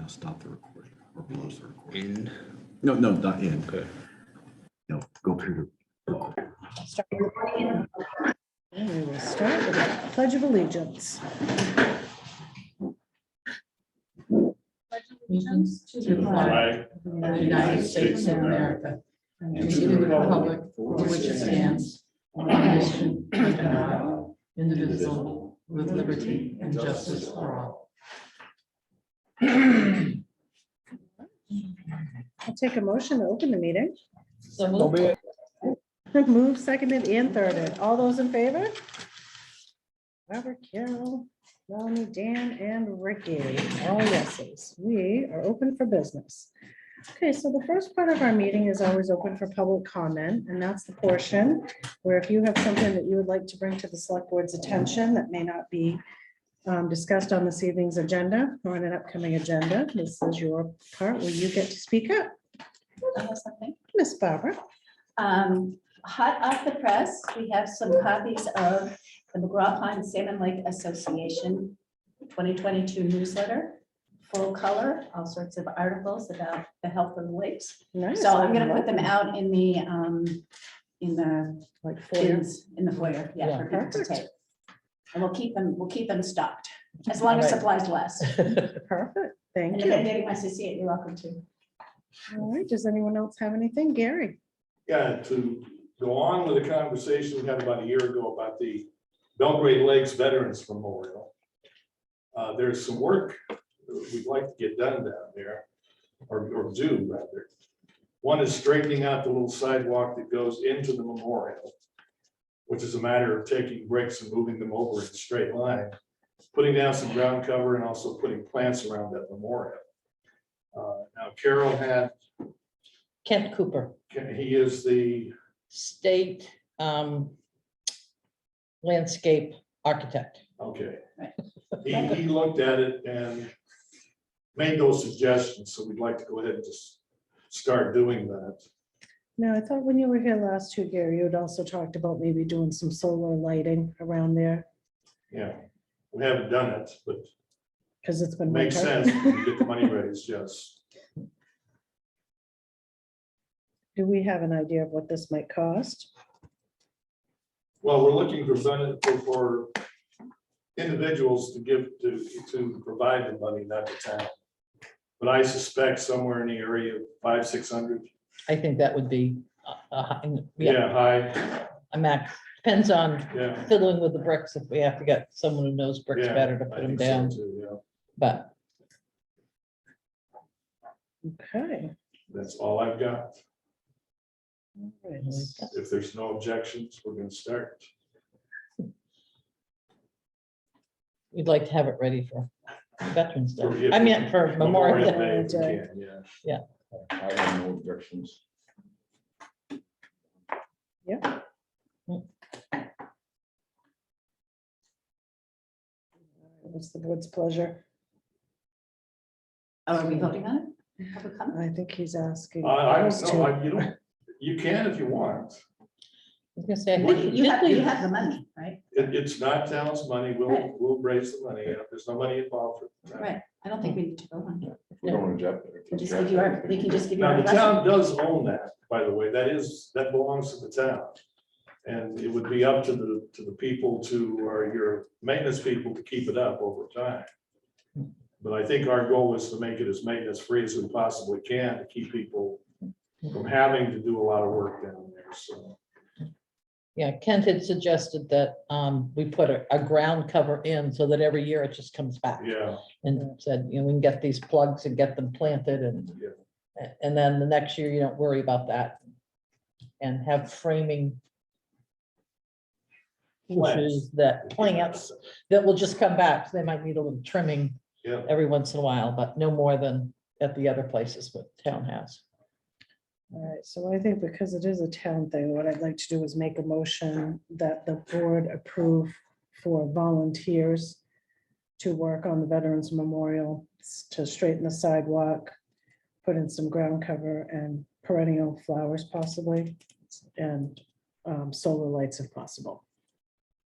Now stop the recording or close the recording. In. No, not in. Okay. No, go through the recording. And we will start with the Pledge of Allegiance. Allegiance to the flag of the United States of America and to the republic for which it stands, one nation under God, indivisible, with liberty and justice for all. I'll take a motion to open the meeting. So moved. Move seconded and thirded. All those in favor? Robert, Carol, Melanie, Dan, and Ricky. All yeses. We are open for business. Okay, so the first part of our meeting is always open for public comment, and that's the portion where if you have something that you would like to bring to the select board's attention that may not be discussed on this evening's agenda or on an upcoming agenda, this is your part where you get to speak up. I have something. Miss Barbara. Hot off the press, we have some copies of the McGraw-Pond Salmon Lake Association 2022 newsletter, full color, all sorts of articles about the health of the lakes. Nice. So I'm going to put them out in the Like foyer. bins in the foyer, yeah, for people to Perfect. take. And we'll keep them stocked as long as supplies last. Perfect. And Thank if you. anybody wants to see it, you're welcome to. All right. Does anyone else have anything? Gary? Yeah, to go on with the conversation we had about a year ago about the Belgrade Lakes Veterans Memorial. There's some work we'd like to get done down there, or do rather. One is straightening out the little sidewalk that goes into the memorial, which is a matter of taking bricks and moving them over in a straight line, putting down some ground cover and also putting plants around that memorial. Now Carol had, Kent Cooper, he is the state landscape architect. okay. Right. He looked at it and made those suggestions, so we'd like to go ahead and just start doing that. No, I thought when you were here last year, Gary, you had also talked about maybe doing some solar lighting around there Yeah, we haven't done it, but because it's it been. makes winter. sense when you get the money raised, yes. Do we have an idea of what this might cost? Well, we're looking for individuals to give, to provide the money, not the town. But I suspect somewhere in the area of 500-600. I think that would be, yeah, Yeah, high, a max. Depends on yeah. fiddling with the bricks. If we have to get someone who knows bricks Yeah, better to I put them think so down, too, yeah. but Okay. That's all I've got. All right. If there's no objections, we're gonna start. we'd like to have it ready for Veterans Day. For- I meant for Memorial Day. Day, if we Day. can, yeah. I have no objections. What's the board's pleasure? Oh, are we voting on it? Public comment? I think he's asking. I us don't to. know, you can if you want. I was gonna say, I Well, think- You didn't we- have the money, right? It's not town's money, Right. we'll raise the money, there's no money involved. for the town. Right. I don't think we need to vote on it. We're going to Jeff. We'll just give you our, we can just give you Now, our the blessing. town does own that, by the way, that belongs to the town. And it would be up to the people or your maintenance people to keep it up over time. But I think our goal is to make it as maintenance free as we possibly can to keep people from having to do a lot of work down there, so. Yeah, Kent had suggested that we put a ground cover in so that every year it just comes back. Yeah, And said, we can get these plugs and get them planted and then the next year you don't worry about that. And have framing bushes plants that will just come back. So they might need a little trimming yeah, every once in a while, but no more than at the other places what town has. All right, so I think because it is a town thing, what I'd like to do is make a motion that the board approve for volunteers to work on the Veterans Memorial, to straighten the sidewalk, put in some ground cover and perennial flowers possibly, and solar lights if possible.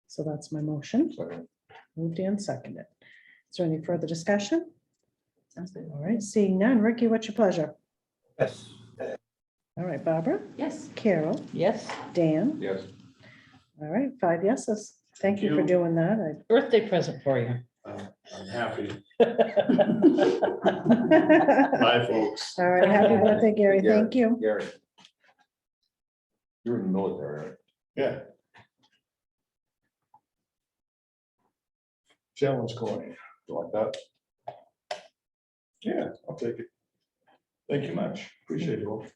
So that's my motion. Moved and seconded. Is there any further discussion? Sounds good. All right, seeing none. Ricky, what's your pleasure? Yes. All right, Barbara, Yes. Carol, Yes, Dan. Yes. All right, 5 yeses. Thank you for you. doing that. birthday present for you. I'm happy. I- Bye, folks. All right, happy birthday, Gary. Thank you. Gary. You're in the military, right? Yeah. Challenge coin. You like that? Yeah, I'll take it. Thank you much. Appreciate it all.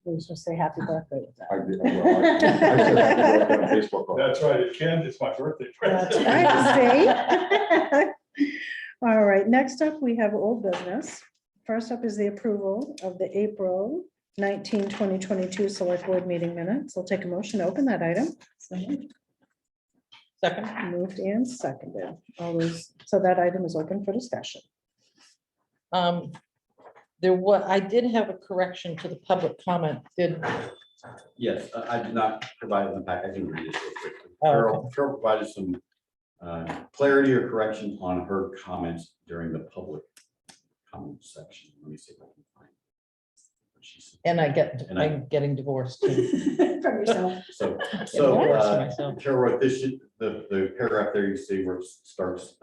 We was just say happy birthday with that. I did. Well, I said happy birthday on Facebook. That's right, it can, it's my birthday. That's right, see? All right, next up, we have old business. First up is the approval of the April 19, 2022 Select Board meeting minutes. I'll take a motion to open that item. Second, Moved and seconded. All those, so that item is open for discussion. I did have a correction to the public comment. Yes, I did not provide it in the pack. I can read it real quickly. Oh, Carol provided some clarity or correction on her comments during the public comment section. Let me see if I can find what she said. And And I- I'm getting divorced too. From yourself. So, divorced for myself. Carol wrote this, the paragraph there you see where it starts,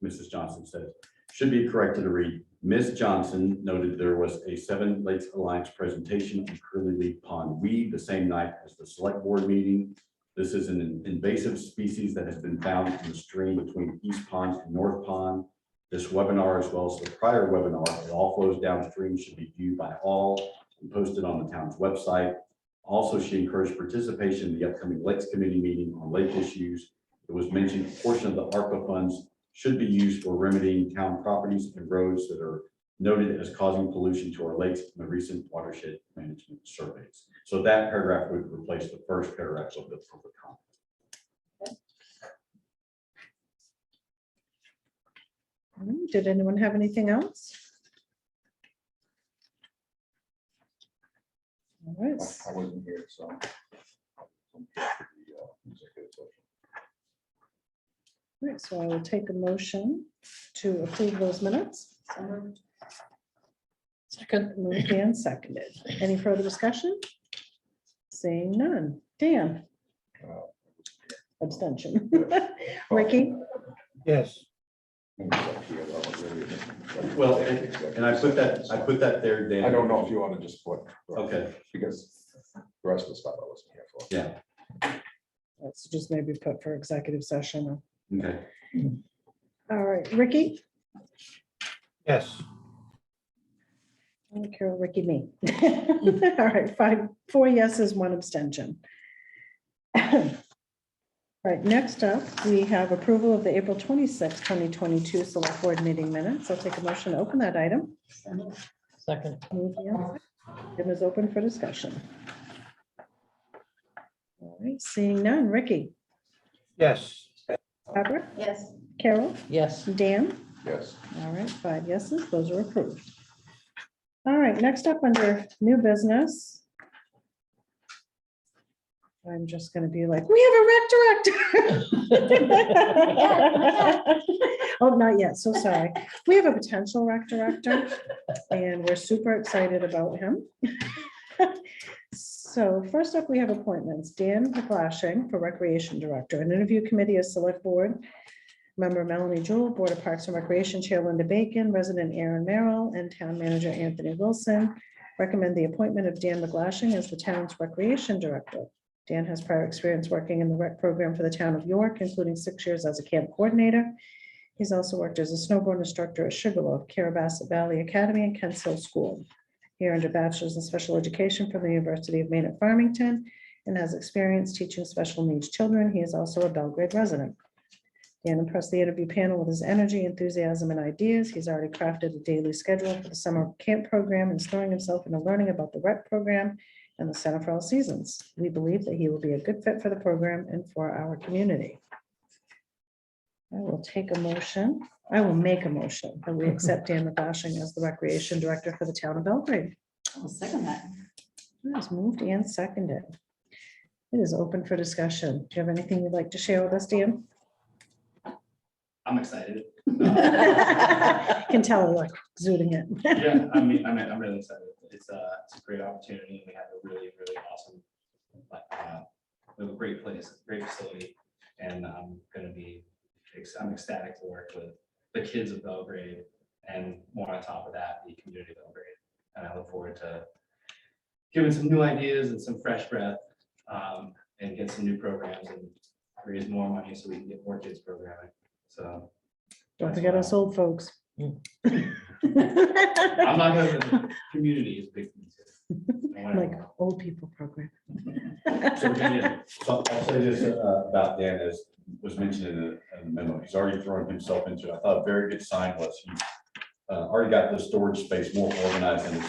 Mrs. Johnson says, should be corrected to read, Ms. Johnson noted there was a Seven Lakes Alliance presentation on Curly Leaf Pond weed the same night as the select board meeting. This is an invasive species that has been found in the stream between East Pond and North Pond. This webinar, as well as the prior webinar, it all flows downstream, should be viewed by all and posted on the town's website. Also, she encouraged participation in the upcoming Lakes Committee meeting on lake issues. It was mentioned a portion of the ARPA funds should be used for remedying town properties and roads that are noted as causing pollution to our lakes in the recent watershed management surveys. So that paragraph would replace the first paragraph of the public comment. Did anyone have anything else? All right, I wasn't here, so. right, so I will take a motion to approve those minutes. Second, Moved and seconded. Any further discussion? Seeing none. Dan? Abstention. Ricky? Yes. Well, and I put that there, Dan. I don't know if you want to just put. Okay. Because the rest of the stuff I wasn't here for. Yeah, Let's just maybe put for executive session. okay. All right, Ricky? Yes. Carol, Ricky, me. All right, 4 yeses, 1 abstention. All right, next up, we have approval of the April 26, 2022 Select Board meeting minutes. I'll take a motion to open that item. second, Moved and seconded. It is open for discussion. All right, seeing none. Ricky? Yes. Barbara? Yes. Carol? yes, Dan? Yes. All right, 5 yeses, those are approved. All right, next up under new business. I'm just gonna be like, we have a rec director. Oh, not yet, so sorry. We have a potential rec director and we're super excited about him. So first up, we have appointments. Dan McGlashing for Recreation Director, an interview committee of Select Board member Melanie Jewell, Board of Parks and Recreation Chair Linda Bacon, resident Aaron Merrill, and Town Manager Anthony Wilson recommend the appointment of Dan McGlashing as the town's Recreation Director. Dan has prior experience working in the rec program for the town of York, including 6 years as a camp coordinator. He's also worked as a snowboard instructor at Sugarloaf, Carrabassett Valley Academy, and Kents Hill School. He earned a bachelor's in special education from the University of Maine at Farmington and has experience teaching special needs children. He is also a Belgrade resident. Dan impressed the interview panel with his energy, enthusiasm, and ideas. He's already crafted a daily schedule for the summer camp program and throwing himself into learning about the rec program and the Center for All Seasons. We believe that he will be a good fit for the program and for our community. I will take a motion. I will make a motion that we accept Dan McGlashing as the Recreation Director for the town of Belgrade. I'll second that. It is moved and seconded. It is open for discussion. Do you have anything you'd like to share with us, Dan? I'm excited. Can tell, like, zooting it. Yeah, I'm really excited. It's a great opportunity. We have a really awesome, we have a great place, great facility, and I'm ecstatic to work with the kids of Belgrade, and more on top of that, the community of Belgrade. And I look forward to giving some new ideas and some fresh breath, and get some new programs and raise more money so we can get more kids programming. So Don't forget us old folks. I'm not gonna, the community is big. for me too. Like old people program. So I'll say this about Dan, as was mentioned in the memo, he's already thrown himself into it. I thought a very good sign was he already got the storage space more organized than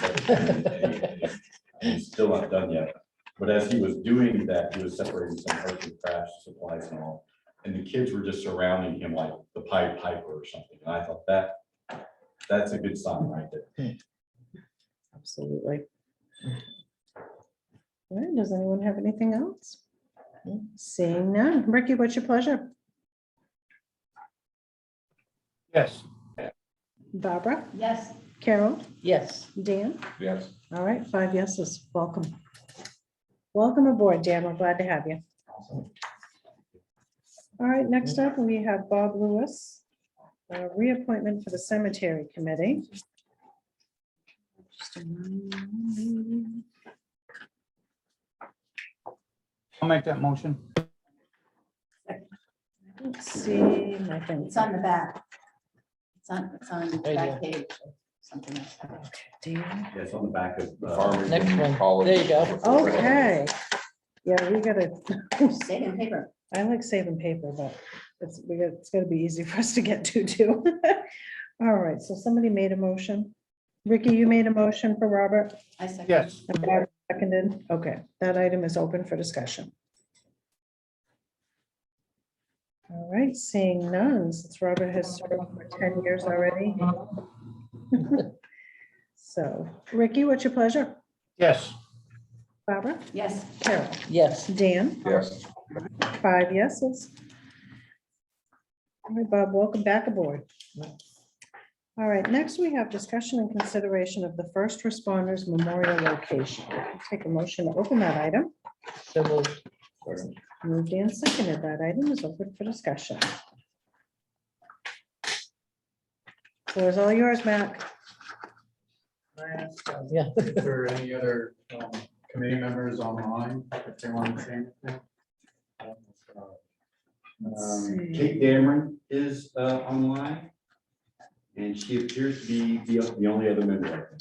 the he's still not done yet. But as he was doing that, he was separating some arts and crafts supplies and all. And the kids were just surrounding him like the Pied Piper or something. And I thought that's a good sign right there. Absolutely. All right, does anyone have anything else? Seeing none. Ricky, what's your pleasure? Yes. Barbara? Yes. Carol? Yes. Dan? Yes. All right, 5 yeses. Welcome. Welcome aboard, Dan. We're glad to have you. All right, next up, we have Bob Lewis, reappointment for the Cemetery Committee. I'll make that motion. Let's see, my thing. It's on the back. It's on the back page. Something else. Dan. Yeah, it's on the back of. Next one. There you go. Okay. Yeah, we gotta, Saving paper. I like saving paper, but it's gotta be easy for us to get to too. All right, so somebody made a motion. Ricky, you made a motion for Robert? I second. Yes. And Barbara seconded. Okay, that item is open for discussion. All right, seeing none, since Robert has served for 10 years already. So, Ricky, what's your pleasure? Yes. Barbara? Yes. Carol? Yes. Dan? Yes. 5 yeses. All right, Bob, welcome back aboard. All right, next we have discussion and consideration of the first responders memorial location. I'll take a motion to open that item. So moved. Moved and seconded. That item is open for discussion. Floor is all yours, Mac. Yeah. If there are any other committee members online, if they want to say anything. Kate Dameron is online. And she appears to be the only other member.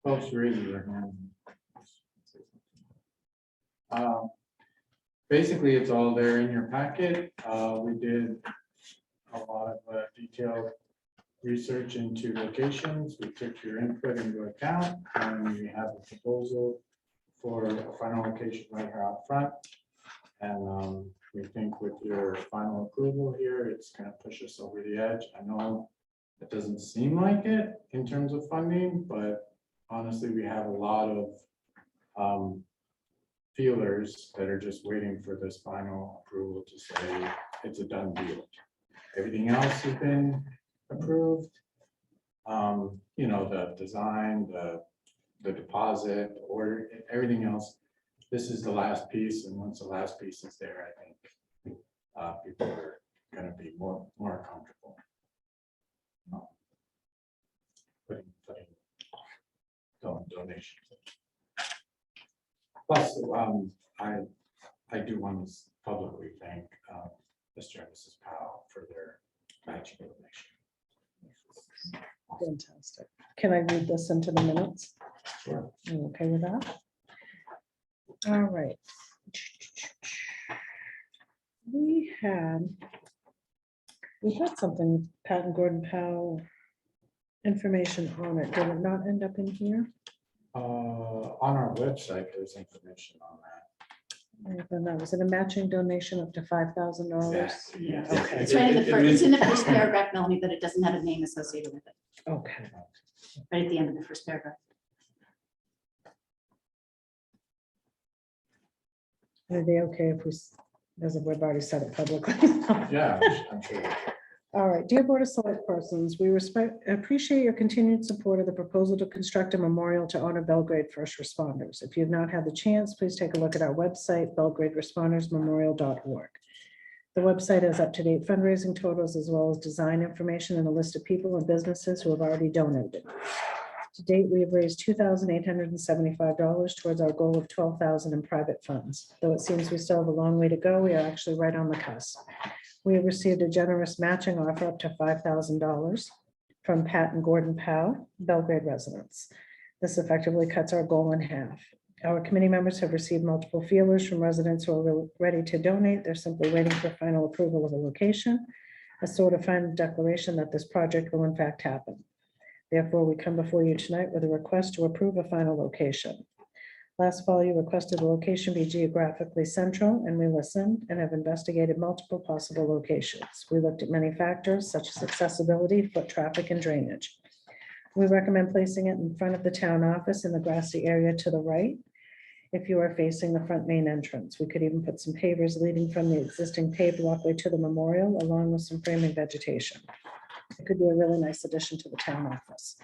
Folks, raise your hand. Basically, it's all there in your packet. We did a lot of detailed research into locations. We took your input into account, and we have a proposal for a final location right here out front. And we think with your final approval here, it's going to push us over the edge. I know it doesn't seem like it in terms of funding, but honestly, we have a lot of feelers that are just waiting for this final approval to say it's a done deal. Everything else has been approved. You know, the design, the deposit, the order, everything else. This is the last piece, and once the last piece is there, I think people are going to be more comfortable putting donations. Plus, I do want to publicly thank Mr. and Mrs. Powell for their matching donation. Fantastic. Can I read this into the minutes? Sure. You okay with that? All right. We've had something with Pat and Gordon Powell information on it. Did it not end up in here? On our website, there's information on that. And that was it a matching donation up to $5,000? Yeah. Okay. It's right in the first, it's in the first paragraph, Melanie, but it doesn't have a name associated with it, Okay. right at the end of the first paragraph. Are they okay if we, as if we've already said it publicly? Yeah, I'm sure. All right, dear Board of Select Persons, we appreciate your continued support of the proposal to construct a memorial to honor Belgrade first responders. If you've not had the chance, please take a look at our website, belgraderespondersmemorial.org. The website has up-to-date fundraising totals as well as design information and a list of people and businesses who have already donated. To date, we have raised $2,875 towards our goal of $12,000 in private funds. Though it seems we still have a long way to go, we are actually right on the cusp. We have received a generous matching offer up to $5,000 from Pat and Gordon Powell, Belgrade residents. This effectively cuts our goal in half. Our committee members have received multiple feelers from residents who are ready to donate. They're simply waiting for final approval of a location, a sort of final declaration that this project will in fact happen. Therefore, we come before you tonight with a request to approve a final location. Last fall, you requested the location be geographically central, and we listened and have investigated multiple possible locations. We looked at many factors such as accessibility, foot traffic, and drainage. We recommend placing it in front of the town office in the grassy area to the right. If you are facing the front main entrance, we could even put some pavers leading from the existing paved walkway to the memorial, along with some framing vegetation. It could be a really nice addition to the town office.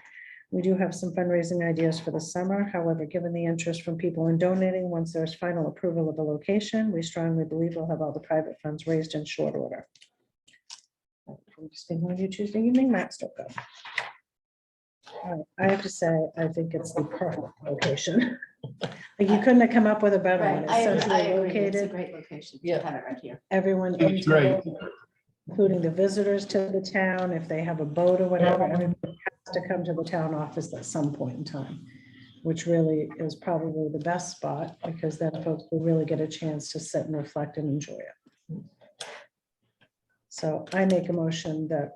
We do have some fundraising ideas for the summer. However, given the interest from people in donating, once there's final approval of the location, we strongly believe we'll have all the private funds raised in short order. I'm just thinking of you Tuesday evening, Matt Stoker. All right, I have to say, I think it's the perfect location. Like, you couldn't have come up with a better one. Right, It's I centrally agree. It's a located. great location. to Yeah. Have it right here. Everyone, It's great. including the visitors to the town, if they have a boat or whatever, everybody has to come to the town office at some point in time, which really is probably the best spot, because then folks will really get a chance to sit and reflect and enjoy it. So I make a motion that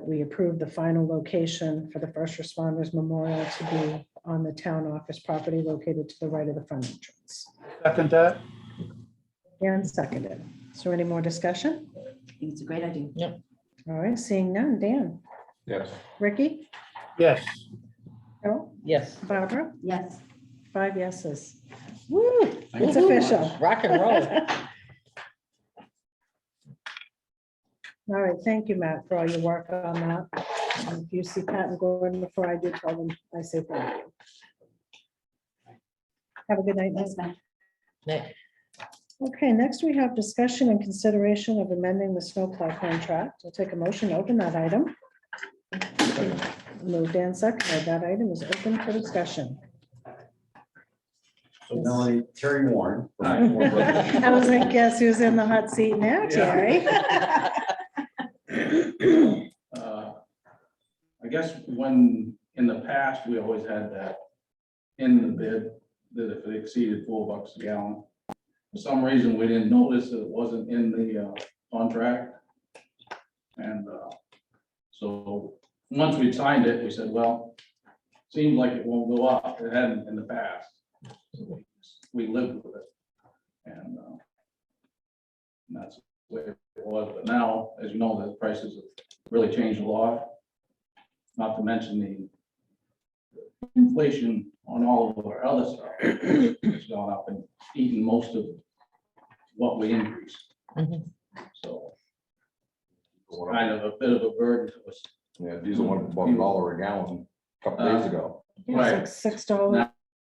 we approve the final location for the first responders memorial to be on the town office property located to the right of the front entrance. Second that? And seconded. Is there any more discussion? I think it's a great idea. All right, seeing none. Dan? Yes. Ricky? Yes. Carol? Yes. Barbara? Yes. 5 yeses. Woo, it's official. Rock and roll. All right, thank you, Matt, for all your work on that. And if you see Pat and Gordon before I do, tell them I say thank you. Have a good night. Thanks, Matt. Okay, next we have discussion and consideration of amending the Snowploy contract. I'll take a motion to open that item. Move Dan second. That item is open for discussion. So Melanie, Terry Warren. I was like, guess who's in the hot seat now, Terry? I guess when, in the past, we always had that in the bid, that if it exceeded $4 a gallon. For some reason, we didn't notice that it wasn't in the contract. And so, once we signed it, we said, well, seems like it won't go up. It hadn't in the past. So we lived with it. And that's the way it was. But now, as you know, the prices have really changed a lot. Not to mention the inflation on all of our other stuff. It's gone up and eaten most of what we increased. So it's kind of a bit of a burden to us. Yeah, diesel went up about $1 a gallon a couple days ago. It's like $6.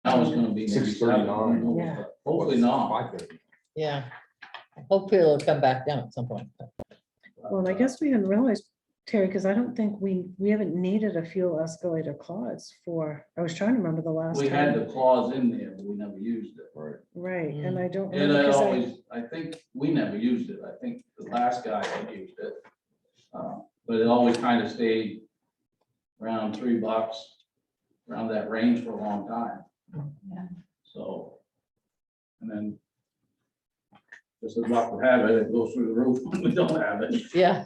Now it's gonna be maybe $6.39. $7. Yeah. Hopefully not. $5.50. Yeah. Hopefully it'll come back down at some point. Well, I guess we hadn't realized, Terry, because I don't think we haven't needed a fuel escalator clause for, I was trying to remember the last We had time. the clause in there, but we never used it. Right. Right, and I don't. And remember I 'cause always, I think we never used it. I think the last guy had used it. But it always kind of stayed around $3, around that range for a long time. Yeah. So, and then just as luck would have it, it goes through the roof when we don't have it. Yeah.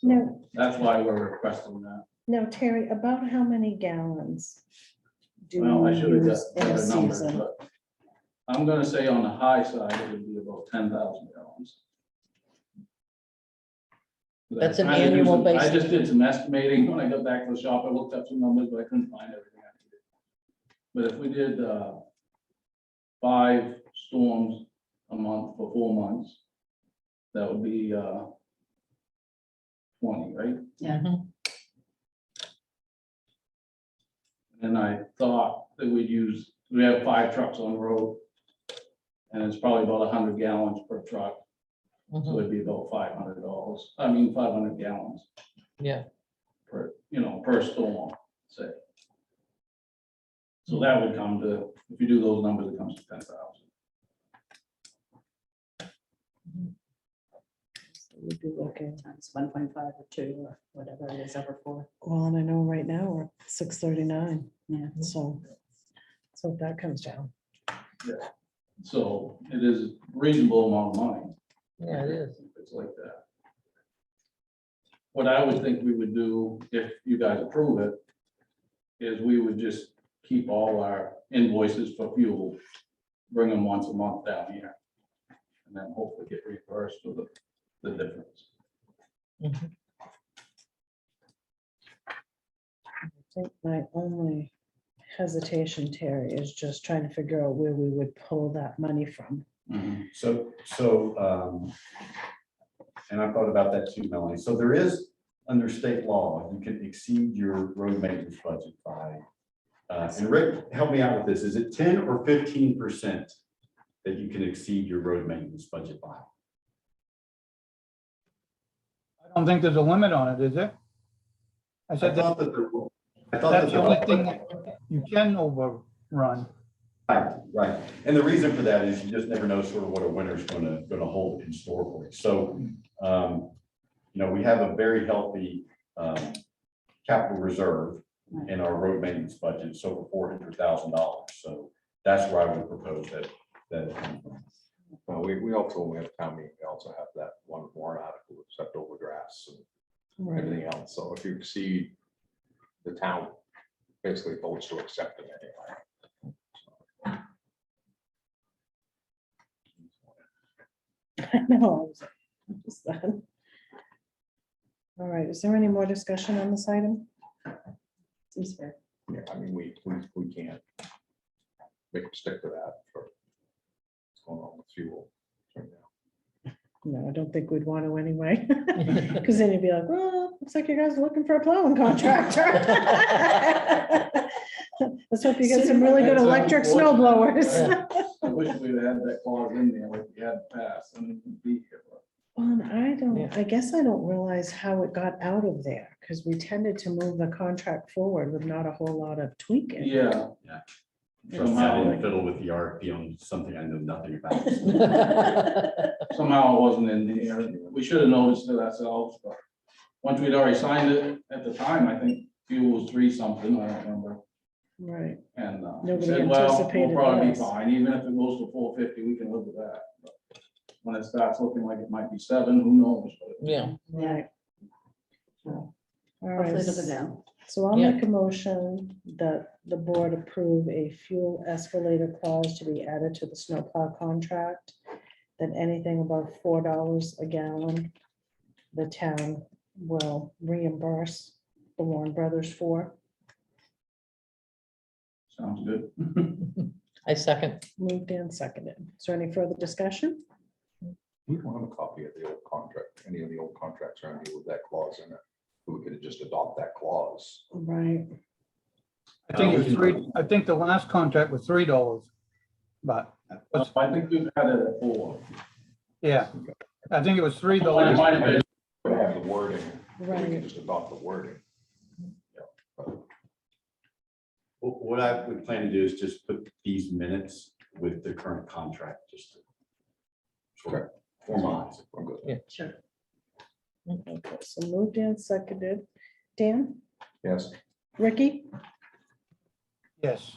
No, That's why we're requesting that. no, Terry, about how many gallons do Well, I you should have use got in a better numbers, season? but I'm gonna say on the high side, it would be about 10,000 gallons. That's an I tried to do annual some- I basis. just did some estimating when I got back to the shop. I looked up some numbers, but I couldn't find everything. I needed. But if we did 5 storms a month for 4 months. That would be 20, right? Yeah. And I thought that we have 5 trucks on the road. And it's probably about 100 gallons per truck. So it'd be about $500. I mean, 500 gallons. Yeah. Per storm, say. So that would come to, if you do those numbers, it comes to 10,000. We'd be looking, Times 1.5 or 2 or whatever it is over 4. well, and I know right now we're 639, Yeah. so if that comes down. So it is a reasonable amount of money. Yeah, it is. It's like that. What I would think we would do, if you guys approve it, is we would just keep all our invoices for fuel, bring them once a month down here. And then hopefully get reimbursed for the difference. I think my only hesitation, Terry, is just trying to figure out where we would pull that money from. So, and I thought about that too, Melanie. So there is, under state law, you can exceed your road maintenance budget by, and Rick, help me out with this. Is it 10 or 15% that you can exceed your road maintenance budget by? I don't think there's a limit on it, is there? I I said that thought that there was. I thought that that's the there only was. thing that you can overrun. Right, right. And the reason for that is you just never know sort of what a winter's gonna hold in store for you. So, we have a very healthy capital reserve in our road maintenance budget, so for $400,000. So that's where I would propose that it come from. Well, we also, when we have town meeting, we also have that one warrant article, except overdrafts and everything else. So if you exceed, the town basically votes to accept it anyway. I know. Just that. All right, is there any more discussion on this item? Seems fair. Yeah, I mean, we can't make them stick to that for what's going on with fuel right now. No, I don't think we'd want to anyway, because then you'd be like, well, looks like you guys are looking for a plowing contractor. Let's hope you get some really good electric snow blowers. I wish we'd had that clause in there like we had passed and be here. Well, I guess I don't realize how it got out of there, because we tended to move the contract forward with not a whole lot of tweaking. Yeah. Trust me, I didn't fiddle with the RFP on something I know nothing about. Somehow it wasn't in there. We should have noticed it ourselves, but once we'd already signed it at the time, I think fuel was 3 something, I don't remember. Right. And we Nobody said, well, anticipated we'll probably be this. fine, even if it goes to 450, we can live with that. But when it starts looking like it might be 7, who knows? Yeah. Right. All right. Hopefully it'll go down. So I'll Yeah. make a motion that the board approve a fuel escalator clause to be added to the snowplow contract. That anything above $4 a gallon, the town will reimburse the Warren Brothers for. Sounds good. I second. Moved and seconded. Is there any further discussion? We don't have a copy of the old contract, any of the old contracts or any with that clause in it. We could just adopt that clause. Right. I think it was $3. I think the last contract was $3, but I think we've had it at 4. yeah, I think it was $3 the It last. might have been. We have the wording. We Right. can just adopt the wording. What I would plan to do is just put these minutes with the current contract, just to sort of formalize it. I'm good. Sure. Okay, so moved and seconded. Dan, Yes. Ricky, Yes,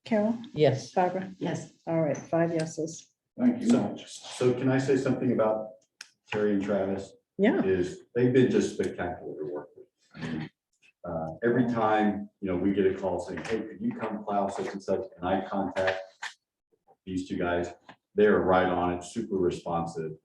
Carol, Yes. Barbara. Yes. All right, 5 yeses. Thank you So, much. so can I say something about Terry and Travis? Yeah. Is they've been just spectacular to work with. I mean, every time, we get a call saying, hey, could you come plow such and such, and I contact these 2 guys, they are right on it, super responsive,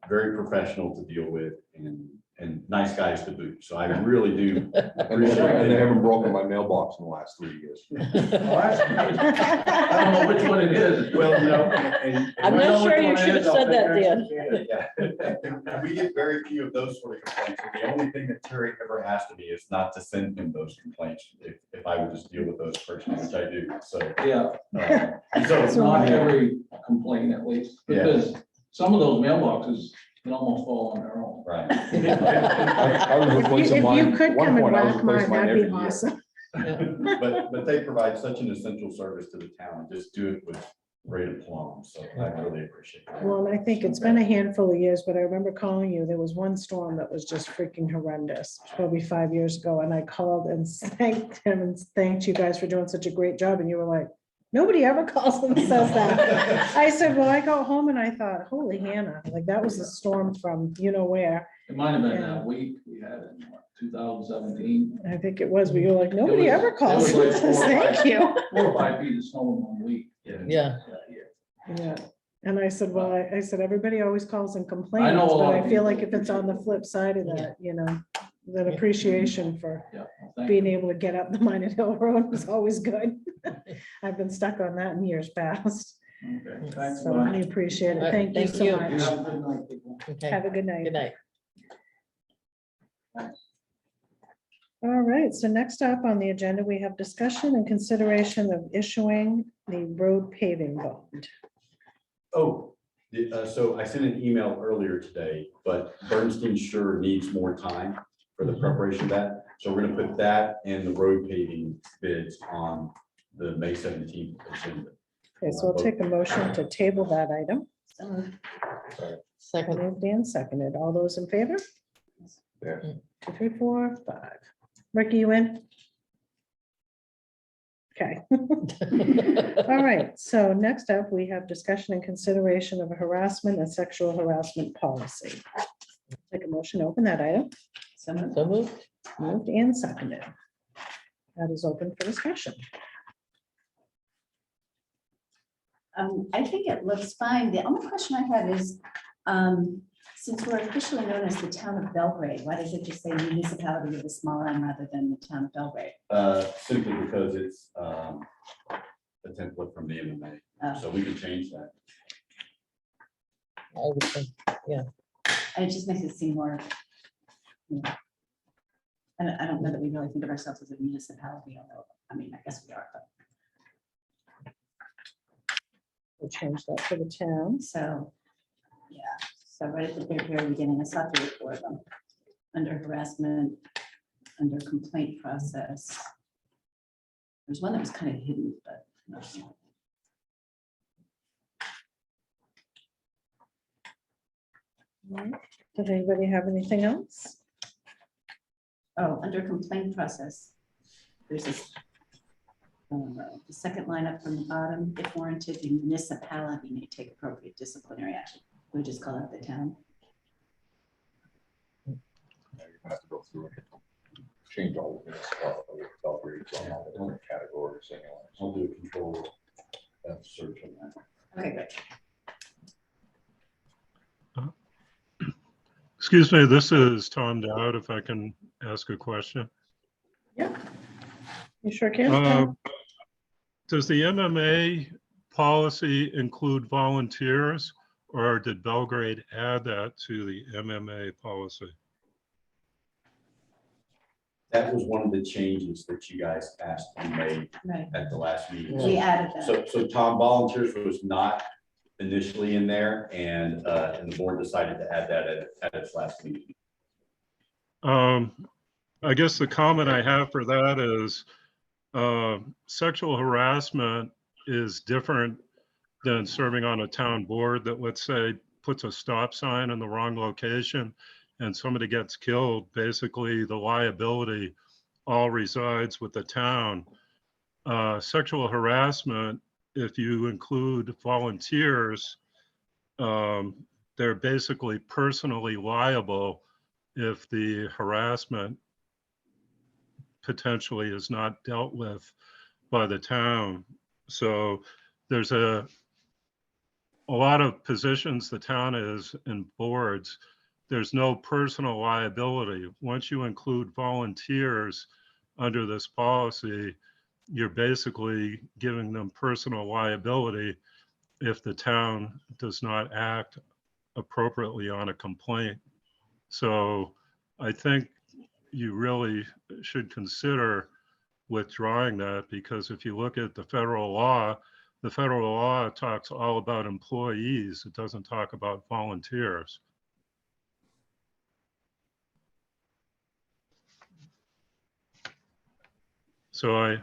very professional to deal with, and and nice guys to boot. So I really do. And they haven't broken my mailbox in the last 3 years. Well, that's good. I don't know which one it is. Well, you know, I'm If I know not sure which you one it should have is, I'll said take that, extra Dan. care. yeah. We get very few of those sort of complaints. And the only thing that Terry ever asked of me is not to send him those complaints if I would just deal with those personally, which I do. So, Yeah, so it's not every complaint at least, Yeah. because some of those mailboxes can almost fall on their own. right. I was replacing If mine. you could at one come and point, I was whack mine, replacing mine that'd be every year. awesome. But they provide such an essential service to the town, just do it with great aplomb, so I really appreciate it. Well, I think it's been a handful of years, but I remember calling you. There was one storm that was just freaking horrendous, probably 5 years ago. And I called and thanked him and thanked you guys for doing such a great job. And you were like, nobody ever calls and says that. I said, well, I got home and I thought, holy Hannah, like that was a storm from you know where. It might have been Yeah. that week we had in what, 2017. I think it was, but you were like, nobody was- ever it calls was and like says 4 or 5 thank you. 4 or 5 feet of snow in 1 week. Yeah. that year. Yeah, and I said, well, I said, everybody always calls and complains, know a but lot I of feel like people if it's on the flip side of that, you know, that appreciation for Yeah, well, thank being you. able to get up the Minot Hill Road is always good. I've been stuck on that in years past, Okay, thanks. so bye. I appreciate All it. right, Thank you thank so you. much. Have a good night, people. Okay, Have a good night. good night. All right, so next up on the agenda, we have discussion and consideration of issuing the road paving bond. Oh, so I sent an email earlier today, but Bernstein sure needs more time for the preparation of that. So we're gonna put that and the road paving bids on the May 17th agenda. Okay, so I'll take a motion to table that item. Second, Moved and seconded. All those in favor? Yeah. 2, 3, 4, 5. Ricky, you in? Okay. All right, so next up, we have discussion and consideration of a harassment and sexual harassment policy. Take a motion, to open that item. so moved. Moved and seconded. That is open for discussion. I think it looks fine. The only question I have is, since we're officially known as the town of Belgrade, why does it just say municipality with a small m rather than the town of Belgrade? Simply because it's a template from the MMA, so we can change that. I would think, And it just makes it seem more. you know, I don't know that we really think of ourselves as a municipality, although, I mean, I guess we are, but We'll change that for the town. so, yeah. So right at the very beginning, I saw 3 or 4 of them. Under harassment, under complaint process. There's one that was kind of hidden, but. Does anybody have anything else? Oh, under complaint process. There's this. The second line up from the bottom, if warranted, the municipality may take appropriate disciplinary action. We just call it the town. Yeah, you're gonna have to go through and change all of this, Belgrade's on all the different categories anyway. I'll do a control search on that. Okay, good. Excuse me, this is Tom Dowd, if I can ask a question. You sure can. Does the MMA policy include volunteers, or did Belgrade add that to the MMA policy? That was one of the changes that you guys asked to be made Right. at the last meeting. We added that. So Tom, volunteers was not initially in there, and the board decided to add that at its last meeting. I guess the comment I have for that is sexual harassment is different than serving on a town board that, let's say, puts a stop sign in the wrong location and somebody gets killed. Basically, the liability all resides with the town. Sexual harassment, if you include volunteers, they're basically personally liable if the harassment potentially is not dealt with by the town. So there's a lot of positions the town is in boards there's no personal liability. Once you include volunteers under this policy, you're basically giving them personal liability if the town does not act appropriately on a complaint. So I think you really should consider withdrawing that, because if you look at the federal law talks all about employees. It doesn't talk about volunteers. So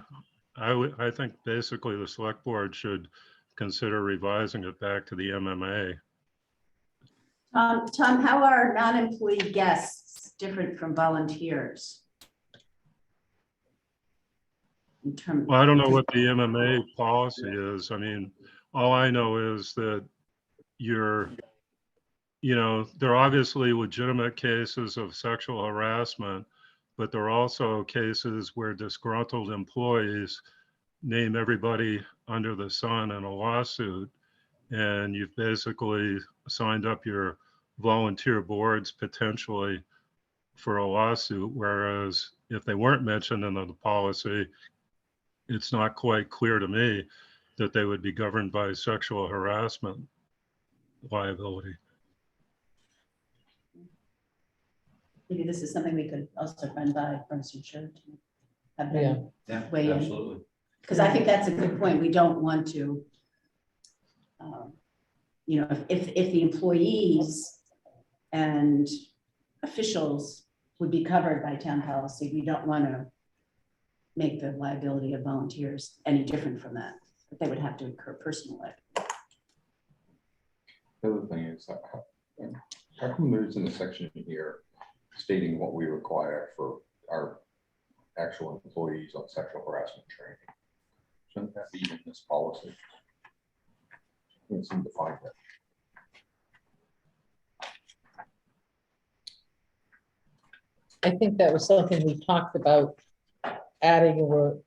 I think basically the select board should consider revising it back to the MMA. Tom, how are non-employee guests different from volunteers? In terms. Well, I don't know what the MMA policy is. I mean, all I know is that there are obviously legitimate cases of sexual harassment, but there are also cases where disgruntled employees name everybody under the sun in a lawsuit, and you've basically signed up your volunteer boards potentially for a lawsuit, whereas if they weren't mentioned in the policy, it's not quite clear to me that they would be governed by sexual harassment liability. Maybe this is something we could also run by First Insured. Have Yeah. them weigh in. Absolutely. Because I think that's a good point. We don't want to, if the employees and officials would be covered by town policy, we don't want to make the liability of volunteers any different from that. But they would have to incur personal liability. The other thing is, how come there's in a section here stating what we require for our actual employees on sexual harassment training? Shouldn't that be in this policy? I can't seem to find that. I think that was something we talked about adding a word,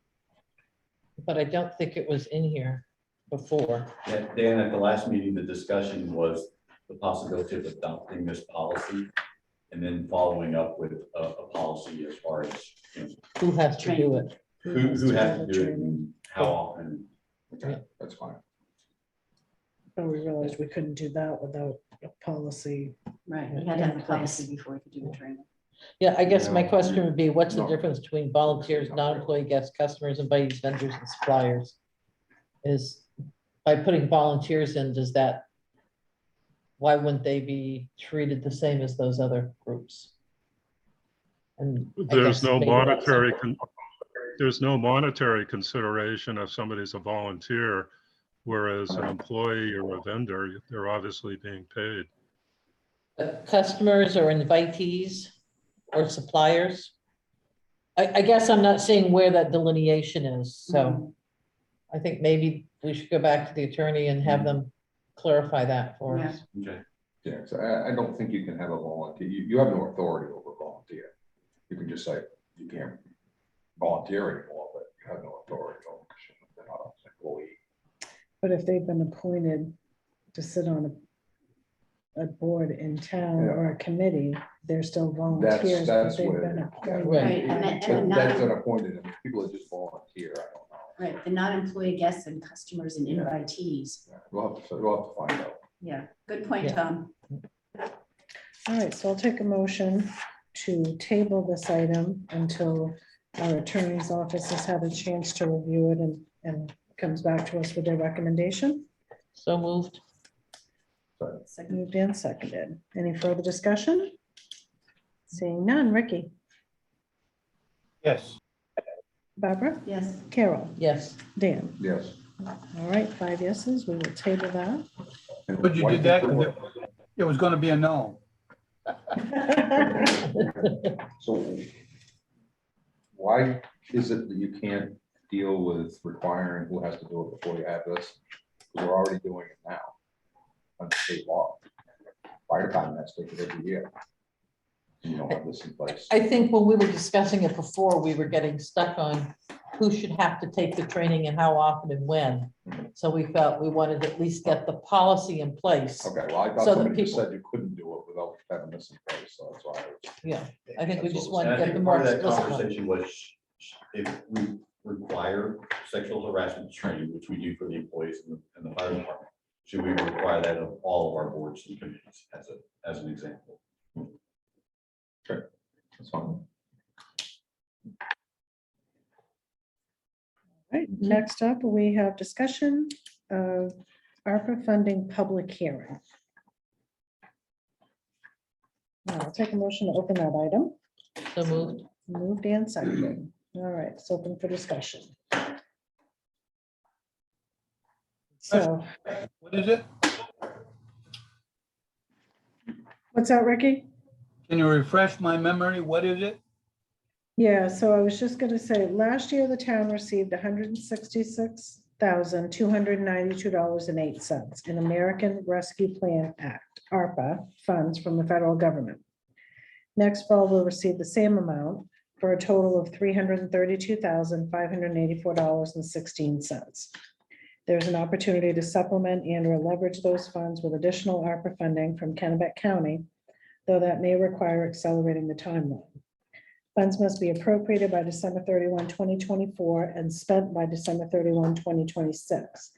but I don't think it was in here before. Yeah, Dan, at the last meeting, the discussion was the possibility of adopting this policy and then following up with a policy as far as Who has to do it? who has to do it and how often. Okay, that's fine. Oh, we realized we couldn't do that without a policy. Right, we had to have a policy before we could do the training. Yeah, I guess my No. question would be, what's the No. difference between volunteers, non-employee guests, customers, invitees, vendors, and suppliers? Is, by putting volunteers in, why wouldn't they be treated the same as those other groups? And I There's guess no maybe that's- there's no monetary consideration if somebody's a volunteer, whereas an employee or a vendor, they're obviously being paid. Customers or invitees or suppliers? I guess I'm not seeing where that delineation is, so I think maybe we should go back to the attorney and have them clarify that for us. Okay. Yeah, so I don't think you can have a volunteer. You have no authority over volunteer. You can just say you can't volunteer anymore, but you have no authority over them because they're not an employee. But if they've been appointed to sit on a board in town or a committee, they're still volunteers, but That's they've where- been yeah. appointed. Right, and That's then, an appointed, I mean, people that just volunteer, I don't know. right, the non-employee guests and customers and Yeah. invitees. Yeah, We'll have to find out. Yeah, good point, Yeah. Tom. All right, so I'll take a motion to table this item until our attorney's office has had a chance to review it and comes back to us with their recommendation. So moved. Second. Moved and seconded. Any further discussion? Seeing none. Ricky, Yes. Barbara, Yes, Carol, Yes. Dan. Yes. All right, 5 yeses. We will table that. But you did that because it was going to be a no. So why is it that you can't deal with requiring who has to do it before you have this? Because we're already doing it now under state law. Fire department has to take it every year. you don't have this in place. I think when we were discussing it before, we were getting stuck on who should have to take the training and how often and when. So we felt we wanted to at least get the policy in place. Okay, well, I thought So that somebody just people- said you couldn't do it without having this in place, so that's why. Yeah, I think we That's just what want And to I get the think more part of that explicit. one. conversation was if we require sexual harassment training, which we do for the employees in the fire department, should we require that of all of our boards and committees as an example? That's fine. Right, next up, we have discussion of ARPA funding public hearing. Now, I'll take a motion to open that item. So moved. Moved and seconded. All right, it's open for discussion. So, What is it? what's that, Ricky? Can you refresh my memory? What is it? Yeah, so I was just gonna say, last year the town received $166,292.08 in American Rescue Plan Act, ARPA, funds from the federal government. Next fall, we'll receive the same amount for a total of $332,584.16. There's an opportunity to supplement and or leverage those funds with additional ARPA funding from Kennebec County, though that may require accelerating the timeline. Funds must be appropriated by December 31, 2024, and spent by December 31, 2026.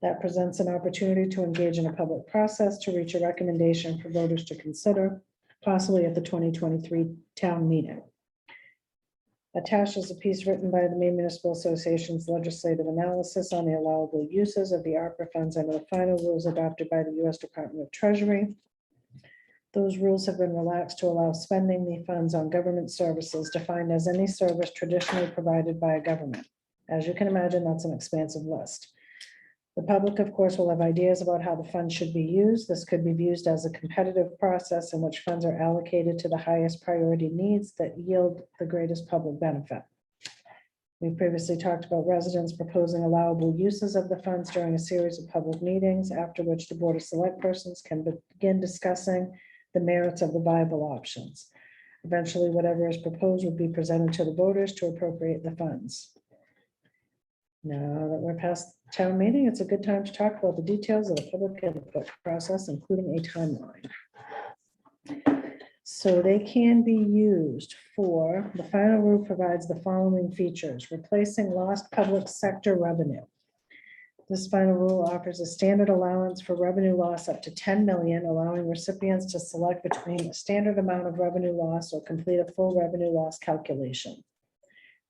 That presents an opportunity to engage in a public process to reach a recommendation for voters to consider, possibly at the 2023 town meeting. Attached is a piece written by the Maine Municipal Association's legislative analysis on the allowable uses of the ARPA funds under the final rules adopted by the U.S. Department of Treasury. Those rules have been relaxed to allow spending the funds on government services defined as any service traditionally provided by a government. As you can imagine, that's an expansive list. The public, of course, will have ideas about how the funds should be used. This could be used as a competitive process in which funds are allocated to the highest priority needs that yield the greatest public benefit. We previously talked about residents proposing allowable uses of the funds during a series of public meetings, after which the Board of Select Persons can begin discussing the merits of the viable options. Eventually, whatever is proposed would be presented to the voters to appropriate the funds. Now that we're past town meeting, it's a good time to talk about the details of the public input process, including a timeline. So they can be used for, the final rule provides the following features: replacing lost public sector revenue. This final rule offers a standard allowance for revenue loss up to 10 million, allowing recipients to select between a standard amount of revenue loss or complete a full revenue loss calculation.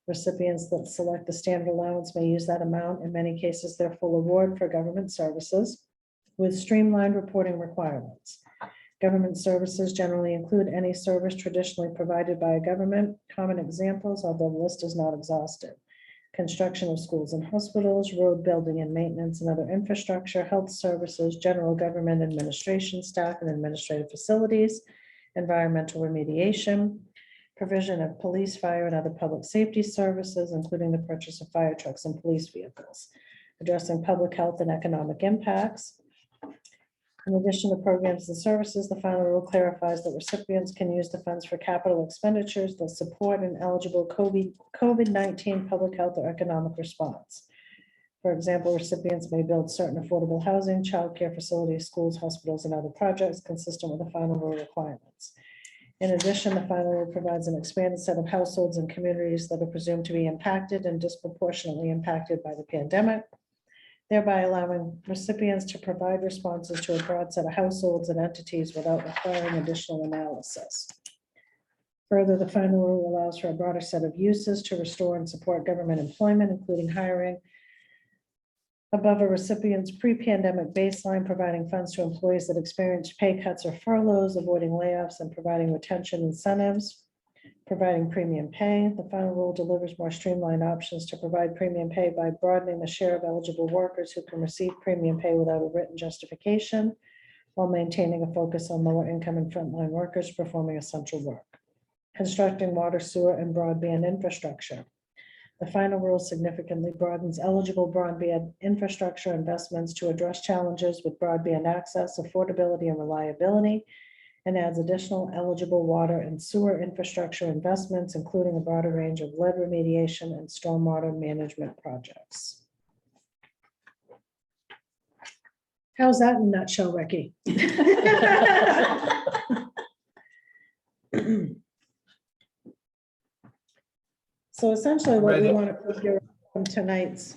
Recipients that select the standard allowance may use that amount, in many cases their full award, for government services with streamlined reporting requirements. Government services generally include any service traditionally provided by a government. Common examples, although the list is not exhaustive: construction of schools and hospitals, road building and maintenance and other infrastructure, health services, general government administration staff and administrative facilities, environmental remediation, provision of police, fire, and other public safety services, including the purchase of fire trucks and police vehicles, addressing public health and economic impacts. In addition to programs and services, the final rule clarifies that recipients can use the funds for capital expenditures that support an eligible COVID-19 public health or economic response. For example, recipients may build certain affordable housing, childcare facilities, schools, hospitals, and other projects consistent with the final rule requirements. In addition, the final rule provides an expanded set of households and communities that are presumed to be impacted and disproportionately impacted by the pandemic, thereby allowing recipients to provide responses to a broad set of households and entities without requiring additional analysis. Further, the final rule allows for a broader set of uses to restore and support government employment, including hiring above a recipient's pre-pandemic baseline, providing funds to employees that experienced pay cuts or furloughs, avoiding layoffs, and providing retention incentives, providing premium pay. The final rule delivers more streamlined options to provide premium pay by broadening the share of eligible workers who can receive premium pay without a written justification, while maintaining a focus on lower income and frontline workers performing essential work. Constructing water, sewer, and broadband infrastructure. The final rule significantly broadens eligible broadband infrastructure investments to address challenges with broadband access, affordability, and reliability, and adds additional eligible water and sewer infrastructure investments, including a broader range of lead remediation and stormwater management projects. How's that in a nutshell, Ricky? So essentially what we want to figure from tonight's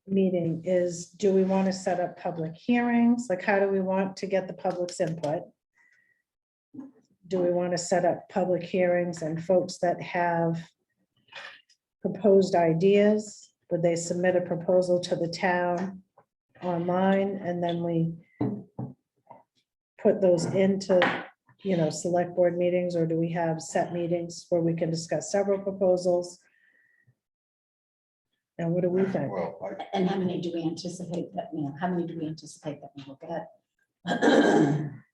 meeting is, do we want to set up public hearings? Like, how do we want to get the public's input? Do we want to set up public hearings and folks that have proposed ideas? Would they submit a proposal to the town online and then we put those into, select board meetings, or do we have set meetings where we can discuss several proposals? And what do we think? Well, And how many do we anticipate that we will get?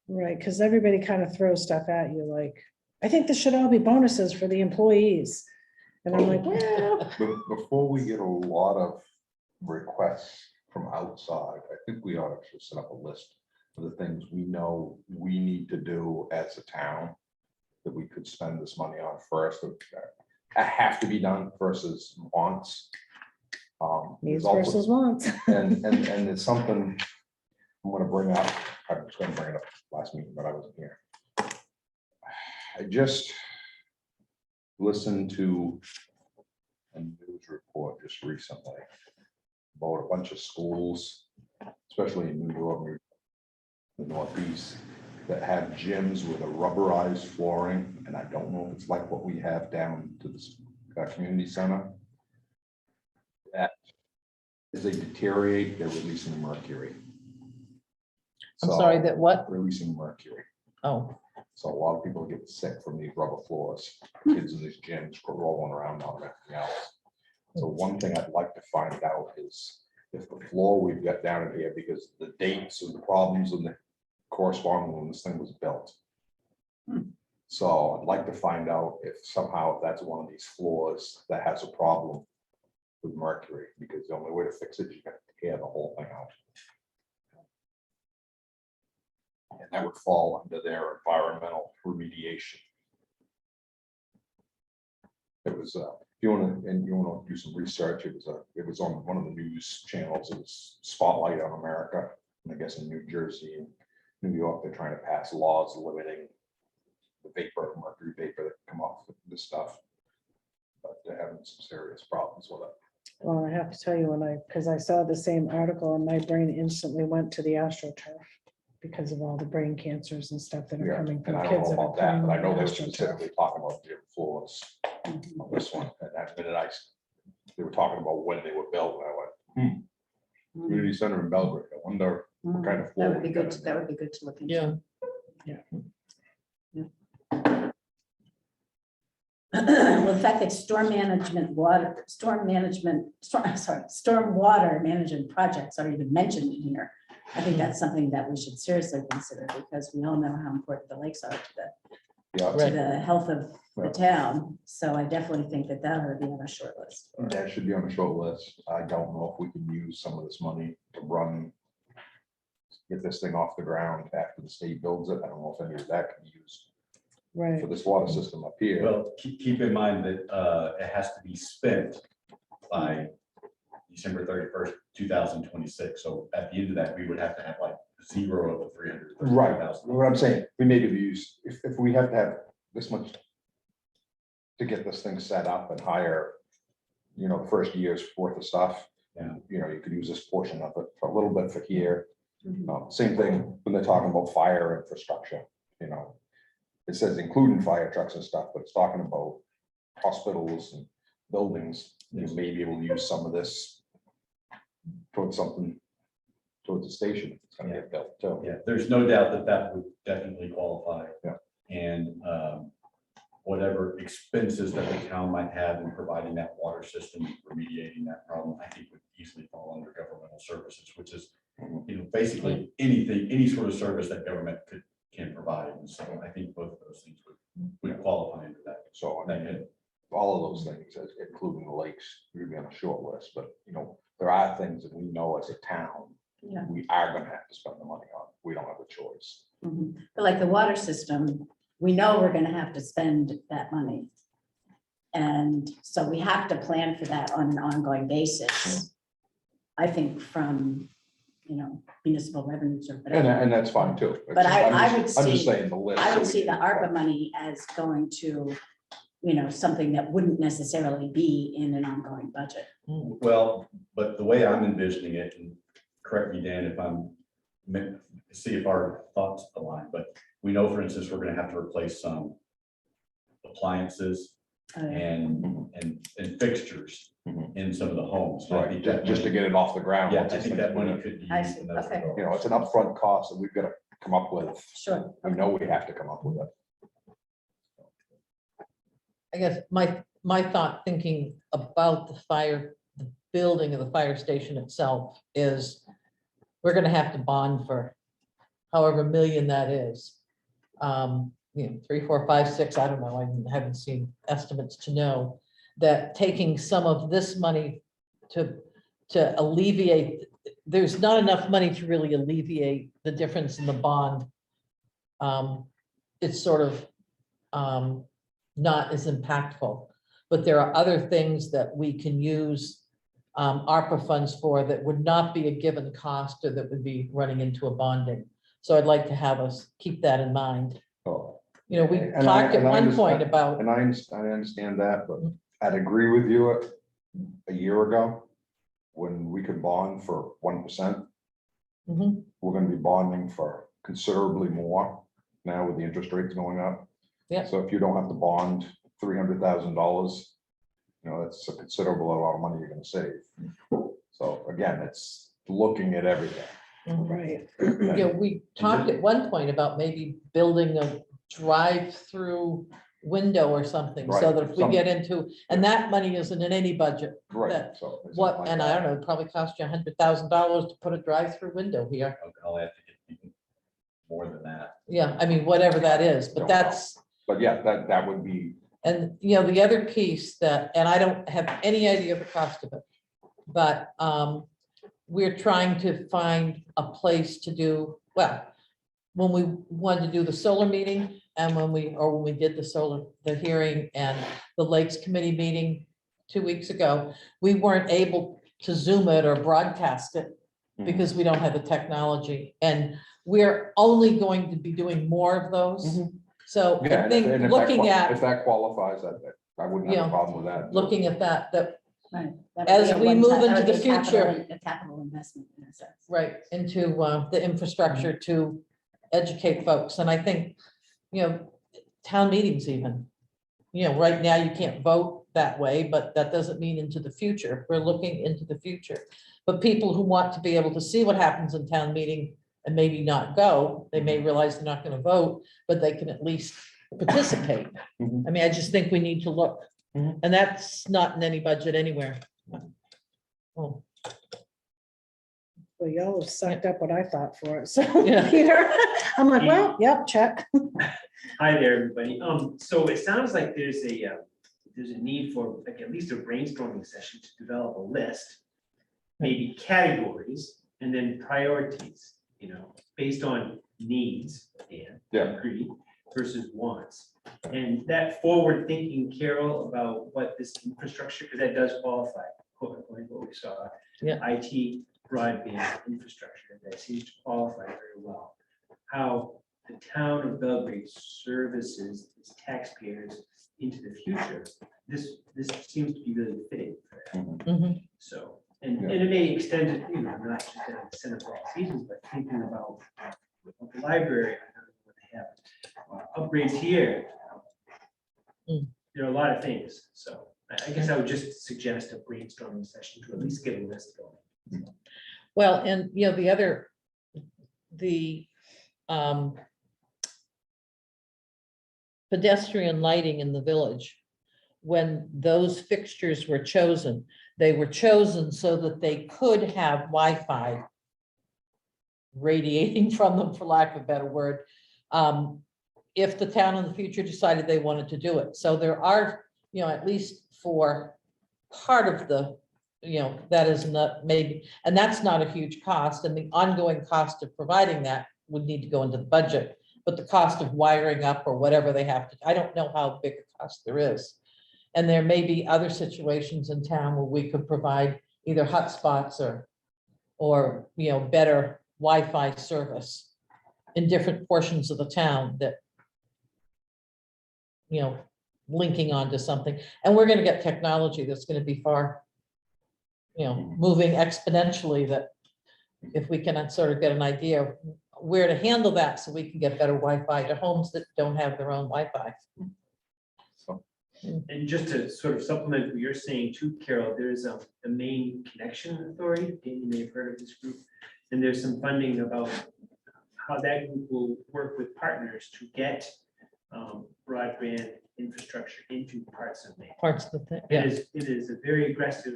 Right, because everybody kind of throws stuff at you like, I think this should all be bonuses for the employees. And I'm like, well, Before we get a lot of requests from outside, I think we ought to just set up a list of the things we know we need to do as a town that we could spend this money on first, that have to be done versus wants. needs There's also- versus wants. And it's something I'm gonna bring up, I was gonna bring it up last meeting, but I wasn't here. I just listened to a news report just recently about a bunch of schools, especially in New York, the Northeast, that have gyms with a rubberized flooring, and I don't know if it's like what we have down to this community center. That as they deteriorate, they're releasing mercury. I'm So, sorry, that what? releasing mercury. Oh, So a lot of people get sick from these rubber floors, kids in these gyms rolling around on everything else. So one thing I'd like to find out is if the floor we've got down in here, because the dates and the problems and the corresponding when this thing was built. So I'd like to find out if somehow that's one of these floors that has a problem with mercury, because the only way to fix it, you got to tear the whole thing out. And that would fall under their environmental remediation. It was, if you want to do some research, it was on one of the news channels. It was Spotlight on America. And I guess in New Jersey and New York, they're trying to pass laws limiting the vapor, mercury vapor that come off this stuff. But they're having some serious problems with it. Well, I have to tell you, because I saw the same article and my brain instantly went to the AstroTurf because of all the brain cancers and stuff that are Yeah, coming and from I don't kids know that are about that, playing but I on know they're AstroTurf. specifically talking about gym floors on this one. And that minute they were talking about when they were built, and I went, community center in Belgrade, I wonder what kind of floor. That would be we good, got in that there. would be good to look into. yeah. Well, the fact that storm water management projects are even mentioned in here, I think that's something that we should seriously consider, because we all know how important the lakes are Yeah, to the health of the town. So I definitely think that that ought to be on a short list. that should be on the short list. I don't know if we can use some of this money to get this thing off the ground after the state builds it. I don't know if any of that can be used Right. for this water system up here. Well, keep in mind that it has to be spent by December 31st, 2026. So at the end of that, we would have to have like zero of the 300,000. Right, what I'm saying, we maybe use, if we have to have this much to get this thing set up and hire, the first year's worth of stuff. Yeah. You could use this portion of it for a little bit for here. Same thing when they're talking about fire infrastructure, it says including fire trucks and stuff, but it's talking about hospitals and buildings. You may be able to use some of this towards something, towards the station. It's gonna get built too. Yeah, there's no doubt that would definitely qualify. Yeah. And whatever expenses that the town might have in providing that water system, remediating that problem, I think would easily fall under governmental services, which is, basically anything, any sort of service that government can provide. And so I think both of those things would qualify into that. So I mean, all of those things, including the lakes, would be on a short list, but there are things that we know as a town Yeah. we are gonna have to spend the money on. We don't have a choice. Mhm. But like the water system, we know we're gonna have to spend that money. And so we have to plan for that on an ongoing basis. I think from, municipal revenues or whatever. And that's fine too. But I would I'm just see- saying the list. I so would we see the can- ARPA money as going to, something that wouldn't necessarily be in an ongoing budget. Well, but the way I'm envisioning it, and correct me, Dan, if see if our thoughts align, but we know, for instance, we're gonna have to replace some appliances and fixtures Mhm. in some of the homes. So I Right, think that just to money- get it off the ground. Yeah, once I it's think that finished. money could be I used see, in those okay. regards. You know, it's an upfront cost that we've got to come up with. Sure. We know we have to come up with it. I guess my thought thinking about the building of the fire station itself is we're gonna have to bond for however million that is. 3, 4, 5, 6, I don't know, I haven't seen estimates to know that taking some of this money to alleviate, there's not enough money to really alleviate the difference in the bond. It's sort of not as impactful, but there are other things that we can use ARPA funds for that would not be a given cost or that would be running into a bonding. So I'd like to have us keep that in mind. Oh, We And I- talked at and I one point understand- about, And I understand that, but I'd agree with you a year ago, when we could bond for 1%, Mhm. we're gonna be bonding for considerably more now with the interest rates going up. Yeah. So if you don't have to bond $300,000, that's a considerable amount of money you're gonna save. So again, it's looking at everything. Right. we talked at one point about maybe building a drive-through window or something, so Right, that if we get into, and that money isn't in any budget. Right, That- so. it's What, like and I that. don't know, it probably cost you $100,000 to put a drive-through window here. I'll have to get even more than that. Yeah, I mean, whatever that is, but Don't know. that's, But yeah, that would be, and the other piece that, and I don't have any idea of the cost of it, but we're trying to find a place to do, well, when we wanted to do the solar meeting and when we did the hearing and the Lakes Committee meeting 2 weeks ago, we weren't able to Zoom it or broadcast it because we don't have the technology. And we're only going to be doing more of those. So yeah, I and think if that looking if at, that qualifies, I wouldn't have Yeah. a problem with that. looking at that, Right. That would As be a we one-time- move that into would be the a capital- future. A capital investment in a sense. right, into the infrastructure to educate folks. And I think, town meetings even, right now you can't vote that way, but that doesn't mean into the future. We're looking into the future. But people who want to be able to see what happens in town meeting and maybe not go, they may realize they're not going to vote, but they can at least participate. Mhm. I mean, I just think we need to look. Mhm. And that's not in any budget anywhere. Oh, Well, y'all have sucked up what I thought for it, so Yeah. here, I'm like, well, yep, check. Hi there, everybody. So it sounds like there's a need for like at least a brainstorming session to develop a list, maybe categories and then priorities, based on needs and Yeah. agree versus wants. And that forward thinking, Carol, about what this infrastructure, because that does qualify, according to what we saw. Yeah. IT broadband infrastructure, that seems to qualify very well. How the town of Belgrade services its taxpayers into the future, this seems to be really fitting for that. mhm. So, and it may extend it, not just down to center for all seasons, but thinking about the library, I don't know what they have, upgrades here. Mm. There are a lot of things, so I guess I would just suggest a brainstorming session to at least get a list going. Well, and the pedestrian lighting in the village, when those fixtures were chosen, they were chosen so that they could have Wi-Fi radiating from them, for lack of a better word, if the town in the future decided they wanted to do it. So there are, at least for part of the that is not maybe, and that's not a huge cost, and the ongoing cost of providing that would need to go into the budget. But the cost of wiring up or whatever they have to, I don't know how big a cost there is. And there may be other situations in town where we could provide either hotspots or better Wi-Fi service in different portions of the town that, linking onto something. And we're gonna get technology that's gonna be far, moving exponentially, that if we can sort of get an idea of where to handle that, so we can get better Wi-Fi to homes that don't have their own Wi-Fi. And just to sort of supplement what you're saying too, Carol, there's a Maine Connection Authority, Dan, you may have heard of this group, and there's some funding about how that group will work with partners to get broadband infrastructure into parts of Maine. Parts of the thing, yeah. It is a very aggressive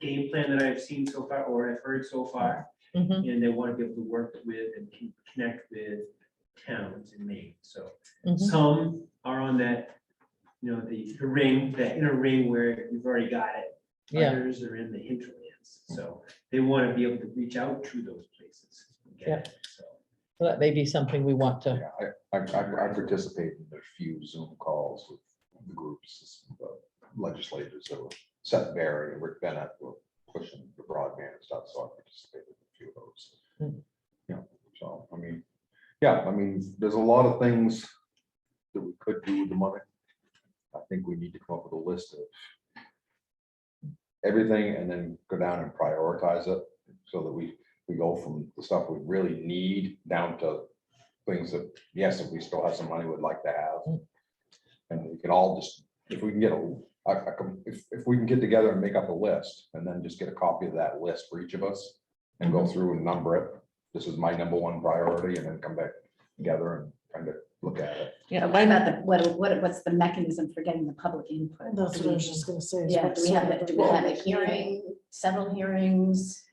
game plan that I've seen so far, or I've heard so far, Mhm. and they want to be able to work with and connect with towns in Maine. So Mhm. some are on that, the ring, that inner ring where you've already got it. Yeah. Others are in the hinterlands, so they want to be able to reach out to those places. and get it. So, So that may be something we want to, Yeah, I participate in a few Zoom calls with the groups, legislators that were Seth Berry and Rick Bennett were pushing the broadband and stuff, so I participated in a few of those. Mm. So, there's a lot of things that we could do with the money. I think we need to come up with a list of everything and then go down and prioritize it so that we go from the stuff we really need down to things that, yes, if we still have some money, we'd like to have. And we can all just, if we can get if we can get together and make up a list and then just get a copy of that list for each of us and go through and number it. This is my number one priority, and then come back together and kind of look at it. yeah, What about what's the mechanism for getting the public input? That's what I was just gonna say. is Yeah, what's do we have sort of do the- we have a hearing, several hearings?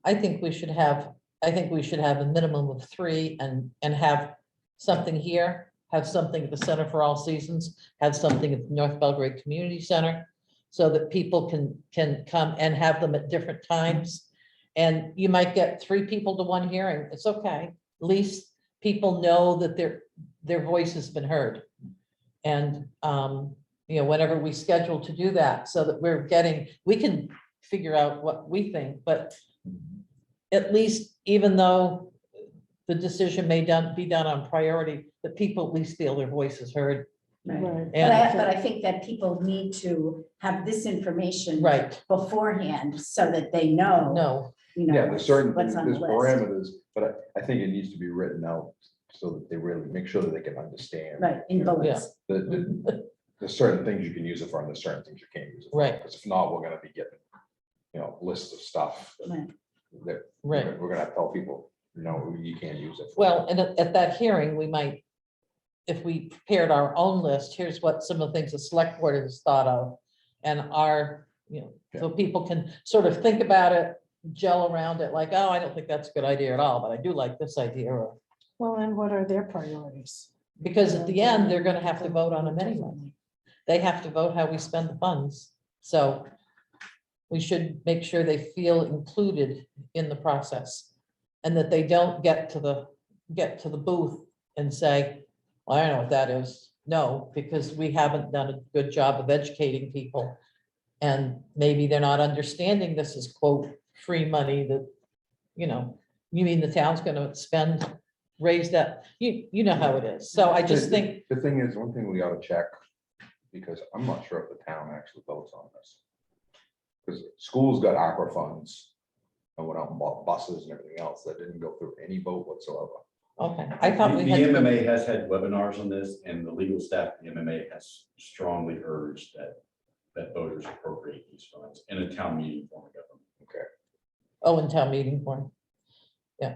I think we should have a minimum of 3 and have something here, have something at the Center for All Seasons, have something at the North Belgrade Community Center, so that people can come and have them at different times. And you might get 3 people to one hearing. It's okay. At least people know that their voice has been heard. And, whenever we schedule to do that, so that we can figure out what we think, but at least, even though the decision may be done on priority, that people at least feel their voice is heard. Right. Right. But I think that people need to have this information Right, beforehand so that they know, no, Yeah, there's certain, what's on there's the list. parameters, but I think it needs to be written out so that they really make sure that they can understand. Right, in bullets. There's certain things you can use it for, and there's certain things you can't use it for. Right. Because if not, we're gonna be getting, lists of stuff Right. that right. we're gonna have to tell people, no, you can't use it. for. Well, and at that hearing, we might, if we prepared our own list, here's what some of the things the select board has thought of. And so people can sort of think about it, gel around it, like, oh, I don't think that's a good idea at all, but I do like this idea. Well, and what are their priorities? Because at the end, they're gonna have to vote on them anyway. They have to vote how we spend the funds. So we should make sure they feel included in the process. And that they don't get to the booth and say, well, I don't know what that is. No, because we haven't done a good job of educating people. And maybe they're not understanding this is quote, free money that, you mean the town's gonna raise that, you know how it is. So I just think, The thing is, one thing we ought to check, because I'm not sure if the town actually votes on this. Because schools got ARPA funds and went out and bought buses and everything else that didn't go through any vote whatsoever. okay, I thought we The had. MMA has had webinars on this, and the legal staff of the MMA has strongly urged that voters appropriate these funds in a town meeting form of government. Okay. Oh, in town meeting form. Yeah.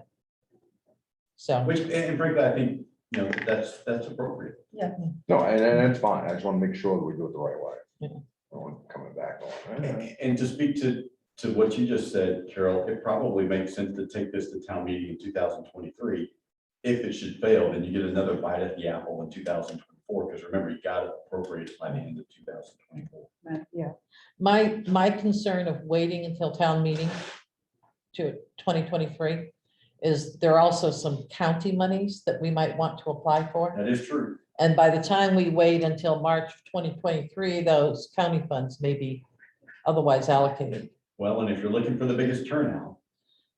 So, Which, and frankly, I think, that's appropriate. No, and it's fine. I just want to make sure that we do it the right way. Yeah. No one coming back on. And to speak to what you just said, Carol, it probably makes sense to take this to town meeting in 2023. If it should fail, then you get another bite at the apple in 2024, because remember, you got to appropriate it by the end of 2024. Right, yeah. My concern of waiting until town meeting to 2023 is there are also some county monies that we might want to apply for. That is true. And by the time we wait until March of 2023, those county funds may be otherwise allocated. Well, and if you're looking for the biggest turnout.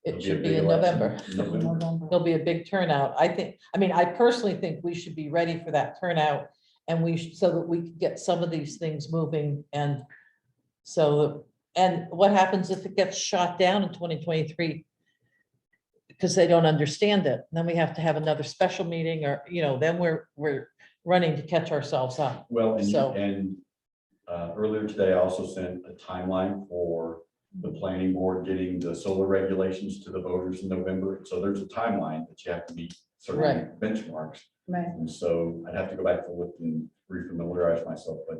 It it'll should a be big in election November. in November. There'll be a big turnout. I personally think we should be ready for that turnout. And so that we can get some of these things moving and and what happens if it gets shot down in 2023? Because they don't understand it. Then we have to have another special meeting or, then we're running to catch ourselves up. Well, So- and earlier today, I also sent a timeline for the planning board getting the solar regulations to the voters in November. So there's a timeline that you have to meet certain Right. benchmarks. Right. And so I'd have to go back to look and refamiliarize myself, but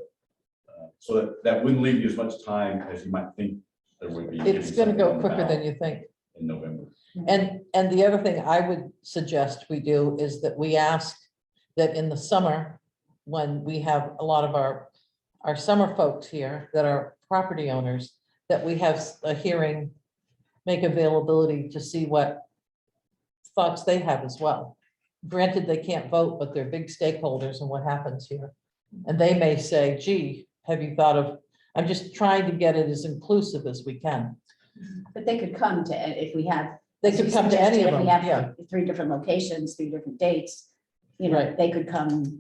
so that wouldn't leave you as much time as you might think there would be. It's getting gonna something go on the quicker than ballot you think. in November. And the other thing I would suggest we do is that we ask that in the summer, when we have a lot of our summer folks here that are property owners, that we have a hearing, make availability to see what thoughts they have as well. Granted, they can't vote, but they're big stakeholders in what happens here. And they may say, gee, have you thought of, I'm just trying to get it as inclusive as we can. But they could come to, if we have. They as could you come to any suggested, of if we them, have yeah. 3 different locations, 3 different dates, Right. they could come.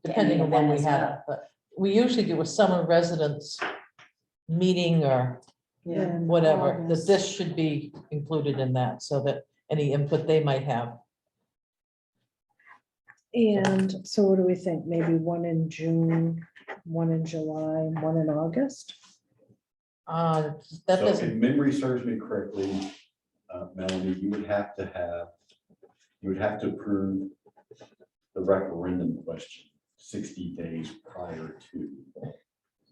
Depending on when we as have well. it, but we usually do a summer residents meeting or in whatever, that August. this should be included in that, so that any input they might have. And so what do we think? Maybe one in June, one in July, and one in August? That So if doesn't, memory serves me correctly, Melanie, you would have to approve the referendum question 60 days prior to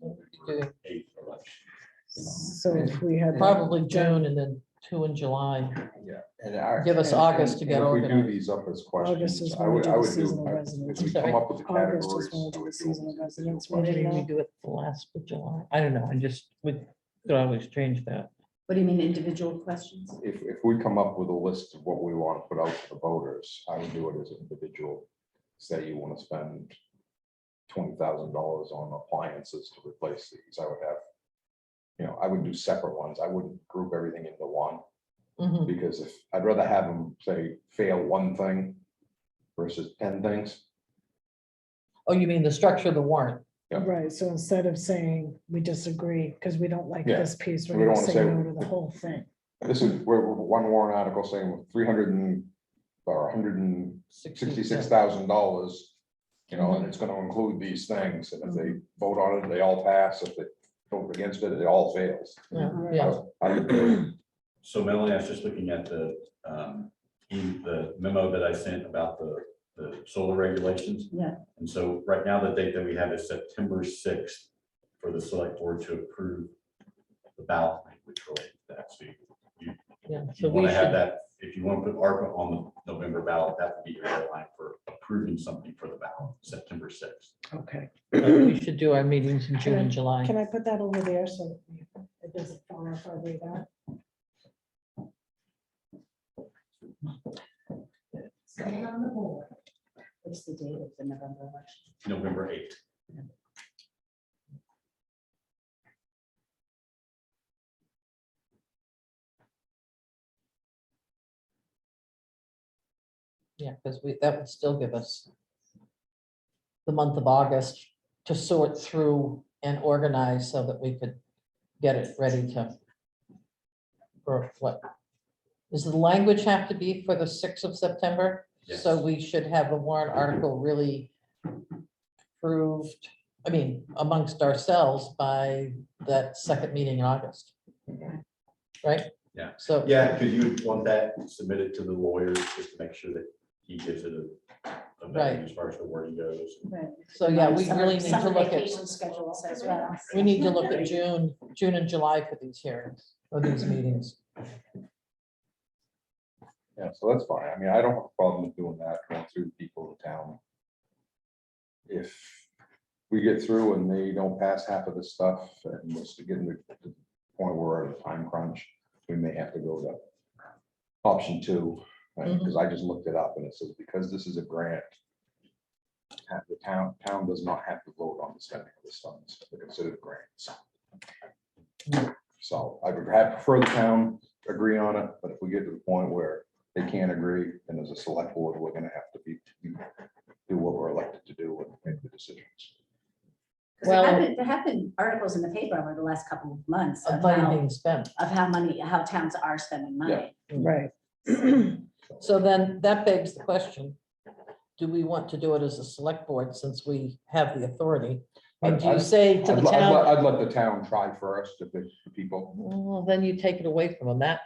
November 8th election. So if we had. probably June and then 2 in July. Yeah. And Give us and- August to get and if we do organized. these up as August questions, is I when we would, do I the would do, seasonal if residents. we I'm sorry? come up with the August categories. is when we do I would the seasonal individual residents. questions. Maybe we do it the last of July. I don't know, we could always change that. What do you mean, individual questions? If we come up with a list of what we want to put out to the voters, I would do it as an individual. Say you want to spend $20,000 on appliances to replace these, I would have, I would do separate ones. I wouldn't group everything into one. Mhm. Because if, I'd rather have them say, fail one thing versus 10 things. Oh, you mean the structure of the warrant? Yeah. Right, so instead of saying we disagree because we don't like Yeah, this piece, we we're don't gonna wanna say say- no to the whole thing. This is where one warrant article saying 300 or $166,000, and it's gonna include these things, and if they vote on it, they all pass, if they vote against it, it all fails. Yeah. So Melanie, I was just looking at the memo that I sent about the solar regulations. Yeah. And so right now, the date that we have is September 6th for the select board to approve the ballot language related to that. So Yeah, you so we want to have should, that, if you want to put ARPA on the November ballot, that would be your deadline for approving something for the ballot, September 6th. Okay. we should do our meetings in June and July. Can I put that over there so that it doesn't fall off our radar? Stay on the board. What's the date of the November election? November 8th. Yeah, because that would still give us the month of August to sort through and organize so that we could get it ready to, for what? Does the language have to be for the 6th of September? Yes. So we should have the warrant article really approved, I mean, amongst ourselves by that second meeting in August. Right? Yeah. So. Yeah, because you would want that submitted to the lawyers just to make sure that he gives it a value as far as the wording goes. Right. So, yeah, we Summer- really need to summer look at, vacation schedules as well. we need to look at June and July for these hearings, or these meetings. Yeah, so that's fine. I mean, I don't have a problem with doing that, going through people in town. If we get through and they don't pass half of the stuff and just to get to the point where we're at a time crunch, we may have to go to option 2. Because I just looked it up and it says, because this is a grant, the town does not have to vote on the spending of the funds. They're considered grants. So I would prefer the town agree on it, but if we get to the point where they can't agree, then as a select board, we're gonna have to do what we're elected to do and make the decisions. Well- There have been articles in the paper over the last couple of months Of of money how, being spent. how towns are spending money. Right. So then that begs the question, do we want to do it as a select board since we have the authority? And do you say to the town, I'd let the town try first if the people. well, then you take it away from them. That,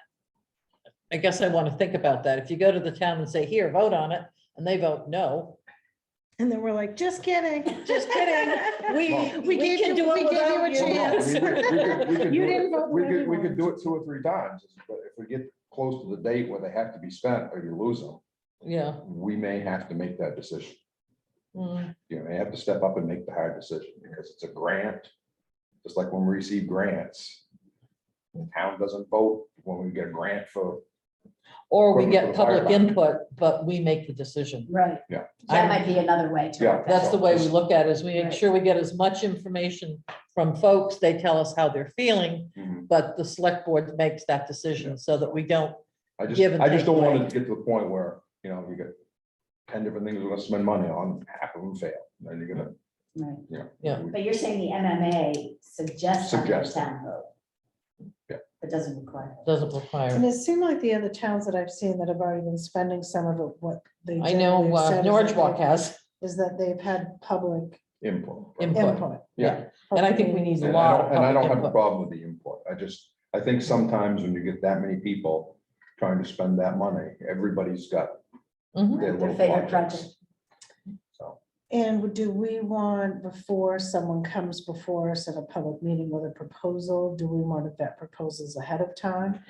I guess I want to think about that. If you go to the town and say, here, vote on it, and they vote no. And then we're like, just kidding. Just kidding. We gave can you, do it we gave you a without you. chance. We You didn't vote the way we could do wanted. it 2 or 3 times, but if we get close to the date where they have to be spent or you lose them, Yeah. we may have to make that decision. Mm. You may have to step up and make the hard decision because it's a grant. Just like when we receive grants. The town doesn't vote when we get a grant for, Or we Equipment for get the fire public input, but we make the decision. Right. Yeah. That might be another way to. Yeah, look at That's it. the way we look at it, is we make Right. sure we get as much information from folks. They tell us how they're feeling, Mhm. but the select board makes that decision so that we don't. I Give and just take don't want away. it to get to the point where, you know, you get 10 different things we're gonna spend money on, half of them fail, then you're gonna, Right. you know. Yeah. But you're saying the MMA suggests on the Suggest it. town vote. Yeah. It doesn't require. it. Doesn't require. And it seemed like the other towns that I've seen that have already been spending some of it, what they. I know generally have said is that Norwalk they- has Is that they've had public Input. Input. input. Yeah. And I think we need a And lot of and I don't public have a input. problem with the input. I think sometimes when you get that many people trying to spend that money, everybody's got Mhm. their Their little favorite projects. So, And do we want, before someone comes before us at a public meeting with a proposal, do we want to vet proposals ahead of time?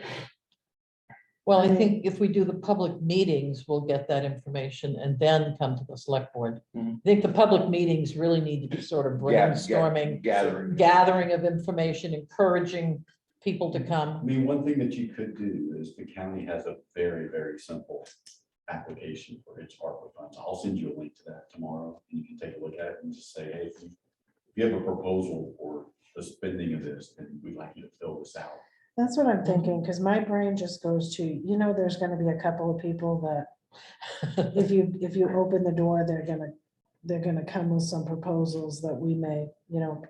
Well, I think if we do the public meetings, we'll get that information and then come to the select board. Mhm. I think the public meetings really need to be sort of brainstorming, gathering of information, encouraging people to I come. mean, one thing that you could do is the county has a very, very simple application for its ARPA funds. I'll send you a link to that tomorrow and you can take a look at it and just say, hey, if you have a proposal for the spending of this, then we'd like you to fill this out. That's what I'm thinking, because my brain just goes to, there's gonna be a couple of people that if you open the door, they're gonna come with some proposals that we may,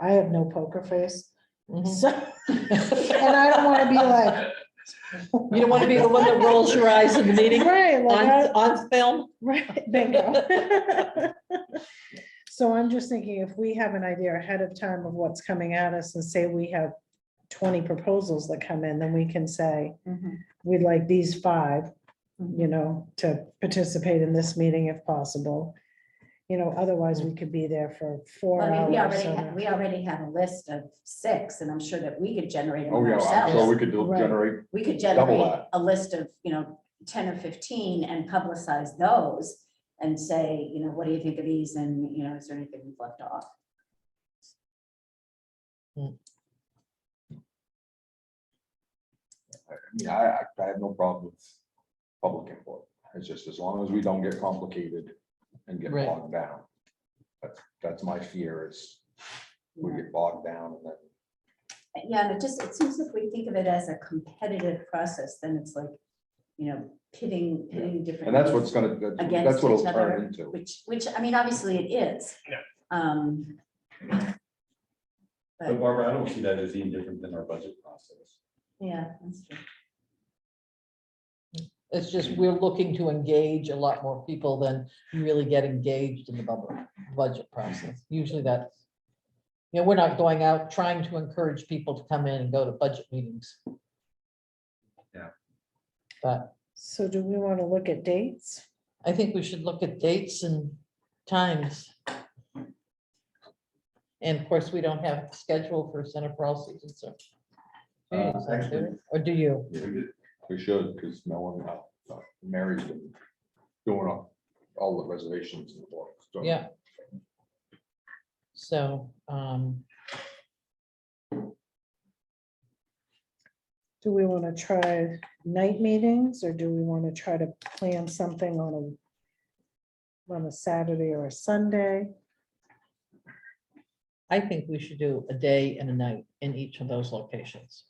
I have no poker face. Mhm. So, and I don't wanna be like. You don't want to be the one that rolls your eyes in the meeting Right, like on film. right, bingo. So I'm just thinking, if we have an idea ahead of time of what's coming at us and say we have 20 proposals that come in, then we can say, Mhm. we'd like these 5, to participate in this meeting if possible. Otherwise we could be there for 4 Well, I mean, hours. we already have a list of 6, and I'm sure that we could generate them oh, yeah, I'm sure ourselves. we could Right. generate, We could double generate that. a list of, 10 or 15 and publicize those and say, what do you think of these? And, is there anything we've left off? yeah, I have no problem with public input. It's just as long as we don't get complicated and get Right. bogged down. That's my fear is we get bogged down and then Yeah, and it seems if we think of it as a competitive process, then it's like, pitting different. And that's what's needs gonna, that's against what it'll each other, turn into. Which, I mean, obviously it is. But But, Barbara, I don't see that as any different than our budget process. yeah, that's true. It's just, we're looking to engage a lot more people than really get engaged in the budget process. Usually that's, we're not going out trying to encourage people to come in and go to budget meetings. Yeah. But So do we want to look at dates? I think we should look at dates and times. And of course, we don't have a schedule for Center for All Seasons, so. Actually- Or do you? Yeah, we did. We should, because Mary's been doing all the reservations in the board. so. Yeah. So, Do we want to try night meetings or do we want to try to plan something on a Saturday or a Sunday? I think we should do a day and a night in each of those locations.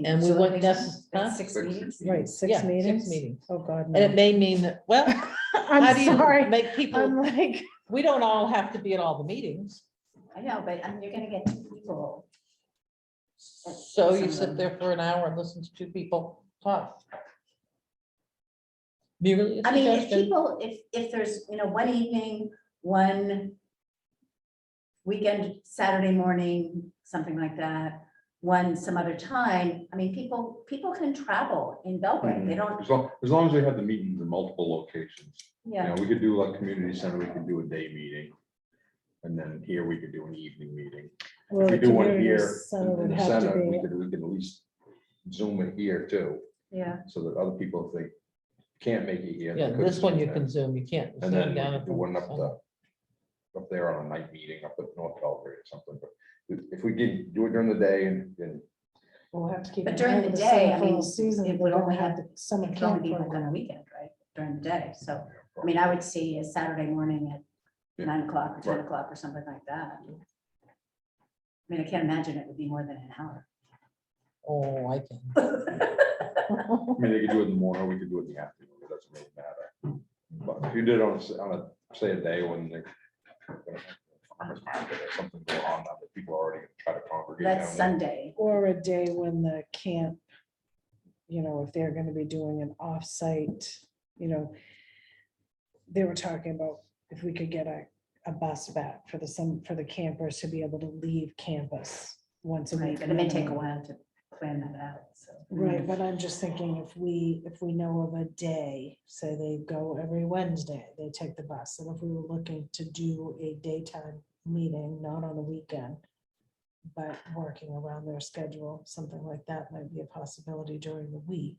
And we wouldn't That's necessarily. 6 meetings. Right, six Yeah, 6 meetings? meetings. Oh, God, And it no. may mean that, well, how I'm do you sorry. make I'm people, like, we don't all have to be at all the meetings. I know, but you're gonna get 2 people. So you sit there for an hour and listen to 2 people talk. Merely a I mean, if suggestion. people, if there's, one evening, one weekend, Saturday morning, something like that, one some other time, I mean, people can travel in Belgrade. They don't, As long as we have the meetings in multiple locations. yeah. We could do like community center, we could do a day meeting. And then here we could do an evening meeting. well, If the we do one community here center in would the have to center, be, we can at least Zoom it here too, Yeah, so that other people, if they can't make it here. they Yeah, could this one you Zoom can in. Zoom, you can't. And Zoom then we down could at do one up the- up there on a night meeting up at North Belgrade or something, but if we can do it during the day and we'll have to keep. but in during mind the with day, I summer mean, season, it they're would gonna only have have the summer it can only camp be like on a program. weekend, right, during the day. So, I mean, I would see a Saturday morning at Yeah. 9 o'clock or 10 Right. o'clock or something like that. I mean, I can't imagine it would be more than an hour. Oh, I can. I mean, they could do it in the morning, we could do it in the afternoon, it doesn't really matter. But if you did on say a day when they're farmers market or something going on, that people are already gonna try to congregate. That's down there. Sunday. Or a day when the camp, if they're gonna be doing an off-site, they were talking about if we could get a bus back for the campers to be able to leave campus once a Right, week. but it may take a while to plan that out, so. Right, but I'm just thinking if we know of a day, say they go every Wednesday, they take the bus, and if we were looking to do a daytime meeting, not on a weekend, but working around their schedule, something like that might be a possibility during the week.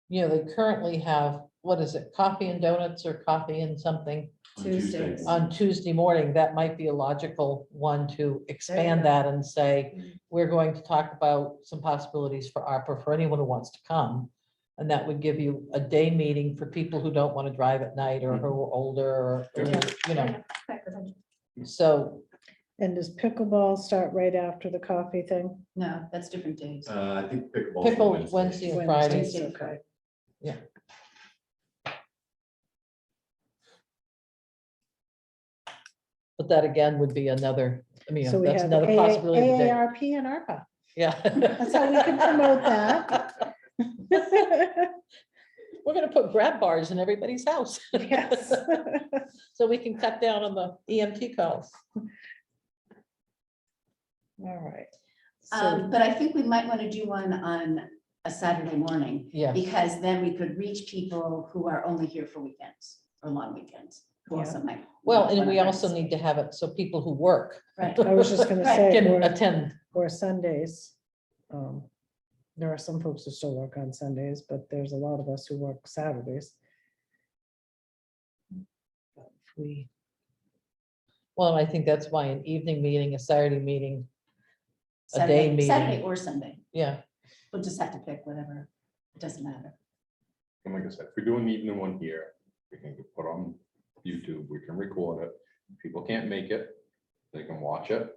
They currently have, what is it, coffee and donuts or coffee and something On Tuesdays. on Tuesday morning. That might be a logical one to expand go. that and say, we're going to talk about some possibilities for ARPA for anyone who wants to come. And that would give you a day meeting for people who don't want to drive at night or who are older or, so. And does pickleball start right after the coffee thing? No, that's different days. I think pickleball. Pickle Wednesday and Friday. Wednesdays, okay. But that again would be another, So we that's have another possibility. of the day. AARP and ARPA. Yeah. That's how we can promote that. We're gonna put grab bars in everybody's house. Yes. So we can cut down on the EMT calls. All right. So, But I think we might want to do one on a Saturday morning, Yeah. because then we could reach people who are only here for weekends or long weekends. Who also might. Well, and we wanna also need to have it so people who work Right. I was just gonna Right. say, can or- attend. or Sundays. There are some folks who still work on Sundays, but there's a lot of us who work Saturdays. We, Well, I think that's why an evening meeting, a Saturday meeting, a day Saturday meeting. Saturday or Sunday. Yeah, We'll just have to pick whatever. It doesn't matter. And like I said, if we do an evening one here, we can put on YouTube, we can record it. If people can't make it, they can watch it,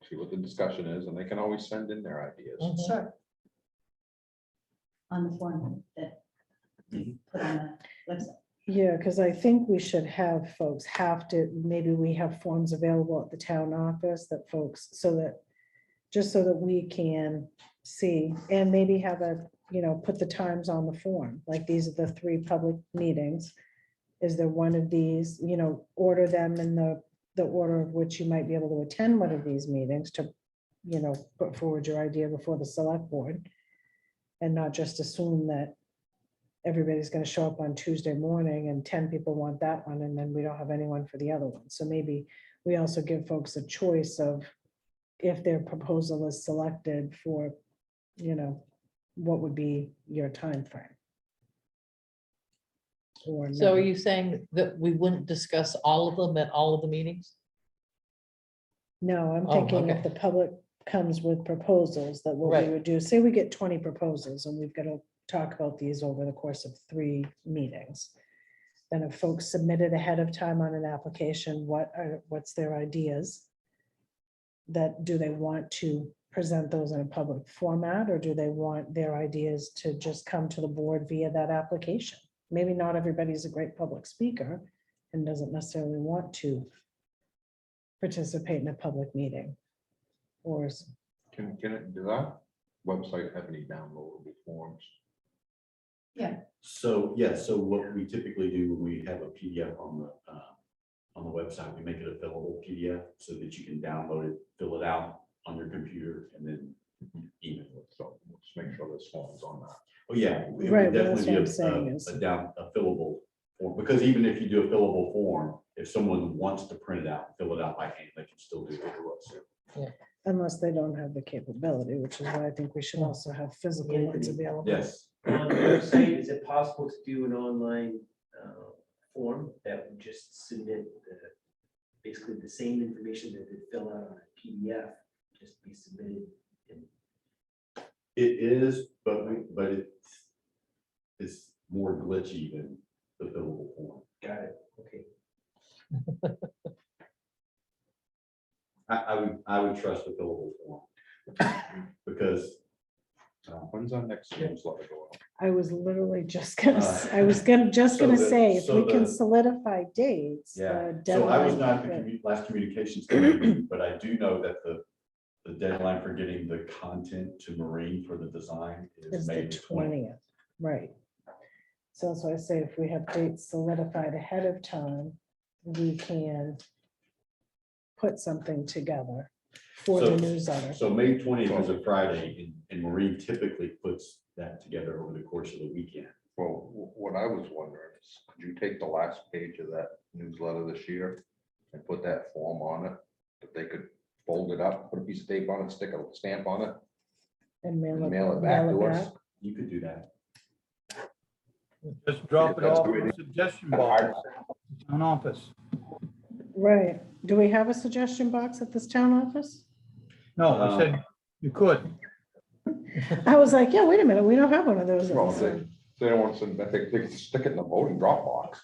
see what the discussion is, and they can always send in their ideas. Mhm. Sure. On the form that we put on the website. yeah, because I think we should have folks maybe we have forms available at the town office that folks, just so that we can see, and maybe have put the times on the form, like these are the 3 public meetings. Is there one of these, order them in the order of which you might be able to attend one of these meetings to, put forward your idea before the select board. And not just assume that everybody's gonna show up on Tuesday morning and 10 people want that one, and then we don't have anyone for the other one. So maybe we also give folks a choice of if their proposal is selected for, what would be your time frame? Or so are no. you saying that we wouldn't discuss all of them at all of the meetings? No, I'm Oh, thinking if okay. the public comes with proposals, that what we Right. would do, say we get 20 proposals and we've got to talk about these over the course of 3 meetings. Then if folks submitted ahead of time on an application, what's their ideas? That, do they want to present those in a public format, or do they want their ideas to just come to the board via that application? Maybe not everybody's a great public speaker and doesn't necessarily want to participate in a public meeting. Or Can it, does that website have any downloadable forms? So, yeah, so what we typically do when we have a PDF on the website, we make it a fillable PDF so that you can download it, fill it out on your computer, and then email it. So let's make sure this form's on that. Oh, yeah. it would Right, well, that's definitely what I'm be saying is- a fillable form, because even if you do a fillable form, if someone wants to print it out, fill it out by hand, they can still do it. unless they don't have the capability, which is why I think we should also have physical ones available. Yes. On the website, is it possible to do an online form that would just submit basically the same information that they fill out on a PDF, just be submitted? It is, but it's more glitchy than the fillable form. Got it, okay. I would trust the fillable form because When's our next newsletter go out? I was literally just gonna, just so gonna the- say, if so we can the- solidify dates. yeah, the so I was deadline- not at the last communications committee, but I do know that the deadline for getting the content to Marine for the design is Is May the the 20th. 20th, right. So that's why I say if we have dates solidified ahead of time, we can put something together for the So- newsletter. So May 20th is a Friday, and Marine typically puts that together over the course of the weekend. Well, what I was wondering is, could you take the last page of that newsletter this year and put that form on it? That they could fold it up, put a piece of tape on it, stick a stamp on it, And and mail it back to us. You could do that. Just drop it That's off great. in the suggestion box, town office. Right. Do we have a suggestion box at this town office? No, I said you could. I was like, yeah, wait a minute, we don't have one of those. at Well, this they one. they don't want to send, they could stick it in the voting drop box.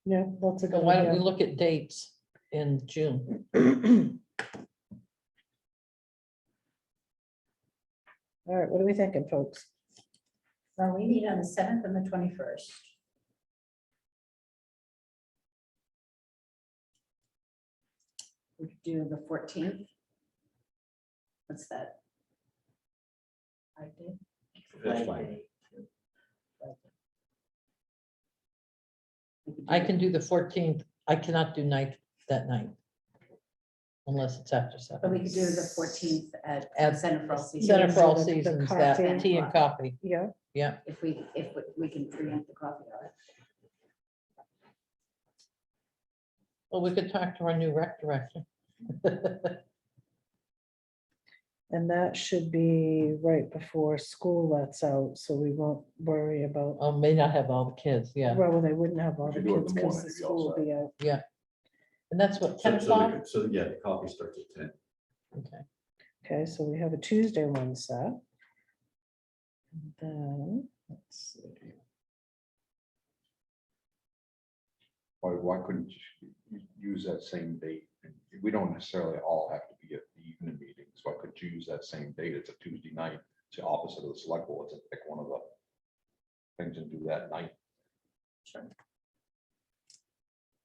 Yeah, that's a So good why don't we idea. look at dates in June? All right, what are we thinking, folks? Well, we meet on the 7th and the 21st. We could do the 14th. What's that? Flag day? That's Flag fine. day. We could I do- can do the 14th. I cannot do night that night. Unless it's after But we 7. could do the 14th at At Center for All Seasons. Center for All The Seasons, coffee. that tea and coffee. Yeah, Yeah, If we can preempt the coffee hour. well, we could talk to our new rec director. and that should be right before school lets out, so we won't worry about, May not have all the kids, yeah. well, they wouldn't have all We the should do it in kids the because morning, the it'd be all school will be out. And that's what, 10 So o'clock? so yeah, the coffee starts at 10. Okay. Okay, so we have a Tuesday one set. And then, let's see. Why couldn't you use that same date? We don't necessarily all have to be at the evening meetings. Why could you use that same date? It's a Tuesday night. It's the opposite of the select board. To pick one of the things and do that night.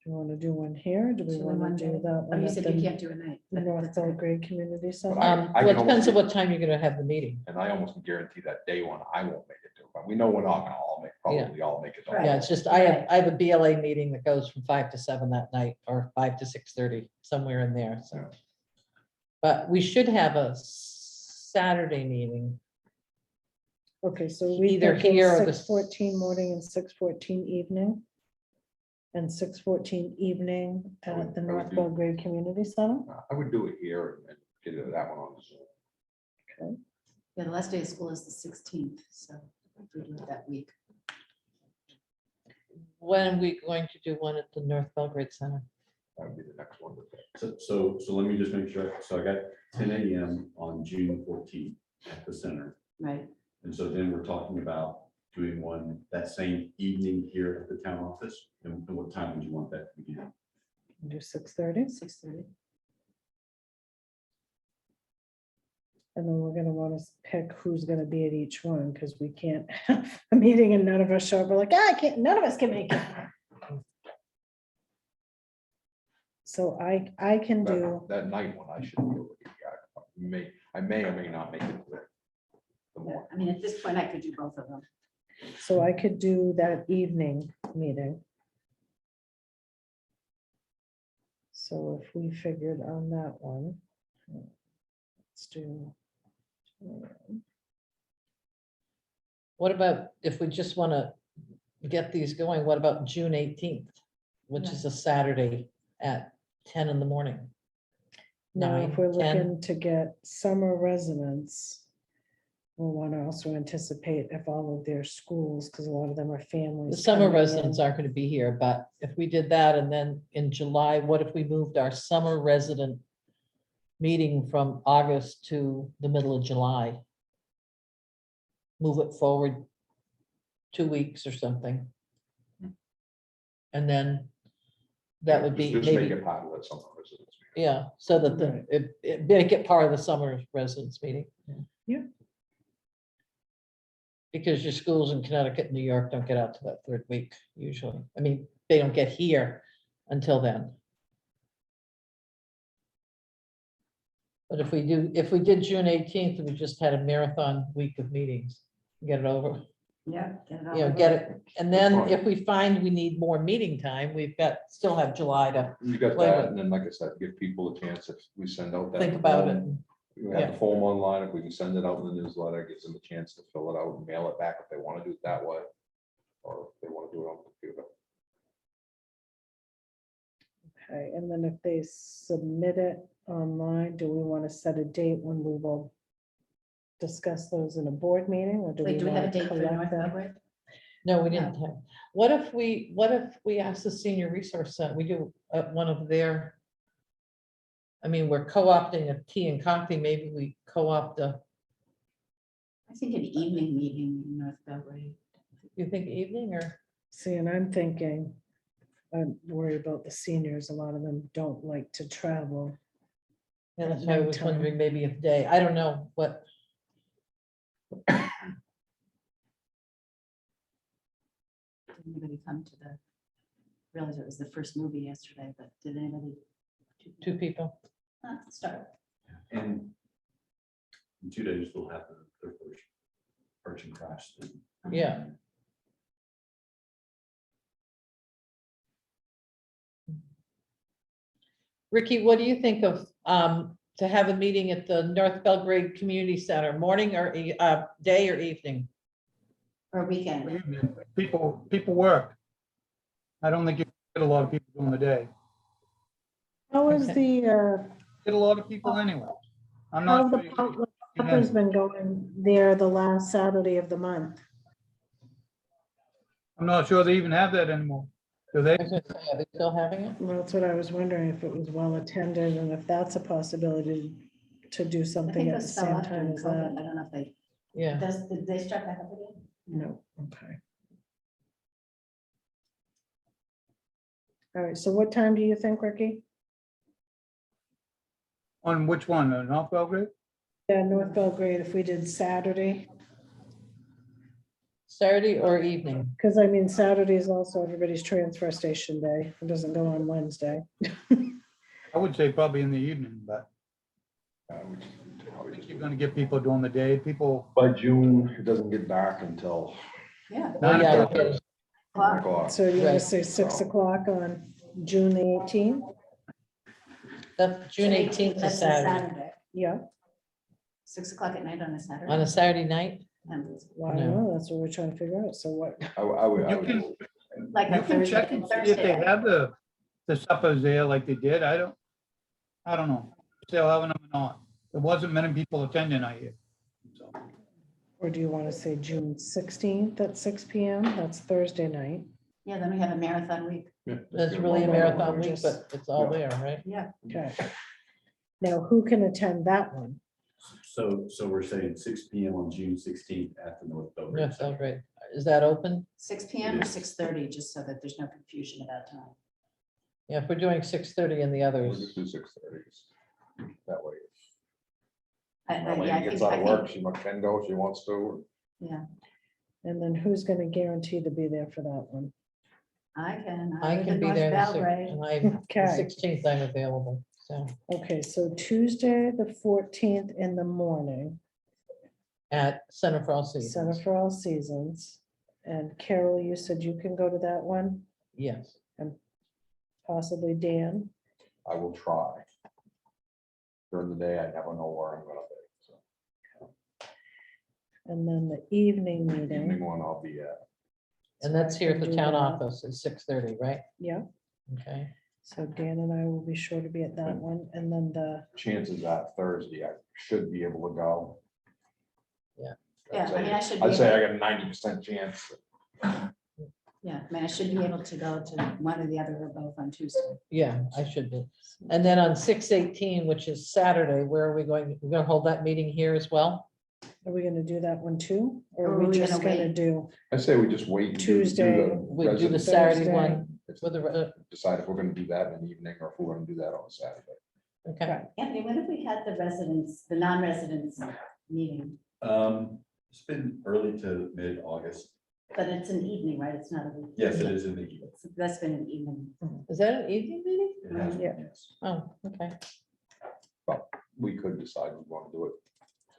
Do you want to do one here? Do we So the want one to do day- that? Oh, one you at said the you can't do a night. but North that's okay. Belgrade Community Center? But I Well, can it depends on almost- what time you're gonna have the meeting. And I almost guarantee that day one, I won't make it to, but we know we're not gonna all make, probably all make it. to all. Yeah, it's just, I have a BLA meeting that goes from 5 to 7 that night, or 5 to 6:30, somewhere in there, so. Yeah. But we should have a Saturday meeting. Okay, so we Either thinking here or the 6:14 morning and 6:14 evening. And 6:14 evening I would- at the I would North do- Belgrade Community Center. I would do it here and get it that one on Zoom. Yeah, the last day of school is the 16th, so if we do it that week. when are we going to do one at the North Belgrade Center? That would be the next one to pick. So let me just make sure. So I got 10 a.m. on June 14th at the center. Right. And so then we're talking about doing one that same evening here at the town office. And what time would you want that to begin? Do 6:30, 6:30. and then we're gonna want to pick who's gonna be at each one, because we can't have a meeting and none of us show up. We're like, I can't, none of us can make it. So I can do, That night one, I should be able to get you. I may or may not make it to the morning. I mean, at this point, I could do both of them. so I could do that evening meeting. So if we figured on that one, let's do. What about if we just want to get these going, what about June 18th, which is a Saturday at 10 in the morning? Now, if 9, we're 10? looking to get summer residents, we'll want to also anticipate if all of their schools, because a lot of them are families. The summer coming in. residents aren't going to be here, but if we did that and then in July, what if we moved our summer resident meeting from August to the middle of July? Move it forward 2 weeks or something. And then that would be Just make maybe, it part of that summer residence. yeah, so that it make it part of the summer residents meeting. Yeah. Because your schools in Connecticut and New York don't get out to that third week usually. I mean, they don't get here until then. But if we did June 18th, we just had a marathon week of meetings, get it over, Yeah. Get it all you know, over. get it. And then if we find we need more meeting time, still have July to You got Play that, with. and then, like I said, give people a chance if we send out that. think about it. form, We have the form online, if we can send it out in the newsletter, gives them a chance to fill it out and mail it back if they want to do it that way. Or if they want to do it on the computer. Okay, and then if they submit it online, do we want to set a date when we will discuss those in a board meeting, or do we Wait, do we have a want to date for collect North them? Belgrade? No, we didn't have. What if we ask the senior resource center, we do one of their. I mean, we're co-opting a tea and coffee, maybe we co-opt a, I think an evening meeting in North Belgrade. you think evening or? See, and I'm thinking, I'm worried about the seniors. A lot of them don't like to travel. Yeah, that's why I was Nighttime. wondering maybe a day, I don't know what. Did anybody come to the, realize it was the first movie yesterday, but did anybody? 2 people. Start. And in 2 days, we'll have the first arts and crafts thing. Yeah. Ricky, what do you think of to have a meeting at the North Belgrade Community Center, morning or day or evening? Or weekend. People work. I don't think you get a lot of people during the day. How is Okay. Get a lot of people anyway. I'm how not. the sure you potluck can- supper's been going there the last Saturday of the month? I'm not sure they even have that anymore. Do they? I was gonna say, are they still having it? Well, that's what I was wondering, if it was well attended and if that's a possibility to do I something think at it the was still same up time during as COVID. that. I don't know if they, Yeah, did they start back up again? No, okay. All right, so what time do you think, Ricky? On which one? North Belgrade? Yeah, North Belgrade, if we did Saturday, Saturday or evening? because I mean, Saturday is also everybody's transfer station day. It doesn't go on Wednesday. I would say probably in the evening, but We just- I think you're gonna get people during the day. People, By June, it doesn't get dark until Yeah. Well, yeah, 9 o'clock. So you want to Right. say 6 o'clock on June the 18th? that's June 18th is That's a Saturday. Yeah, 6 o'clock at night on a Saturday. On a Saturday night? And well, I don't know, that's what we're trying to figure out. So what, I you would, can, like you a can Thursday, check and see if they have the suppers there like they did. I don't know. Still having them or not. There wasn't many people attending, I hear. So, or do you want to say June 16th at 6 PM? That's Thursday night. Yeah, then we have a marathon week. That's really a marathon week, but it's all there, right? Yeah. Okay. Now, who can attend that one? So we're saying 6 PM on June 16th at the North Belgrade. That's all great. Is that open? 6 PM or 6:30, just so that there's no confusion about time. Yeah, if we're doing 6:30 in the We'll others. just do 6:30s. That way. I That way yeah, I she gets think- out I of think- work, she can go, if she wants to. Yeah, And then who's gonna guarantee to be there for that one? I can. I live can in be North there, Belgrade. and I'm, the Okay. 16th I'm available, so Okay, so Tuesday, the 14th in the morning, at Center for All Center Seasons. for All Seasons. And Carol, you said you can go to that one, Yes, possibly Dan. I will try. During the day, I never know where I'm gonna be, so. And then the evening Evening meeting, one, I'll be at. and that's here at the Do town that. office at 6:30, right? yeah, Okay, so Dan and I will be sure to be at that one, and then the, Chances that Thursday, I should be able to go. Yeah. Yeah, I mean, I should I'd be, say able- I got a 90% chance. yeah, I mean, I should be able to go to one or the other or both on Tuesday. yeah, I should be. And then on 6/18, which is Saturday, where are we going? We're gonna hold that meeting here as well? are we gonna do that one too? Or Or are are we we just gonna gonna wait? do, I say we just wait. and do the Tuesday. We do the resident- Saturday Thursday. one with the, Decide if we're gonna do that in the evening or if we're gonna do that on a Saturday. okay. Anthony, when have we had the residents, the non-residents meeting? It's been early to mid-August. But it's an evening, right? It's not a week. Yes, it is in the evening. That's been an evening. Is that an evening meeting? It has been, Yeah. yes. Oh, okay. We could decide we want to do it.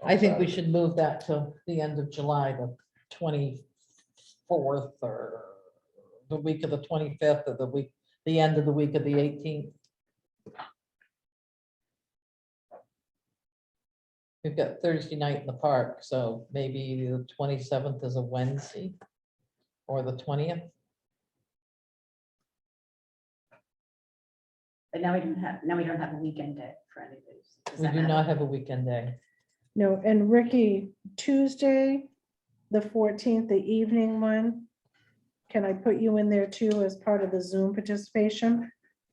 on I think we Saturday. should move that to the end of July, the 24th, or the week of the 25th, or the end of the week of the 18th. We've got Thursday night in the park, so maybe the 27th is a Wednesday or the 20th. But now we don't have a weekend day for any of these. Does We that do matter? not have a weekend day. no, and Ricky, Tuesday, the 14th, the evening one, can I put you in there too as part of the Zoom participation?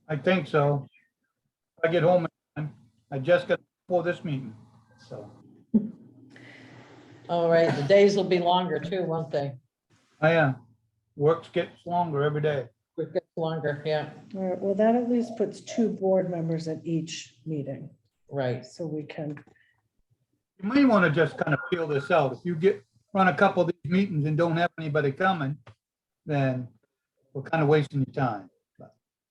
I think so. If I get home, I just got before this meeting, so. All right, the days will be longer too, won't they? Work gets longer every day. It gets longer, yeah, All right, well, that at least puts 2 board members at each meeting, right. so we can, You may want to just kind of feel this out. If you run a couple of these meetings and don't have anybody coming, then we're kind of wasting your time.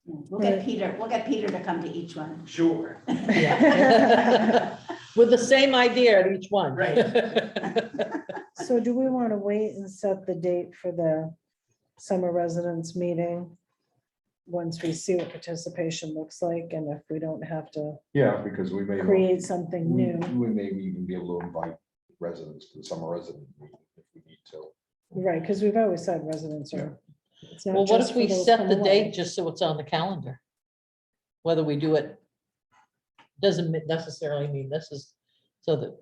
We'll get Peter to come to each one. Sure. Yeah. With the same idea at each one. Right. so do we want to wait and set the date for the summer residence meeting? Once we see what participation looks like, and if we don't have to Yeah, because we may. create something We new, we may even be able to invite residents to the summer resident meeting if we need to. right, because we've always said residents are. it's not Well, what just if we for those set from the away. date just so it's on the calendar? Whether we do it doesn't necessarily mean this is so that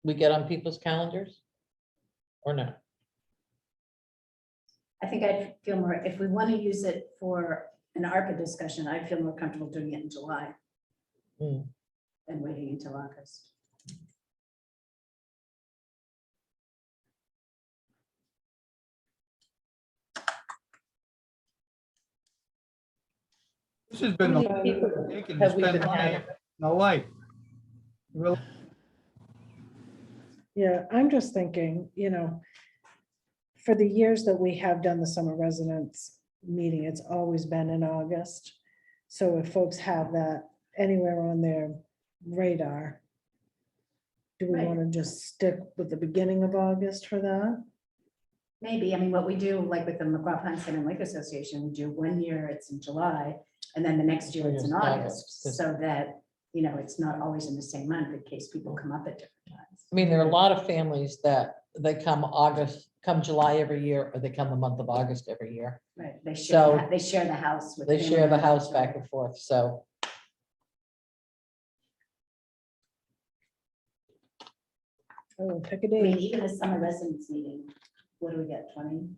we get on people's calendars or not. I think I'd feel more, if we want to use it for an ARPA discussion, I'd feel more comfortable doing it in July Hmm. than waiting until August. This has been How the many people taking to have we spend been money having? in my life. Really, Yeah, I'm just thinking, for the years that we have done the summer residence meeting, it's always been in August. So if folks have that anywhere on their radar, do we Right. want to just stick with the beginning of August for that? Maybe, I mean, what we do, like with the McGraw-Pond Salmon Lake Association, we do 1 year it's in July, and then the next year it's in August, so that, it's not always in the same month in case people come up at different times. I mean, there are a lot of families that they come July every year, or they come the month of August every year. Right, they So- share the house. with They family share the members, house so- back and forth, so. Oh, pick a I mean, date. even a summer residence meeting, what do we get, 20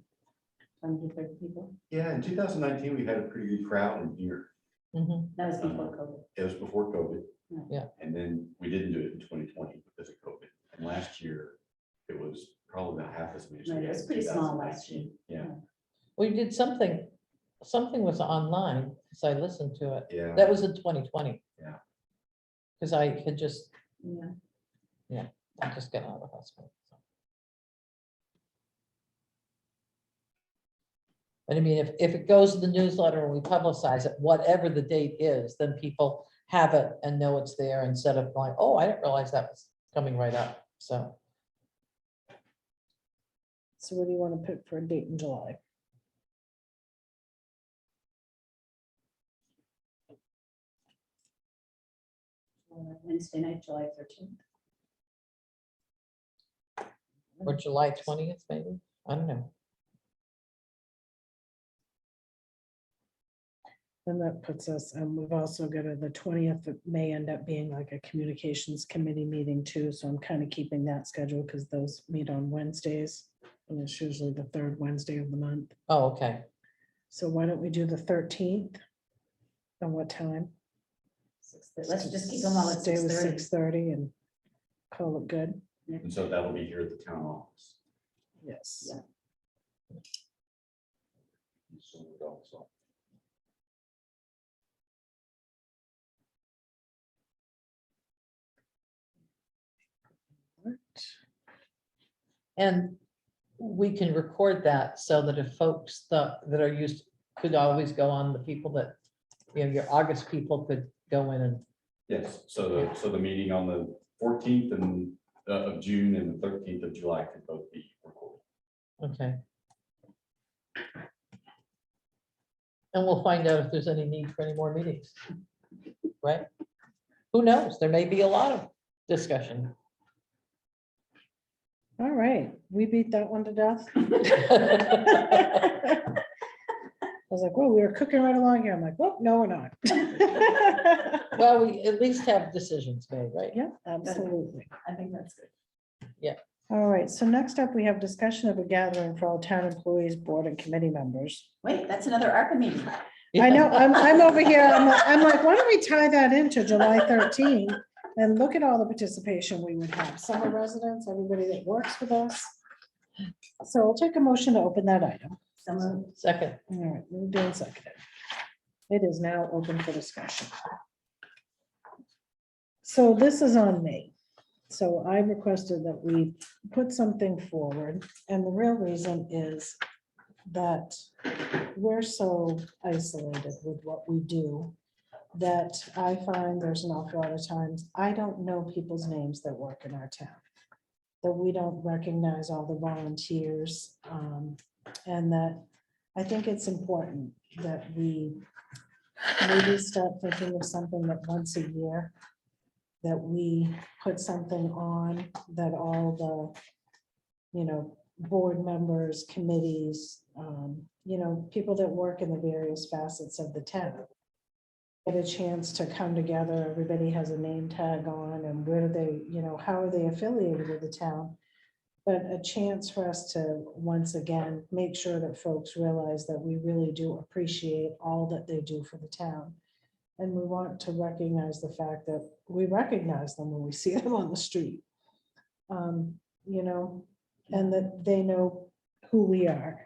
130 people. Yeah, in 2019, we had a pretty good crowd in here. Mhm. That was before COVID. It was before COVID. Yeah. And then we didn't do it in 2020 because of COVID. And last year, it was probably about half as many. as we Right, it had was in pretty small last 2019. Yeah, We did something was online, because I listened to it. yeah. That was in 2020. Yeah. Because I had just, Yeah. I just got out of the hospital. so. But I mean, if it goes in the newsletter and we publicize it, whatever the date is, then people have it and know it's there instead of going, oh, I didn't realize that was coming right up. So So what do you want to pick for a date in July? Wednesday night, July 13th. or July 20th, maybe. I don't know. And that puts us, and we've also got the 20th, it may end up being like a communications committee meeting too, so I'm kind of keeping that schedule because those meet on Wednesdays. And it's usually the third Wednesday of the month. Oh, okay. So why don't we do the 13th? And what time? Let's just keep them all at Stay with 6:30. 6:30 and call it good. And so that'll be here at the town office. Yes. Yeah. So we don't, so. And we can record that so that if folks that are used, could always go on, the people that, your August people could go in and, Yes, so the meeting on the 14th of June and the 13th of July could both be recorded. okay. And we'll find out if there's any need for any more meetings. Right? Who knows? There may be a lot of discussion. All right, we beat that one to death. I was like, well, we were cooking right along here. I'm like, well, no, we're not. Well, we at least have decisions made, right? Yeah, absolutely. I think that's good. All right, so next up, we have discussion of a gathering for all town employees, board and committee members. Wait, that's another ARPA meeting. I know, I'm over here, I'm like, why don't we tie that into July 13? And look at all the participation we would have, summer residents, everybody that works with us. So I'll take a motion to open that item. Someone, Second, All right, moved and seconded. It is now open for discussion. So this is on me. So I requested that we put something forward, and the real reason is that we're so isolated with what we do that I find there's an awful lot of times I don't know people's names that work in our town, that we don't recognize all the volunteers, and that I think it's important that we maybe start thinking of something that once a year that we put something on that all the, board members, committees, people that work in the various facets of the town get a chance to come together. Everybody has a name tag on, and where do they, how are they affiliated with the town? But a chance for us to, once again, make sure that folks realize that we really do appreciate all that they do for the town. And we want to recognize the fact that we recognize them when we see them on the street. And that they know who we are.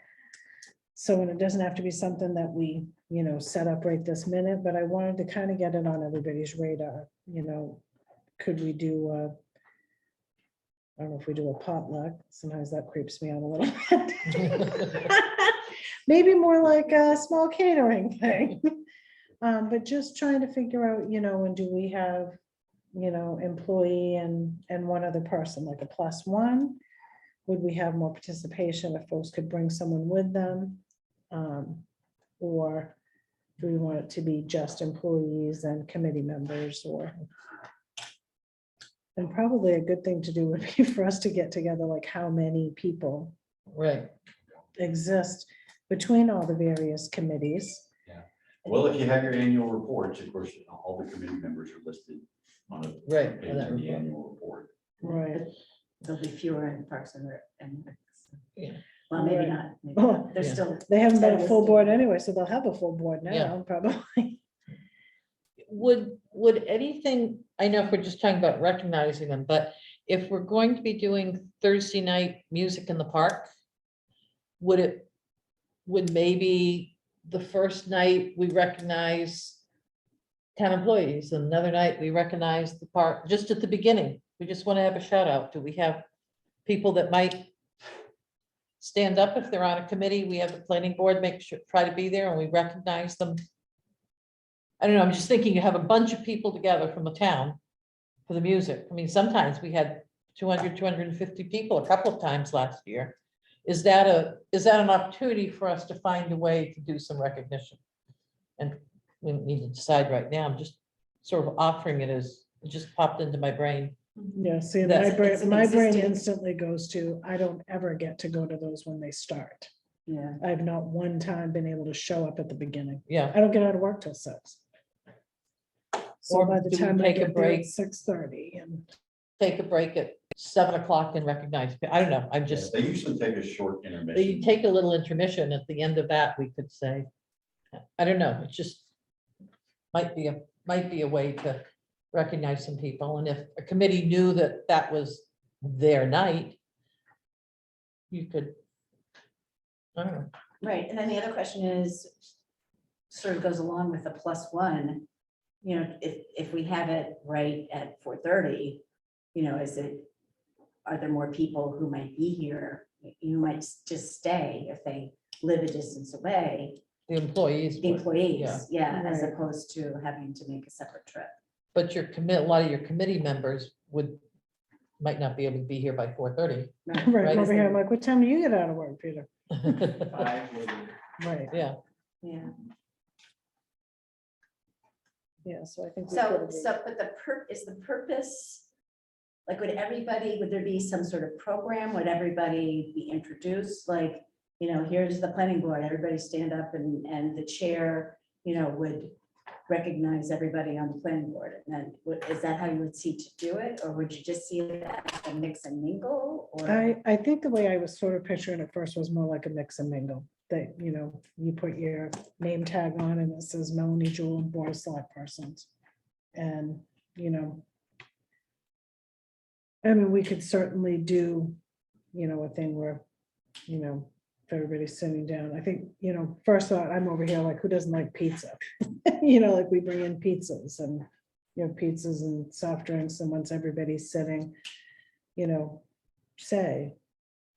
So, and it doesn't have to be something that we, set up right this minute, but I wanted to kind of get it on everybody's radar, could we do I don't know if we do a potluck, sometimes that creeps me out a little bit. Maybe more like a small catering thing. But just trying to figure out, and do we have, employee and one other person, like a +1? Would we have more participation if folks could bring someone with them? Or do we want it to be just employees and committee members, or? And probably a good thing to do would be for us to get together, like how many people right. exist between all the various committees. Well, if you have your annual reports, of course, all the committee members are listed on a Right, page on that in the report. annual report. Right. there'll be fewer in Parks and Rec. Yeah. Well, maybe Right. not. Maybe Oh, not. They're yeah. still. They haven't been a full board Listed. anyway, so they'll have a full board Yeah. now, probably. Would anything, I know if we're just talking about recognizing them, but if we're going to be doing Thursday night music in the park, would maybe the first night we recognize town employees, and another night we recognize the park, just at the beginning? We just want to have a shout out. Do we have people that might stand up if they're on a committee? We have the planning board, make sure, try to be there and we recognize them. I don't know, I'm just thinking you have a bunch of people together from the town for the music. I mean, sometimes we had 200, 250 people a couple of times last year. Is that an opportunity for us to find a way to do some recognition? And we don't need to decide right now. I'm just sort of offering it as, it just popped into my brain. Yeah, see, That's- it's an my brain existing- instantly goes to, I don't ever get to go to those when they start. Yeah. I have not one time been able to show up at the beginning. Yeah, I don't get out of work till 6. So Or by the do we time I take a get there, break? it's 6:30 and. take a break at 7 o'clock and recognize, I don't know, I'm just, They usually take a short you intermission. take a little intermission at the end of that, we could say. I don't know, it just might be a way to recognize some people, and if a committee knew that that was their night, you could, I don't know. Right, and then the other question is, sort of goes along with the +1, you know, if we have it right at 4:30, you know, are there more people who might be here? You might just stay if they live a distance away, The employees, the would, employees, yeah, as Right. opposed to having to make a separate trip. but a lot of your committee members might not be able to be here by 4:30. Right, Right. over here, I'm like, what time do you get out of work, Peter? 5 or Right, Yeah, Yeah, yeah, so I think. we so, could- but is the purpose, like, would there be some sort of program? Would everybody be introduced? Like, you know, here's the planning board, everybody stand up and the chair, you know, would recognize everybody on the planning board. And then, is that how you would see to do it? Or would you just see it as a mix and mingle? Or, I think the way I was sort of picturing it first was more like a mix and mingle, that, you know, you put your name tag on and it says Melanie Jewel, Board of Select Persons. And, you know, I mean, we could certainly do, you know, a thing where, you know, if everybody's sitting down, I think, you know, first thought, I'm over here like, who doesn't like pizza? You know, like we bring in pizzas and, you know, pizzas and soft drinks, and once everybody's sitting, you know, say,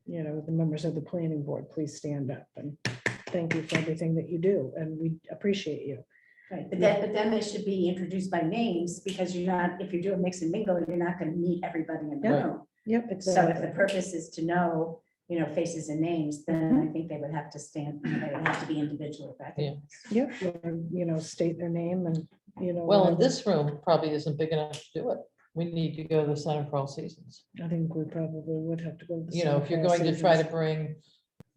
you know, the members of the planning board, please stand up and thank you for everything that you do, and we appreciate you. right, but then they should be introduced by names, because you're not, if you do a mix and mingle, you're not gonna meet everybody in the Yeah. room. Yep, So if the exactly. purpose is to know, you know, faces and names, then I think they would have to stand, they would have to be individually recognized. Yep, or, you know, state their name and, you know. well, in whatever. this room probably isn't big enough to do it. We need to go to the Center for All Seasons. I think we probably would have to go. to the You know, Center if you're for All going to try to Seasons. bring,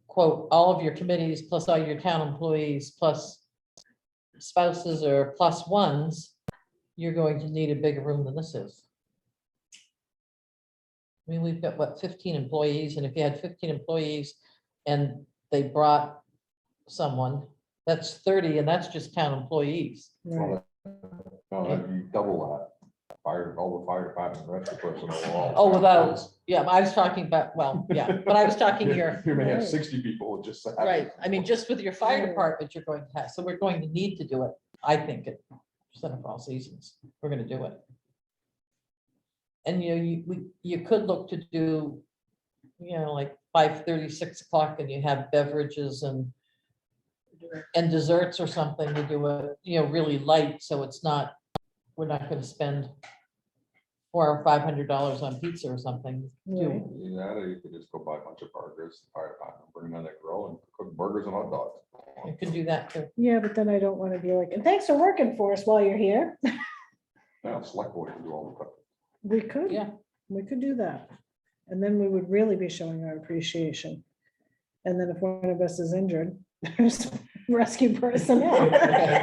quote, all of your committees, plus all your town employees, plus spouses or plus ones, you're going to need a bigger room than this is. I mean, we've got, what, 15 employees, and if you had 15 employees and they brought someone, that's 30, and that's just town employees. Right. No, you double that. Fire, all the fire department, rest of the personnel. all- Oh, without, yeah, I was talking about, well, yeah, but I was talking here. You may have Right. 60 people just. that. Right, I mean, just with your fire Right. department, you're going to have, so we're going to need to do it, I think, at Center for All Seasons, we're gonna do it. And you could look to do, you know, like 5:30, 6 o'clock, and you have beverages and desserts or something, to do it, you know, really light, so it's not, we're not gonna spend $400 or $500 on pizza or something. Right. Either that, or you could just go buy a bunch of burgers, the fire department, bring them in that grill and cook burgers and hot dogs. You could do that too. Yeah, but then I don't want to be like, and thanks for working for us while you're here. Now, Selectboard can do all the cooking. We could, Yeah. we could do that. And then we would really be showing our appreciation. And then if one of us is injured, there's rescue personnel.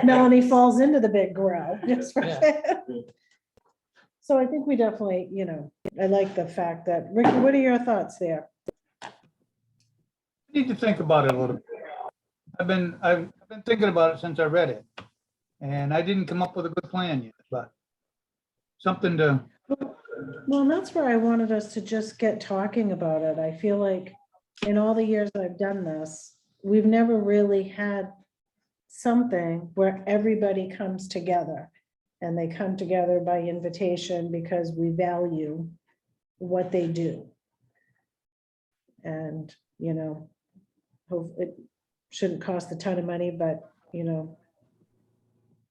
Melanie falls into the big grill. just for Yeah. that. So I think we definitely, you know, I like the fact that, Ricky, what are your thoughts there? Need to think about it a little bit. I've been thinking about it since I read it. And I didn't come up with a good plan yet, but something to, Well, that's where I wanted us to just get talking about it. I feel like in all the years I've done this, we've never really had something where everybody comes together. And they come together by invitation because we value what they do. And, you know, it shouldn't cost a ton of money, but, you know,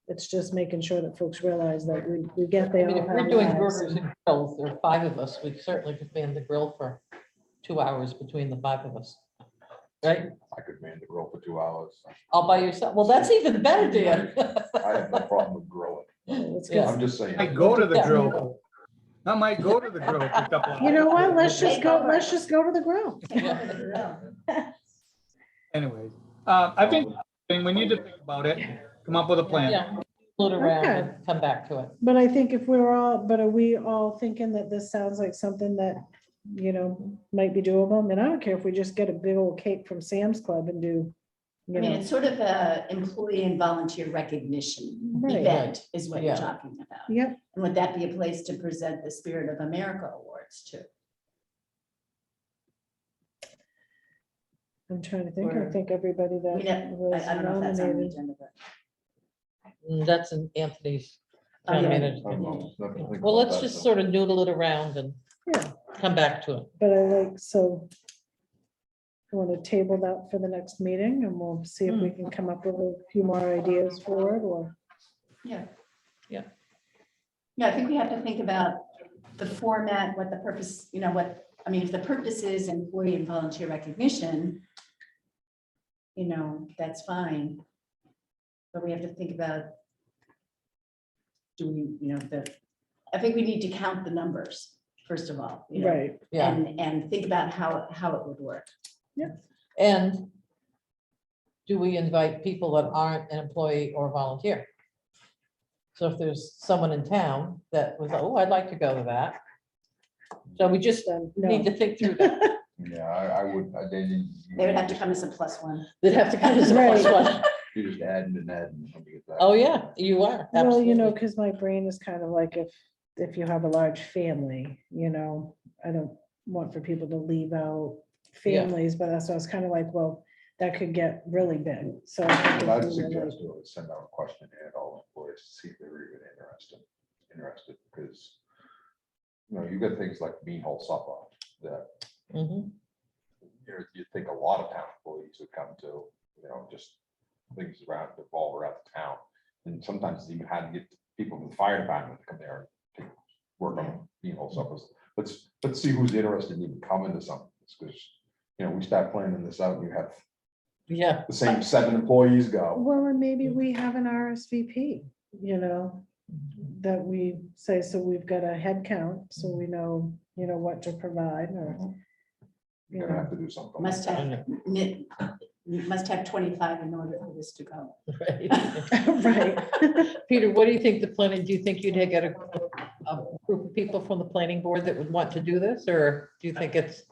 it's just making sure that folks realize that we get they I mean, all if we're have doing lives, burgers and grills, there are 5 of us, we certainly could man the grill for 2 hours between the 5 of us. Right? I could man the grill for 2 hours. All by yourself. Well, that's even better, Dan. I have no problem with grilling. Let's Yeah. get- I'm just saying. I go to the grill. I might go to the grill for a couple of You know hours. what? Let's just go to the grill. Anyways, I think we need to think about it, come up with a plan. Yeah, float around Okay. and come back to it. But I think are we all thinking that this sounds like something that, you know, might be doable? I mean, I don't care if we just get a big old cake from Sam's Club and do, I you mean, know, it's sort of a employee and volunteer recognition Right. event is what you're Yeah. talking about. yep. And would that be a place to present the Spirit of America Awards too? I'm trying to think. I Or- think everybody I mean, that was I don't know if that's on the nominated. agenda, but. That's in Anthony's Oh, town yeah. manager. Well, let's just sort of noodle it around and Yeah. come back to it. But I like, so I want to table that for the next meeting and we'll see if we can come up with a few more ideas for it or. Yeah. Yeah. Yeah, I think we have to think about the format, what the purpose, you know, if the purpose is employee and volunteer recognition, you know, that's fine. But we have to think about, do we, you know, I think we need to count the numbers, first of all, you know, Right. Yeah. and think about how it would work. And do we invite people that aren't an employee or volunteer? So if there's someone in town that was, oh, I'd like to go to that. So we just Then, need no. to think through that. Yeah, I would, They would have to come as a +1. They'd have to come as a plus one. you just add and add. and somebody gets that. Oh, yeah, you are. Well, you know, Absolutely. because my brain is kind of like if you have a large family, you know, I don't want for people to leave out Yeah. families, but that's, I was kind of like, well, that could get really big. So I think What I'd if we were like- suggest is send out a questionnaire to all employees to see if they're even interested, because, you know, you got things like Bean Hole Supper that, Mhm. you think a lot of town employees would come to, you know, just things around, revolve around the town. And sometimes it's even had to get people from the fire department to come there and to work on Bean Hole Suppers. Let's see who's interested in even coming to something, because, you know, we start planning this out and you have Yeah, the same 7 employees go. Well, and maybe we have an RSVP, you know, that we say, so we've got a head count, so we know, you know, what to provide or. You You're gonna know, have to do something. Must have, you must have 25 in order for this to go. right. right. Peter, what do you think the planning, do you think you'd get a group of people from the planning board that would want to do this, or do you think it's,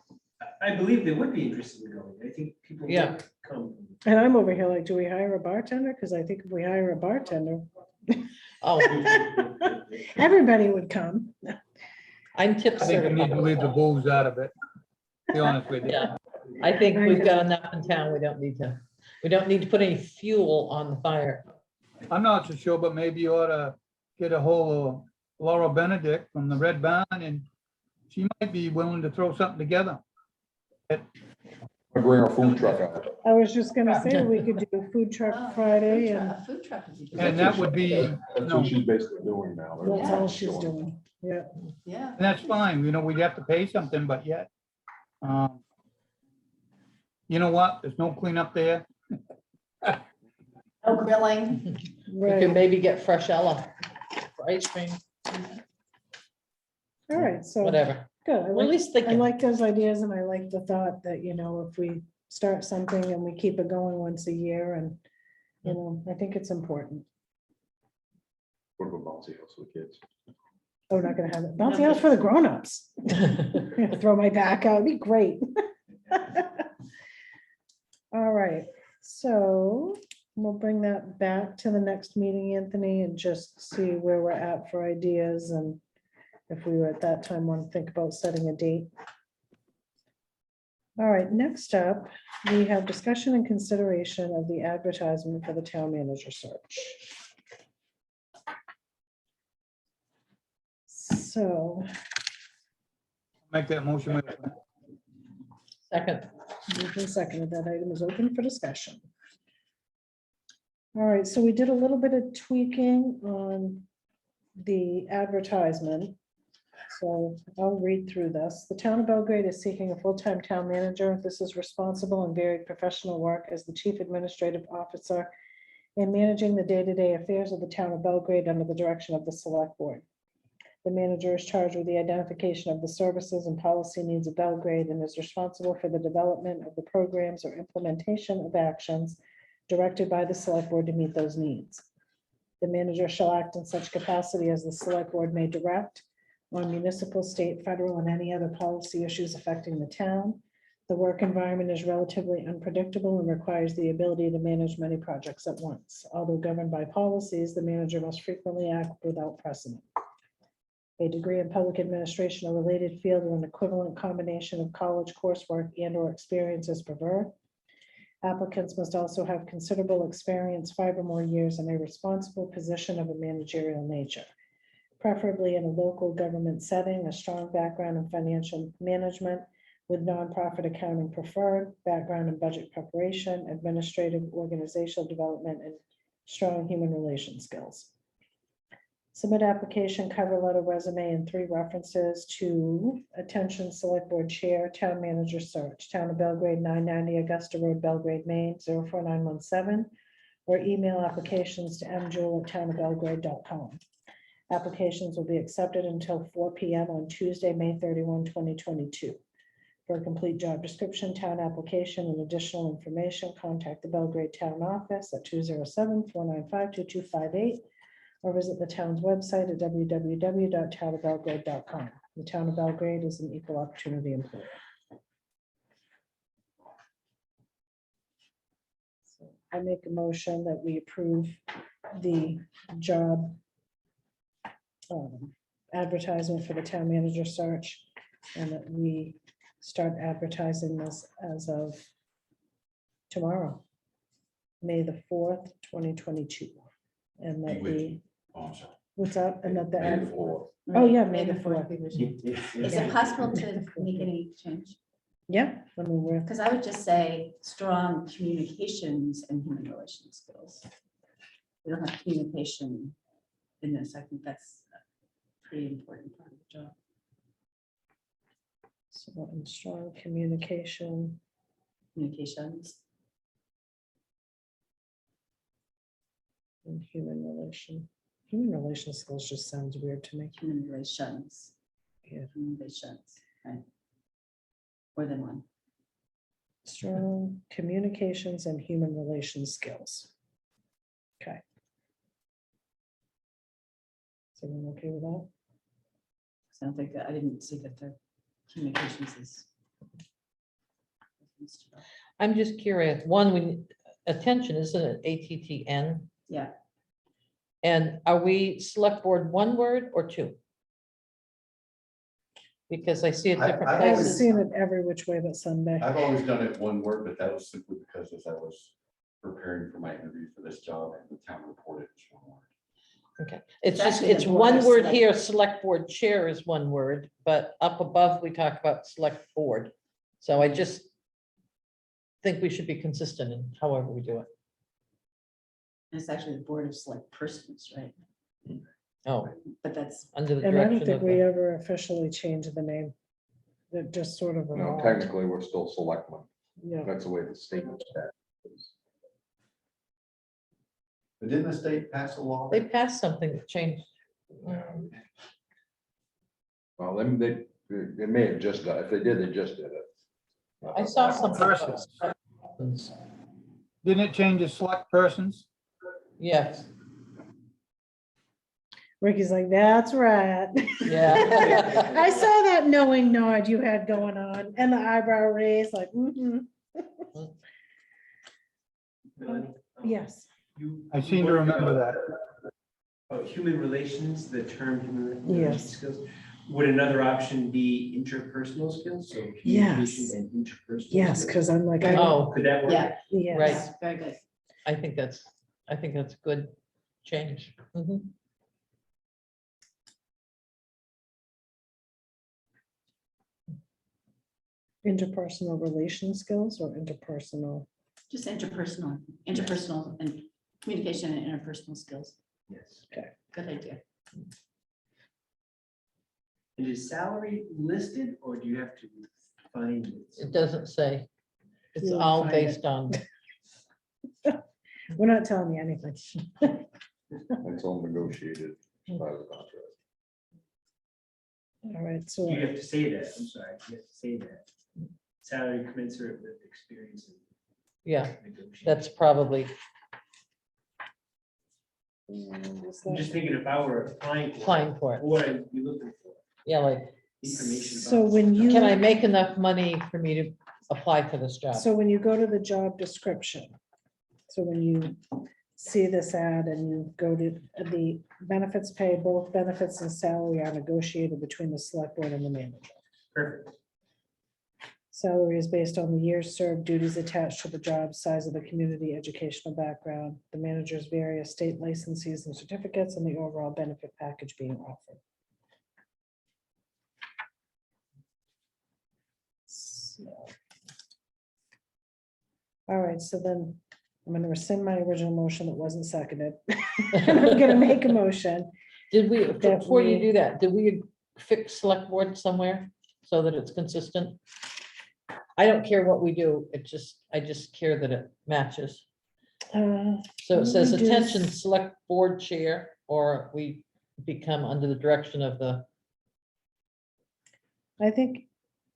I believe they would be interested in going. I think people Yeah. would come. And I'm over here like, do we hire a bartender? Because I think if we hire a bartender, oh, everybody would come. I'm tip I think we need to certified. leave the booze out of it, to be honest with you. Yeah, I think we've got enough in town, we don't need to put any fuel on the fire. I'm not so sure, but maybe you ought to get a hold of Laura Benedict from the Red Barn, and she might be willing to throw something together. I bring our food truck out. I was just gonna say, we could do a food Oh, truck Friday and A food truck would be good. And that would be, That's what she's basically doing now. They're that's all just she's doing. Yeah. Yeah. and that's fine, you know, we'd have to pay something, but yet. You know what, there's no cleanup there. No grilling. We could Right. maybe get fresh Ella for ice cream, All right. So whatever. good. I Well, at like, least I thinking. like those ideas and I like the thought that, you know, if we start something and we keep it going once a year and, you know, I think it's important. What about bouncy house with kids? Oh, we're not gonna have it. Bouncy house for the grownups. Throw my back out. It'd be great. All right, so we'll bring that back to the next meeting, Anthony, and just see where we're at for ideas and if we were at that time want to think about setting a date. All right, next up, we have discussion and consideration of the advertisement for the town manager search. So, Make that motion. Second. moved and seconded, that item is open for discussion. All right, so we did a little bit of tweaking on the advertisement. So I'll read through this. The town of Belgrade is seeking a full-time town manager. This is responsible and varied professional work as the chief administrative officer in managing the day-to-day affairs of the town of Belgrade under the direction of the select board. The manager is charged with the identification of the services and policy needs of Belgrade and is responsible for the development of the programs or implementation of actions directed by the select board to meet those needs. The manager shall act in such capacity as the select board may direct on municipal, state, federal, and any other policy issues affecting the town. The work environment is relatively unpredictable and requires the ability to manage many projects at once. Although governed by policies, the manager must frequently act without precedent. A degree in public administration or related field or an equivalent combination of college coursework and/or experience is preferred. Applicants must also have considerable experience, 5 or more years, in a responsible position of a managerial nature, preferably in a local government setting, a strong background in financial management with nonprofit accounting preferred, background in budget preparation, administrative, organizational development, and strong human relations skills. Submit application, cover letter, resume, and 3 references to attention select board chair, town manager search, town of Belgrade, 990 Augusta Road, Belgrade, Maine, 04917, or email applications to mjewel@townofbelgrade.com. Applications will be accepted until 4 p.m. on Tuesday, May 31, 2022. For a complete job description, town application, and additional information, contact the Belgrade Town Office at 207-495-2258 or visit the town's website at www.townofbelgrade.com. The town of Belgrade is an equal opportunity employer. So I make a motion that we approve the job advertisement for the town manager search, and that we start advertising this as of tomorrow, May the 4th, 2022. And that we, Oh, I'm sorry. what's up, and that the, May the ad- 4th. oh yeah, May the 4th. Is it possible to make any change? Yeah, I mean, we're, Because I would just say strong communications and human relations skills. We don't have communication in this. I think that's a pretty important part of the job. so in strong communication, Communications. and human relation skills just sounds weird to me. Human relations. Yeah. Human relations, right? More than one. Strong communications and human relations skills. Okay. Is everyone okay with that? Sounds like that. I didn't see that the communications is. I'm just curious, one, when, attention, isn't it ATTN? Yeah, And are we select board one word or 2? Because I see it different I I've always- places. seen it every which way but Sunday. I've always done it one word, but that was simply because as I was preparing for my interview for this job, and the town reported as one word. Okay, it's just, actually the it's board one of word select- here, select board chair is one word, but up above, we talk about select board. So I just think we should be consistent in however we do it. it's actually the board of select persons, right? Oh, But that's, under the And I don't direction think of we the, ever officially changed the name. That just sort of. No, evolved. technically, we're still selectmen. Yeah, That's the way the statement said. But didn't the state pass a law? they passed something that changed. Well, they may have just done, if they did, they just did it. I saw something. Persons. about- Didn't it change to select persons? Yes, Ricky's like, that's right. yeah. I saw that knowing nod you had going on and the eyebrow raised like, mhm. Melanie? Yes, You. I seem to remember that. Oh, human relations, the term human Yes. relations skills. Would another option be interpersonal skills? So communication Yes. and interpersonal. yes, skills? because I'm like, Oh, Could that work? Yeah, yes. right. very good. I think that's a good change. Mhm. Interpersonal relation skills or interpersonal? Just interpersonal and communication and interpersonal skills. Yes. Good idea. And is salary listed or do you have to find it? It doesn't say. It's You'll all find based it. on, We're not telling you anything. It's all negotiated by the contract. All right, so You have to say that, I'm sorry, you have to say that. Salary commensurate with experience and yeah, negotiation. that's probably, is I'm just that- thinking if I were applying for it. what I'd be looking for, Yeah, like, information about. So when you. can I make enough money for me to apply for this job? So when you go to the job description, so when you see this ad and you go to the benefits pay, both benefits and salary are negotiated between the select board and the manager. Perfect. Salary is based on the years served, duties attached to the job, size of the community, educational background, the manager's various state licenses and certificates, and the overall benefit package being offered. So. All right, so then I'm going to rescind my original motion that wasn't seconded. And I'm going to make a motion. Did we, That before you we- do that, did we fix select board somewhere so that it's consistent? I don't care what we do, I just care that it matches. So it says we do attention, s- select board chair, or we become under the direction of the I think,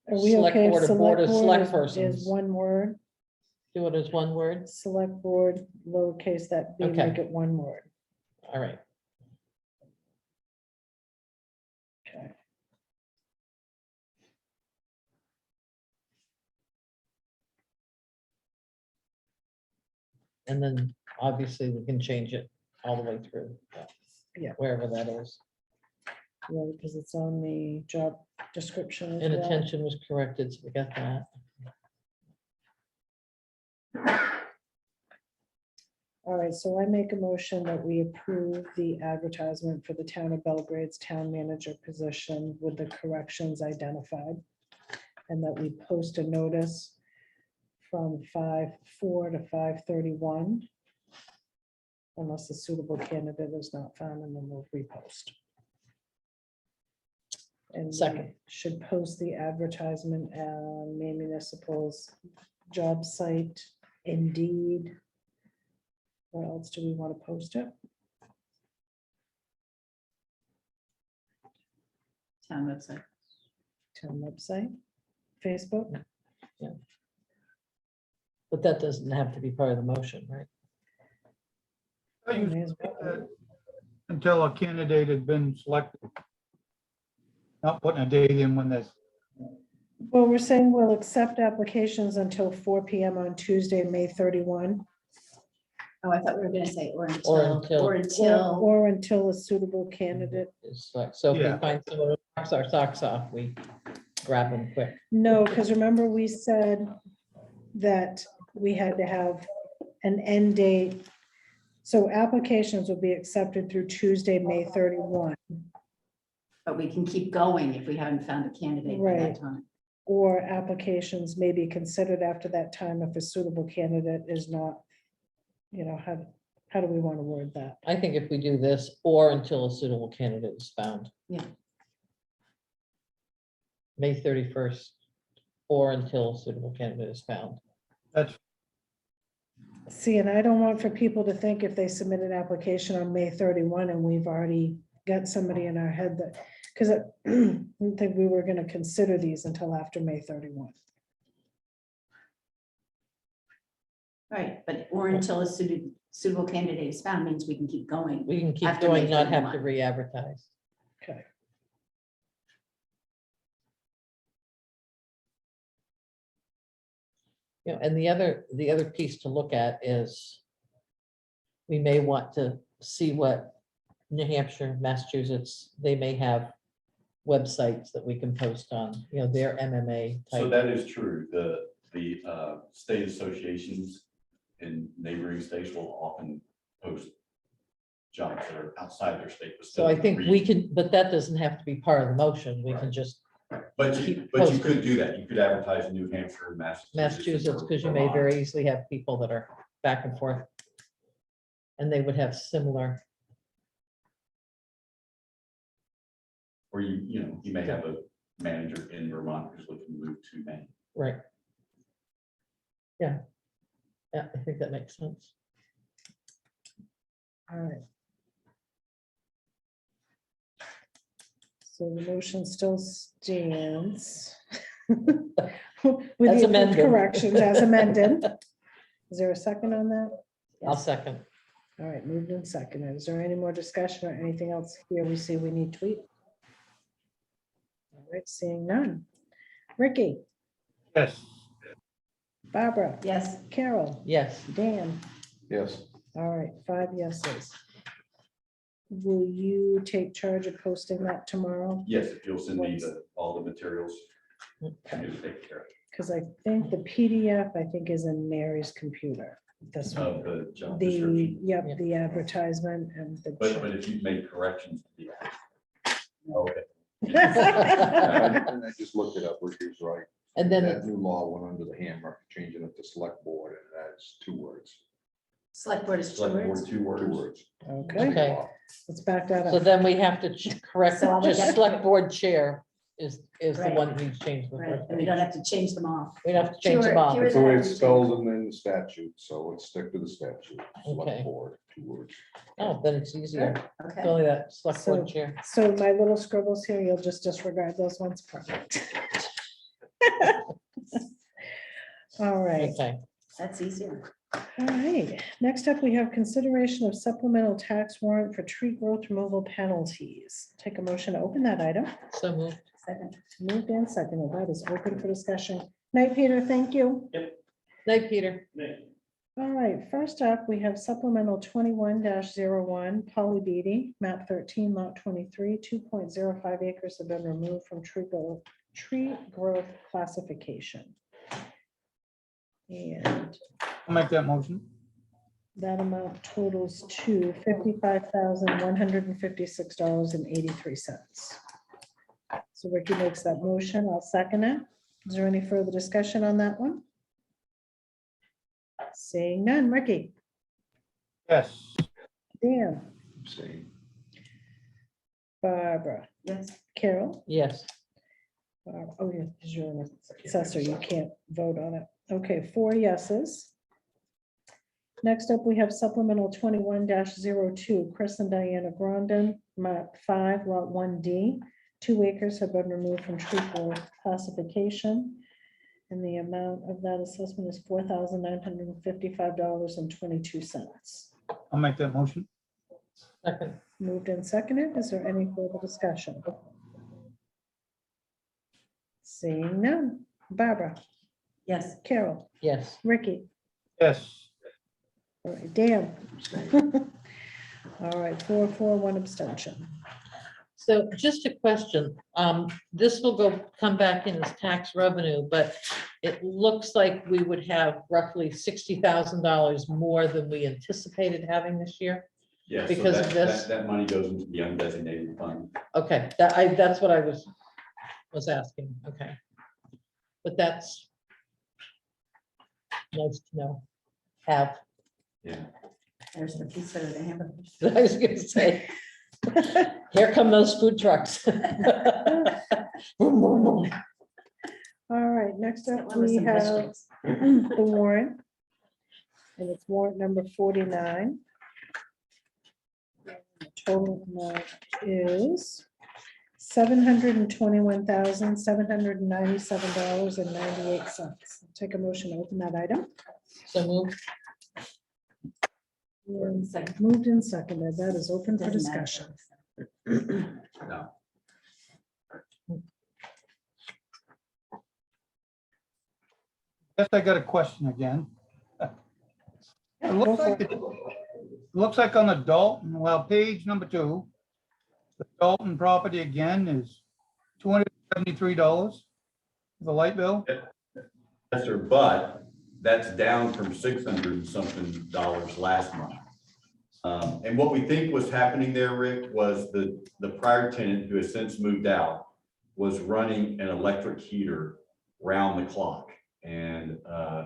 are we Select okay? if board or board of select select board is persons. one word, do it as one word. select board, lowercase that, B, Okay. make it one word. All right. Okay. And then obviously we can change it all the way through. Yeah. Wherever that is. Yeah, because it's on the job description as And well. attention was corrected, so we got that. All right, so I make a motion that we approve the advertisement for the town of Belgrade's town manager position with the corrections identified. And that we post a notice from 5/4 to 5/31. Unless a suitable candidate is not found, and then we'll repost. And we Second. should post the advertisement on Maine Municipal's job site, Indeed. Where else do we want to post it? Town website. Town website, Facebook? But that doesn't have to be part of the motion, right? I usually May as do well. that until a candidate has been selected. Not putting a date in when this, Well, we're saying we'll accept applications until 4 PM on Tuesday, May 31. Oh, I thought we were gonna say or Or until, until. or until, Or until a suitable candidate. It's like, so if we Yeah. find someone who knocks our socks off, we grab them quick. No, because remember we said that we had to have an end date. So applications will be accepted through Tuesday, May 31, but we can keep going if we haven't found a candidate by Right. that time. or applications may be considered after that time if a suitable candidate is not, how do we want to word that? I think if we do this, or until a suitable candidate is found. Yeah. May 31st, or until a suitable candidate is found. that's, See, and I don't want for people to think if they submit an application on May 31 and we've already got somebody in our head that, because I didn't think we were going to consider these until after May 31. Right, but or until a suitable candidate is found means we can keep going. We can keep After May going, not have to 31. re-advertise. Okay. You know, and the other piece to look at is we may want to see what New Hampshire, Massachusetts, they may have websites that we can post on, you know, their MMA So type. that is true. The state associations in neighboring states will often post jobs that are outside their state. but So I still think we read. can, but that doesn't have to be part of the motion. We can Right. just But keep you posting. could do that. You could advertise in New Hampshire, Massachusetts. Massachusetts, or because you may Vermont. very easily have people that are back and forth. And they would have similar, Or you may have a manager in Vermont who's looking to move to Maine. right? Yeah. Yeah, I think that makes sense. All right. So the motion still stands. With As the amended. corrections as amended. Is there a second on that? I'll second. All right, moved and seconded. Is there any more discussion or anything else here we see we need to tweet? All right, seeing none. Ricky, Yes. Barbara, Yes, Carol, Yes, Dan. Yes. All right, 5 yeses. Will you take charge of posting that tomorrow? Yes, if you'll send me all the materials. Okay, I can take care because I think the PDF, I think, is in Mary's computer. This one. of the job The, description. yep, Yeah. the advertisement and But the. if you make corrections. Okay. And I just looked it up, which is right. and then, That new law went under the hammer, changing it to select board, and that's 2 words. select board is 2 Select words. board, 2 2 words. words. Okay, okay, let's back that so up. then we have to correct, So we just have to- select board chair is the Right. one that needs changed. the Right, first and we page. don't have to change them all. We don't have to change them Fewer- all. fewer- That's the way it's spelled in the statute, so let's stick to the statute. Okay. Select board, 2 words. Oh, then it's easier. It's Okay, only that select board So- chair. So my little scribbles here, you'll just disregard those ones. Perfect. All right. Okay, that's easier. All right, next up, we have consideration of supplemental tax warrant for tree growth removal penalties. Take a motion to open that item. so moved. Second, Moved and seconded. That is open for discussion. Night, Peter, thank you. Night, Peter. All right, first up, we have supplemental 21-01, Polly Beatty, map 13, lot 23, 2.05 acres have been removed from tree growth classification. And I'll make that motion. that amount totals to $55,156.83. So Ricky makes that motion. I'll second it. Is there any further discussion on that one? Seeing none. Ricky, Yes. Dan, Abstain. Barbara, yes, Carol. Yes, Oh, yeah, because you're an assessor, you can't vote on it. Okay, 4 yeses. Next up, we have supplemental 21-02, Chris and Diana Grondin, map 5, lot 1D. 2 acres have been removed from tree growth classification. And the amount of that assessment is $4,955.22. I'll make that motion. second. Moved and seconded. Is there any further discussion? Seeing none. Barbara, yes, Carol, Yes, Ricky, Yes. all right, Dan. Abstain. All right, 4, 1 abstention. so just a question, this will come back in as tax revenue, but it looks like we would have roughly $60,000 more than we anticipated having this year. Yeah, so Because of this? that money goes into the undesignated fund. Okay, that's what I was asking, okay. But that's nice to know, have, Yeah. there's the piece of the hamburger. I was gonna say. Here come those food trucks. All right, next up, That one with we some have vegetables. the warrant. And it's warrant number 49. The total amount is $721,797.98. Take a motion to open that item. So moved. Second. Moved and seconded. That is open for Doesn't matter. discussion. No. Guess I got a question again. It looks like on the Dalton, well, page number 2, the Dalton property again is $273 for the light bill. Yes, sir, but that's down from 600 and something dollars last month. And what we think was happening there, Rick, was the prior tenant, who has since moved out, was running an electric heater round the clock. And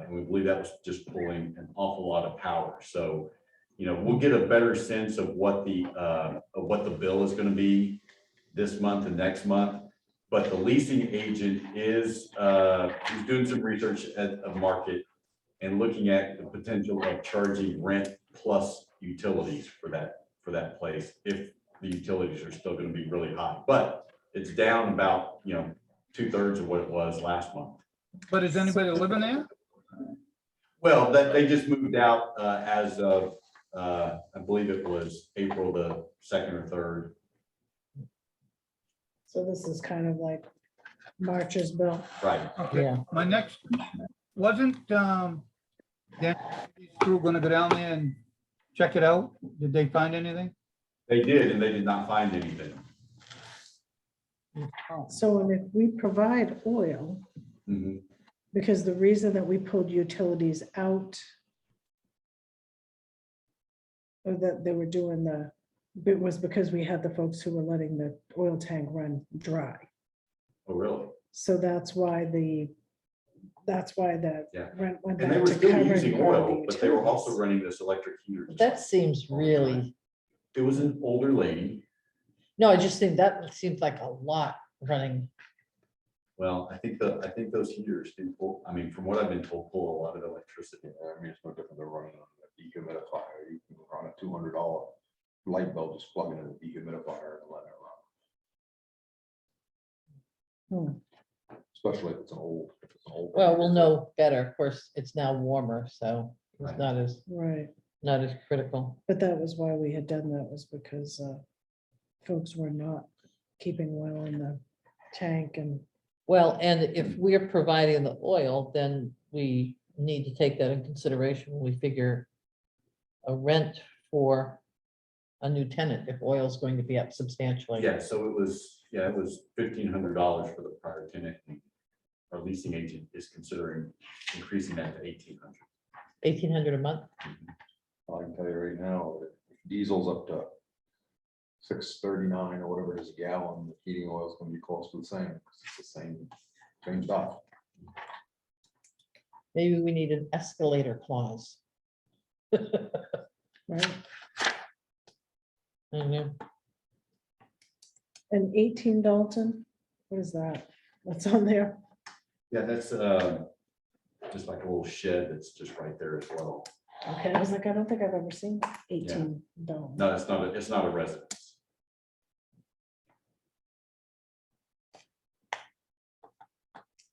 we believe that was just pulling an awful lot of power. So, we'll get a better sense of what the bill is going to be this month and next month. But the leasing agent is he's doing some research at a market and looking at the potential of charging rent plus utilities for that place, if the utilities are still going to be really high. But it's down about 2/3 of what it was last month. But is anybody living there? Well, that they just moved out as of I believe it was April the 2nd or 3rd. So this is kind of like March's bill. Right. Okay, Yeah. my next, wasn't Dan crew gonna go down there and check it out? Did they find anything? They did, and they did not find anything. So and if we provide oil, Mhm. because the reason that we pulled utilities out, or that they were doing it was because we had the folks who were letting the oil tank run dry. Oh, really? So that's why the Yeah. rent went And they back were to still covering using part of oil, the but they were also utilities. running this electric heater. That seems really, It was an older lady. no, I just think that seems like a lot running. Well, I think those heaters do pull, from what I've been told, pull a lot of electricity. It's no different than running on a dehumidifier. You can run a $200 light bulb, just plug it in a dehumidifier and let it run. Especially if it's an old. Well, we'll know better. Of course, it's now warmer, so it's Right. not as Right, critical. but that was why we had done that, was because folks were not keeping oil in the tank and. Well, and if we're providing the oil, then we need to take that in consideration when we figure a rent for a new tenant, if oil is going to be up substantially. Yeah, so it was $1,500 for the prior tenant. Our leasing agent is considering increasing that to $1,800. 1,800 a month? I can tell you right now, that diesel's up to $6.39 or whatever it is a gallon. The heating oil is going to be close to the same, 'cause it's the same stuff. Maybe we need an escalator clause. Right, I don't know. and 18 Dalton, what is that? What's on there? Yeah, that's just like a little shed that's just right there as well. Okay, I was like, I don't think I've ever seen 18 Dalton. No, it's not a residence.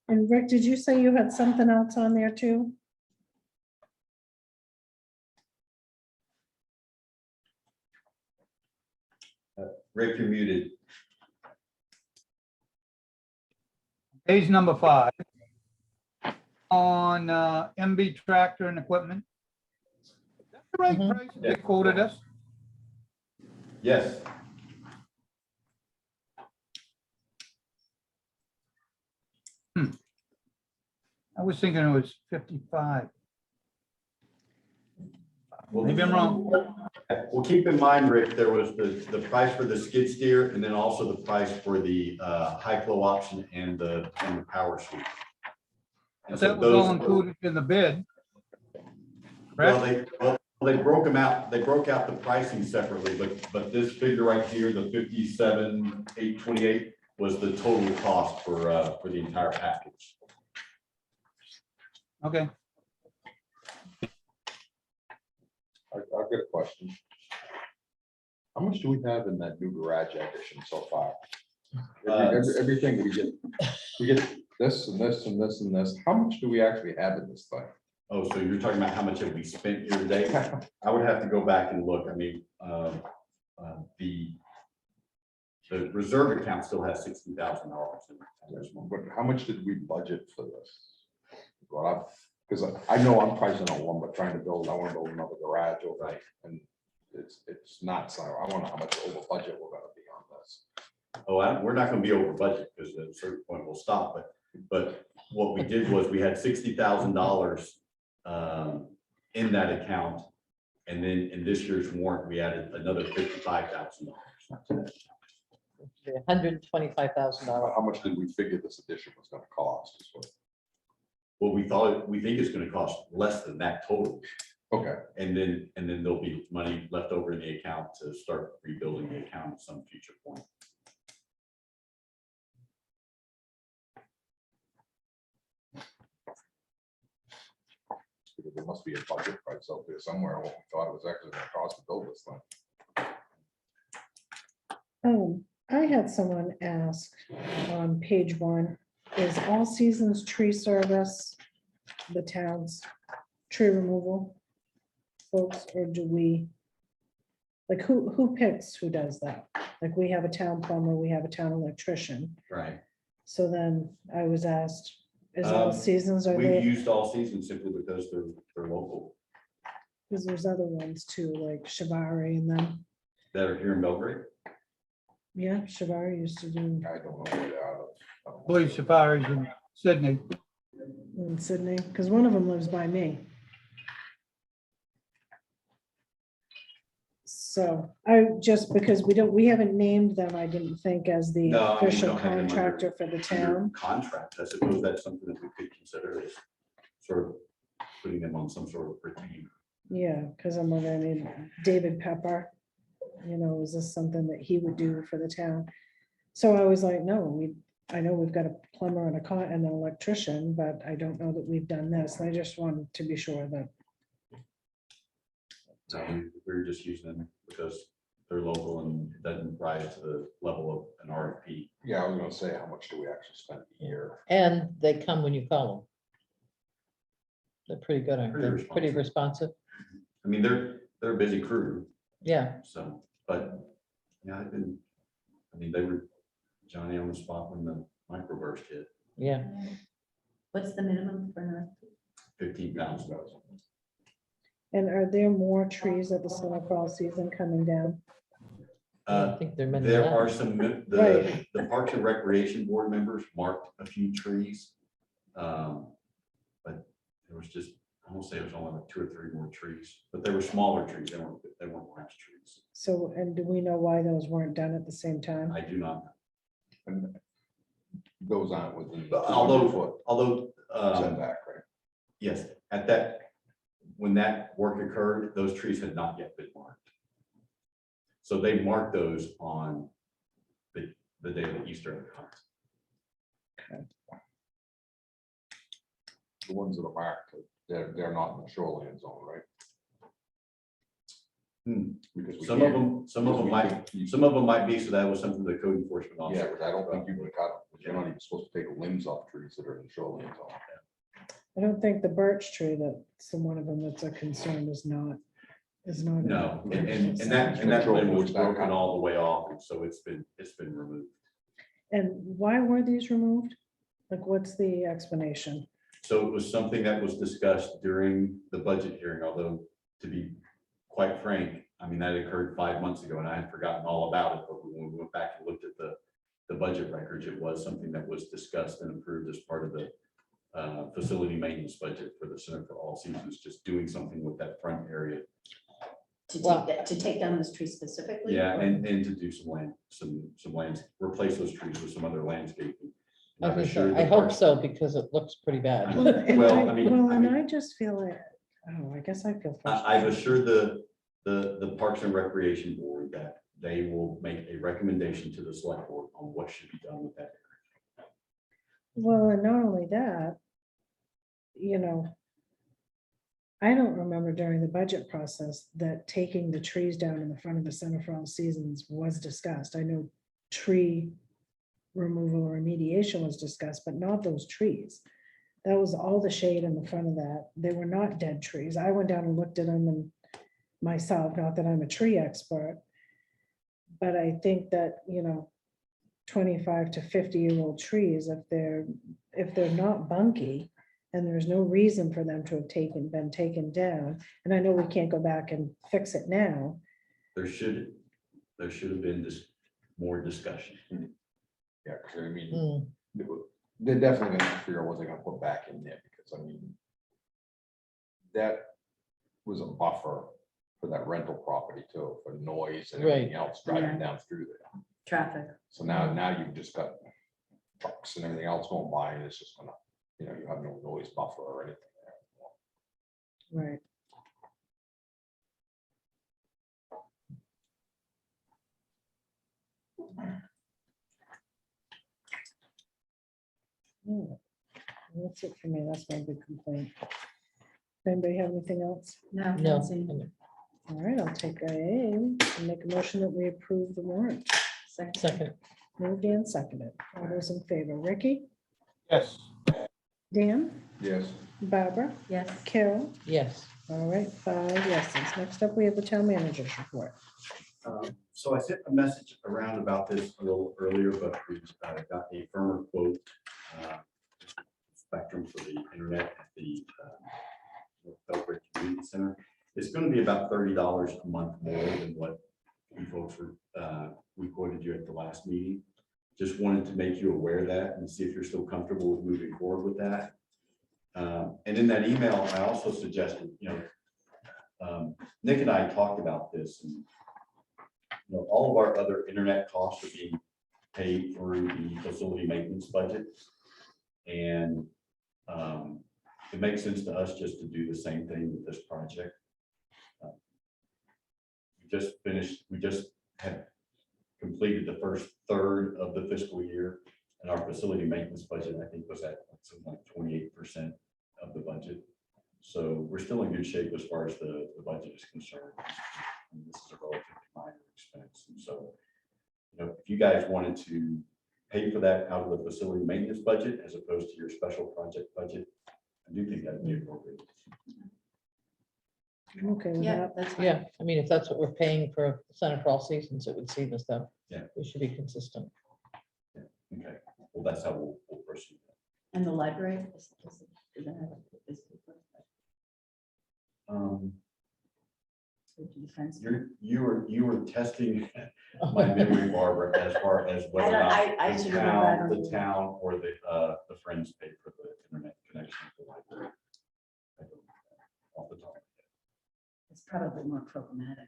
And Rick, did you say you had something else on there too? Rick, you're muted. Page number 5. On MB tractor and equipment. Is that the right Mhm. price they quoted us? Yes. I was thinking it was 55. Well, Maybe I'm wrong. Well, keep in mind, Rick, there was the price for the skid steer and then also the price for the high flow option and the power sweep. And so That was all those, included in the bid. well, Correct? they broke them out, they broke out the pricing separately, but this figure right here, the 57,828 was the total cost for the entire package. Okay. I've got a question. How much do we have in that new garage addition so far? Everything we get this and this and this and this. How much do we actually have in this thing? Oh, so you're talking about how much have we spent here today? I would have to go back and look. The reserve account still has $60,000 in it. But how much did we budget for this? Well, because I know I'm pricing on one, but trying to build, I want to build another garage over. Right. And it's not, so I wonder how much over budget we're gonna be on this. Oh, we're not gonna be over budget because at a certain point we'll stop, but what we did was we had $60,000 in that account. And then in this year's warrant, we added another $55,000. $125,000. How much did we figure this addition was gonna cost? Well, we think it's gonna cost less than that total. Okay, And then there'll be money left over in the account to start rebuilding the account at some future point. there must be a budget price out there somewhere. What we thought it was actually gonna cost to build this thing. I had someone ask on page 1, is all seasons tree service the town's tree removal folks, or do we, like, who picks who does that? Like, we have a town plumber, we have a town electrician. Right. So then I was asked, is all Um, seasons, are We've they, used all seasons simply because they're local because there's other ones too, like Shivari and them. that are here in Belgrade. Yeah, Shivari used to do I don't know where they're out of. I don't know. Police safaris in Sydney. in Sydney, because one of them lives by me. So I just, because we haven't named them, I didn't think as the No, I mean, we official don't have them under- contractor for the Under town. Contract, I suppose that's something that we could consider is sort of putting them on some sort of retainer. Yeah, because I'm wondering, I mean, David Pepper, is this something that he would do for the town? So I was like, no, I know we've got a plumber and and an electrician, but I don't know that we've done this. And I just wanted to be sure that, So we were just using them because they're local and it doesn't rise to the level of an RFP. Yeah, I was gonna say, how much do we actually spend a year? And they come when you call them. They're pretty good, aren't Pretty they? Pretty responsive. I mean, they're a busy crew, Yeah, so, but, yeah, they were Johnny on the spot when the microburst hit, yeah. What's the minimum for an $15,000. and are there more trees at the snowfall season coming down? I don't think there are many There left. are some, Right. the Parks and Recreation Board members marked a few trees. But there was just, I won't say it was only like 2 or 3 more trees, but they were smaller trees. They weren't large trees. So, and do we know why those weren't done at the same time? I do not know. And those aren't within. But the 200-foot although, setback, right? yes, when that work occurred, those trees had not yet been marked. So they marked those on the day of the Easter hunt. The ones that are marked, they're not in the shoreline zone, right? Because we Some of can't- them might be, so that was something the code enforcement Yeah, officer. but I don't think you can cut, you're not even supposed to take limbs off trees that are in the shoreline zone. I don't think the birch tree that's one of them that's a concern is not. No, and that limb was broken all the way off, and so it's been removed. And why were these removed? Like, what's the explanation? So it was something that was discussed during the budget hearing, although to be quite frank, I mean, that occurred 5 months ago and I had forgotten all about it, but when we went back and looked at the budget records, it was something that was discussed and approved as part of the facility maintenance budget for the Center for All Seasons, just doing something with that front area. to take down this tree specifically? Yeah, or- and to do some lands, replace those trees with some other landscaping. I I'm think sure so. the I hope parks- so, because it looks pretty bad. Well, and Well, I mean- and I just feel like, I guess I feel. I've frustrated. assured the Parks and Recreation Board that they will make a recommendation to the select board on what should be done with that. Well, and not only that, I don't remember during the budget process that taking the trees down in the front of the Center for All Seasons was discussed. I know tree removal or remediation was discussed, but not those trees. That was all the shade in the front of that. They were not dead trees. I went down and looked at them and myself, not that I'm a tree expert. But I think that, 25 to 50-year-old trees, if they're not bunky and there's no reason for them to have been taken down. And I know we can't go back and fix it now. There should have been this more discussion. Yeah, because I mean, they're definitely gonna figure out what they're gonna put back in there, because I mean, that was a buffer for that rental property too, for noise and everything else driving down through there. Traffic. So now you've just got trucks and everything else going by, and it's just gonna, you know, you have no noise buffer or anything there. Right. That's it for me. That's my big complaint. Anybody have anything else? No. No. All right, I'll take a and make a motion that we approve the warrant. Second. Moved and seconded. All those in favor, Ricky, Yes. Dan, Yes. Barbara, Yes. Carol. Yes. All right, 5 yeses. Next up, we have the town manager's report. So I sent a message around about this a little earlier, but we got a firmer quote. Spectrum for the internet at the Belgrade Community Center. It's going to be about $30 a month more than what you folks were, we quoted you at the last meeting. Just wanted to make you aware of that and see if you're still comfortable with moving forward with that. And in that email, I also suggested, Nick and I talked about this, and all of our other internet costs are being paid through the facility maintenance budget. And it makes sense to us just to do the same thing with this project. We just had completed the first third of the fiscal year, and our facility maintenance budget, I think, was at something like 28% of the budget. So we're still in good shape as far as the budget is concerned. And this is a relatively minor expense. And so, if you guys wanted to pay for that out of the facility maintenance budget as opposed to your special project budget, I do think that'd be appropriate. Okay, with Yeah, that, that's fine. Yeah, I mean, if that's what we're paying for Center for All Seasons, it would seem as though. Yeah. We should be consistent. Okay, well, that's how we'll proceed. And the library? You were testing my memory, Barbara, as far as whether or not I should remember, I don't the know. town or the Friends pay for the internet connection to the library. I don't know off the top of my head. It's probably more programmatic.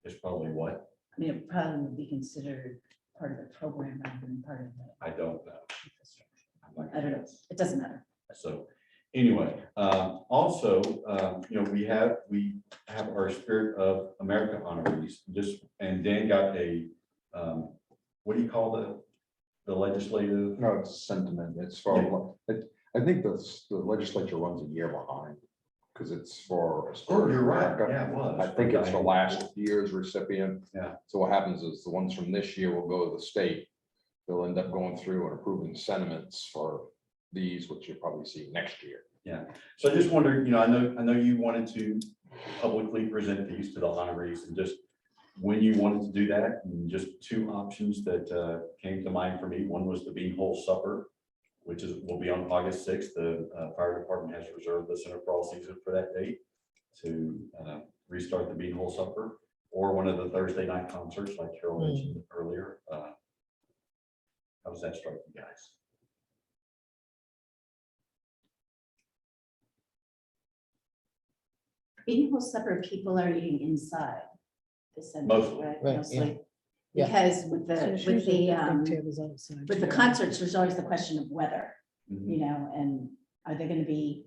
It's probably what? I mean, it probably would be considered part of the program rather than part of the I don't know. infrastructure. I'm not I don't gonna know. guess. It doesn't matter. So anyway, also, we have our Spirit of America honorees, and Dan got a, what do you call the legislative? No, it's sentiment. It's for, I think the legislature runs a year behind, because it's for. Oh, you're right. Yeah, it was. I think it's for last year's recipient. Yeah. So what happens is the ones from this year will go to the state. They'll end up going through and approving sentiments for these, which you'll probably see next year. Yeah, so I just wondered, I know you wanted to publicly present these to the honorees, and just when you wanted to do that, and just two options that came to mind for me. One was the Beanhole Supper, which will be on August 6th. The fire department has reserved the Center for All Seasons for that date to restart the Beanhole Supper, or one of the Thursday night concerts like Carol mentioned earlier. How does that strike you guys? Beanhole supper, people are eating inside the center, Mostly. right? Right, Mostly. Yeah. Because with so the, there's with usually the, big tables outside, with the too. concerts, there's always the question of weather, Mhm. and are they gonna be,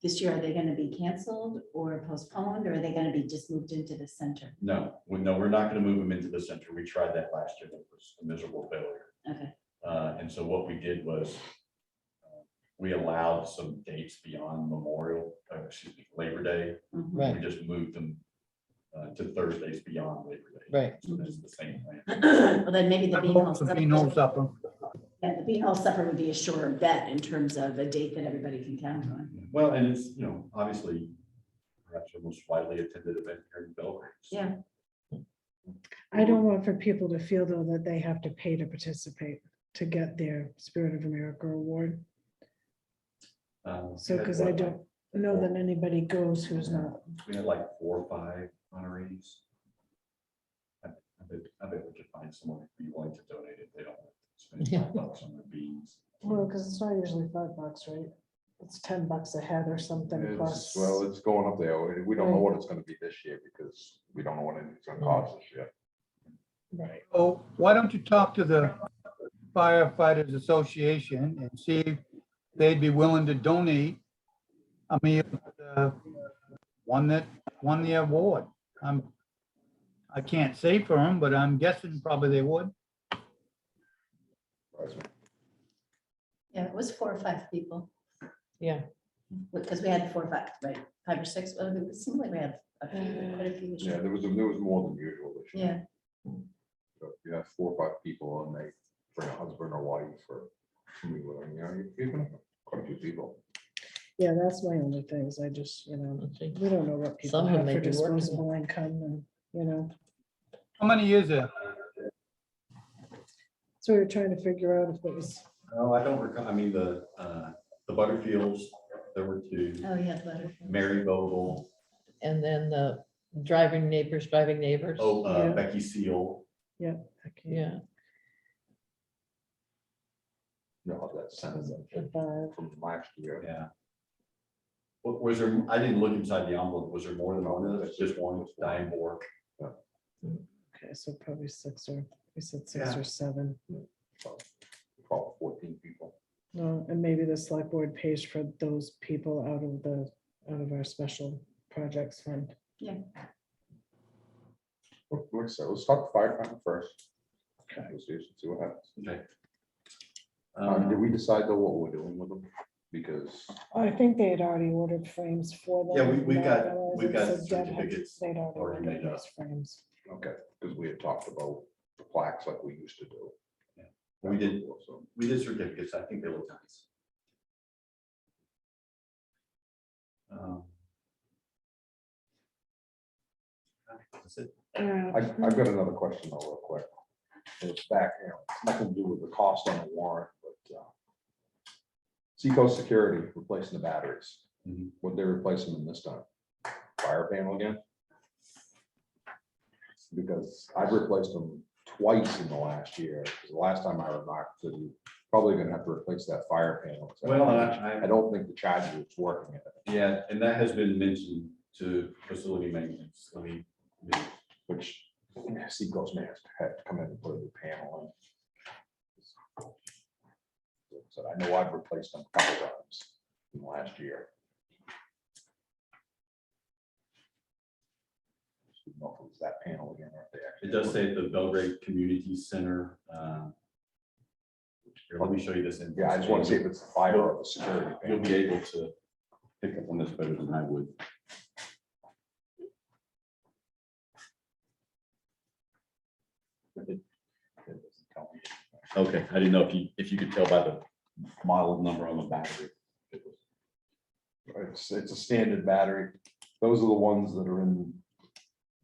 this year, are they gonna be canceled or postponed, or are they gonna be just moved into the center? No, we're not going to move them into the center. We tried that last year. It was a miserable failure. Okay, And so what we did was we allowed some dates beyond Labor Day. mhm. Right. We just moved them to Thursdays beyond Labor Day. Right. So that's the same plan. Well, then maybe the Beanhole The Beanhole supper, supper. yeah, the Beanhole supper would be a sure bet in terms of a date that everybody can count on. Well, and it's, obviously perhaps the most widely attended event here in Belgrade. So Yeah. I don't want for people to feel though that they have to pay to participate to get their Spirit of America award. So, because I don't know that anybody goes who's not. We had like 4 or 5 honorees. I bet we could find someone who'd be willing to donate if they don't want to spend $5 on their beans. Well, because it's not usually $5, right? It's $10 a head or something plus. Well, it's going up there. We don't know what it's gonna be this year because we don't know what it's gonna cost this year. Right. So why don't you talk to the firefighters association and see if they'd be willing to donate? I mean, one that won the award. I can't say for them, but I'm guessing probably they would. Yeah, it was 4 or 5 people, Yeah. because we had 4 or 5, right? 5 or 6. Well, it seemed like we had a few, quite a few. this Yeah, year. there was more than usual this year. Yeah, So if you have 4 or 5 people and they bring a husband or wife or somebody with them, you know, you can have quite a few people. Yeah, that's my only thing is I just, you know, we don't know what people Some of them have may for be working. disposable income and, you know. How many is there? So we were trying to figure out if it was, No, I don't recall. I mean, the Butterfields, there were 2. oh, yeah. Butterfield. Mary Vogel, And then the driving neighbors. Yeah. Becky Seal. yeah. Yeah. No, that's The 5. from last year. Yeah. Was there, I didn't look inside the envelope. Was there more than one? Of those? Just one, Diane Bork. Okay, so probably 6 or, we said 6 Yeah. or 7. Probably 14 people. No, and maybe the select board pays for those people out of our special projects fund. Like I said, let's talk fire department first. Okay. We'll see what happens. Okay. Did we decide though what we're doing with them? Because I think they had already ordered frames for them. Yeah, we've got- Not realizing, we've got so Deb had- certificates They'd already already ordered made up. those frames. okay, because we had talked about the plaques like we used to do. We did. So, We did certificates. I think they look nice. That's it. I've got another question though, real quick. It's back, you know, it's nothing to do with the cost on the warrant, but Seacoast Security replacing the batteries. Mhm. What they're replacing them this time? Fire panel again? Because I've replaced them twice in the last year. 'Cause the last time I remarked that you probably gonna have to replace that fire panel. So Well, I don't think the charger is working. in it, Yeah, and that has been mentioned to facility maintenance. which Seacoast may have had to come in and put a new panel in. So I know I've replaced them a couple times in the last year. Didn't know if it was that panel again, or if they actually. It does say at the Belgrade Community Center. Here, let me show you this. Yeah, I just want to see if it's the fire or the security. You'll panel. be able to pick up on this better than I would. Okay, I didn't know if you could tell by the model number on the battery. It's a standard battery. Those are the ones that are in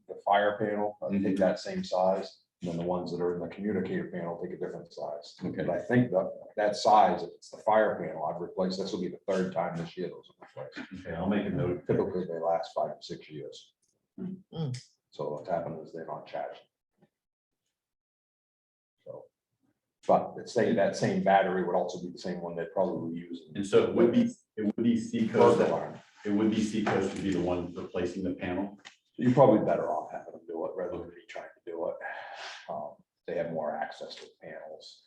the fire panel. I think that same size. And then the ones that are in the communicator panel take a different size. Okay. But I think that size, if it's the fire panel, I've replaced, this will be the 3rd time this year those are replaced. Okay, I'll make a note. Typically, they last 5 to 6 years. Mm. So what's happened is they're not charged. So, but it's saying that same battery would also be the same one they'd probably use. And so it would be Seacoast, it would be Seacoast would be the one replacing the panel. You're probably better off having them do it rather than me trying to do it. They have more access to panels.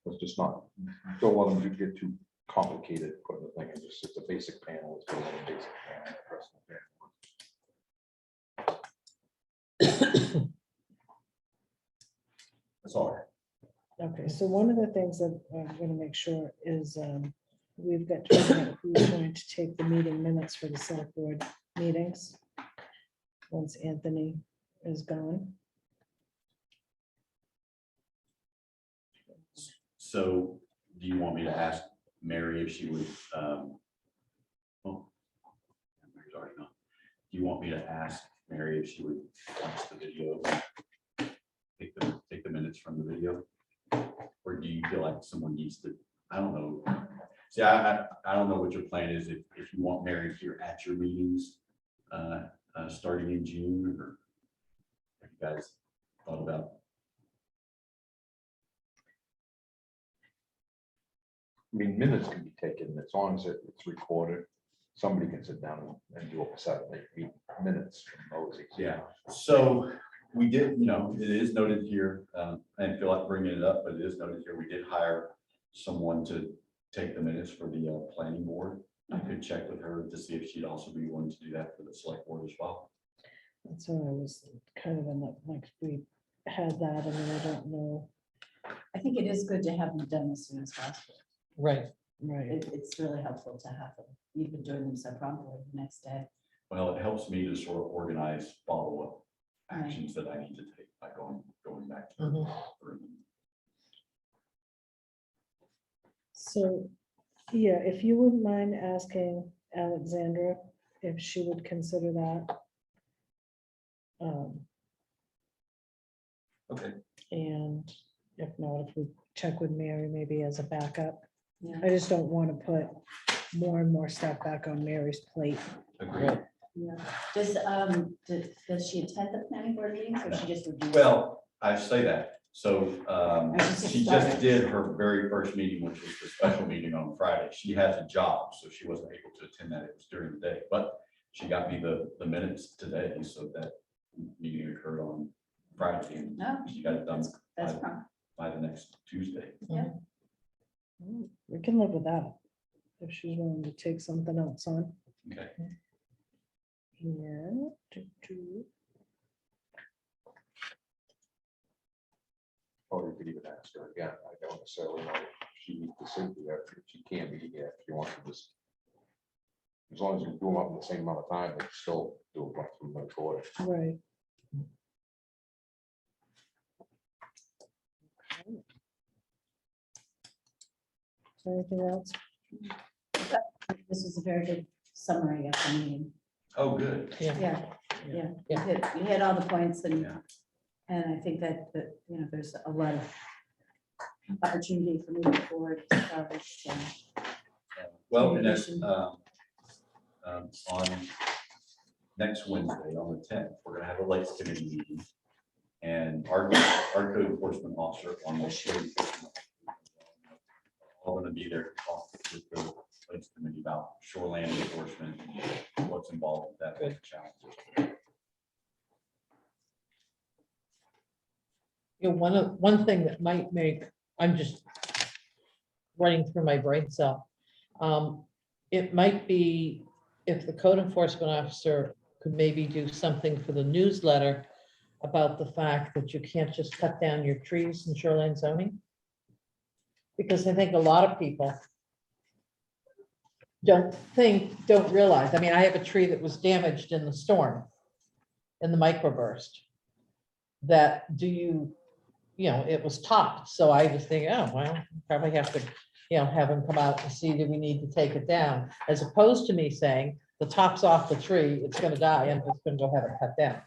It's just not, don't let them get too complicated putting the thing in, just it's a basic panel. It's still a basic panel, personal panel. That's all. Okay, so one of the things that I'm gonna make sure is, we've got to figure out who's going to take the meeting minutes for the select board meetings. Once Anthony is gone. So do you want me to ask Mary if she would, well, Mary's already gone. Do you want me to ask Mary if she would watch the video? Take the minutes from the video? Or do you feel like someone needs to, I don't know. See, I don't know what your plan is, if you want Mary here at your meetings, starting in June, or have you guys thought about? I mean, minutes can be taken as long as it's recorded. Somebody can sit down and do a set, like minutes from those. Yeah, so we did, it is noted here, I didn't feel like bringing it up, but it is noted here, we did hire someone to take the minutes for the planning board. I could check with her to see if she'd also be willing to do that for the select board as well. That's what I was kind of in the, like, we had that, I mean, I don't know. I think it is good to have them done as soon as possible. Right. Right. It's really helpful to have them. You've been doing them so promptly the next day. Well, it helps me to sort of organize follow-up Right. actions that I need to take by going back to Mhm. through them. So, yeah, if you wouldn't mind asking Alexandra if she would consider that. Okay. And if not, if we check with Mary, maybe as a backup. Yeah. I just don't want to put more and more stuff back on Mary's plate. Agreed. Yeah. Does she attend the planning board meetings or she just reviews? Well, I say that. So just she started. just did her very first meeting, which was the special meeting on Friday. She has a job, so she wasn't able to attend that. It was during the day, but she got me the minutes today, so that meeting occurred on Friday, and No, she got it done that's prompt. by the next Tuesday. We can live with that. If she's willing to take something else on. Okay. Yeah. Or you could even ask her again. I don't necessarily know if she needs to sit here, if she can't be here, if you want to just. As long as you do them up in the same amount of time, they still do it like from the recording. Right. Is there anything else? This is a very good summary of the meeting. Oh, good. Yeah. Yeah. You hit all the points and, Yeah. and I think that, there's a lot of opportunity for moving forward as far as, Well, and that's on next Wednesday, on the 10th, we're gonna have a lakes committee meeting. And our code enforcement officer on the show. All gonna be there to talk with the lakes committee about shoreline enforcement, and what's involved with that, what the challenges. One thing that might make, I'm just running through my brain cell. It might be if the code enforcement officer could maybe do something for the newsletter about the fact that you can't just cut down your trees in shoreline zoning. Because I think a lot of people don't realize, I mean, I have a tree that was damaged in the storm, in the microburst. That it was topped, so I was thinking, oh, well, probably have to, have him come out and see, do we need to take it down? As opposed to me saying, the top's off the tree, it's gonna die, and it's gonna go have it cut down.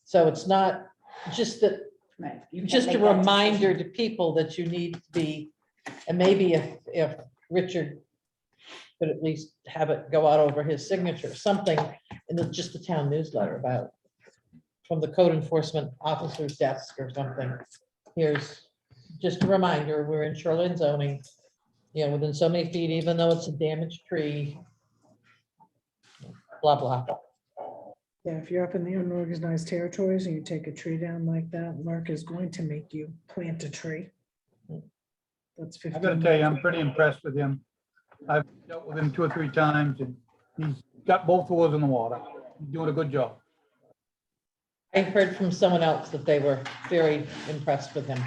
So it's not just that, right. You can just a make that reminder decision. to people that you need to be, and maybe if Richard could at least have it go out over his signature, something in just the town newsletter about from the code enforcement officer's desk or something. Here's just a reminder, we're in shoreline zoning, within so many feet, even though it's a damaged tree. Blah, blah. Yeah, if you're up in the unorganized territories and you take a tree down like that, Mark is going to make you plant a tree. That's I 15. gotta tell you, I'm pretty impressed with him. I've dealt with him 2 or 3 times and he's got both oars in the water. He's doing a good job. I heard from someone else that they were very impressed with him.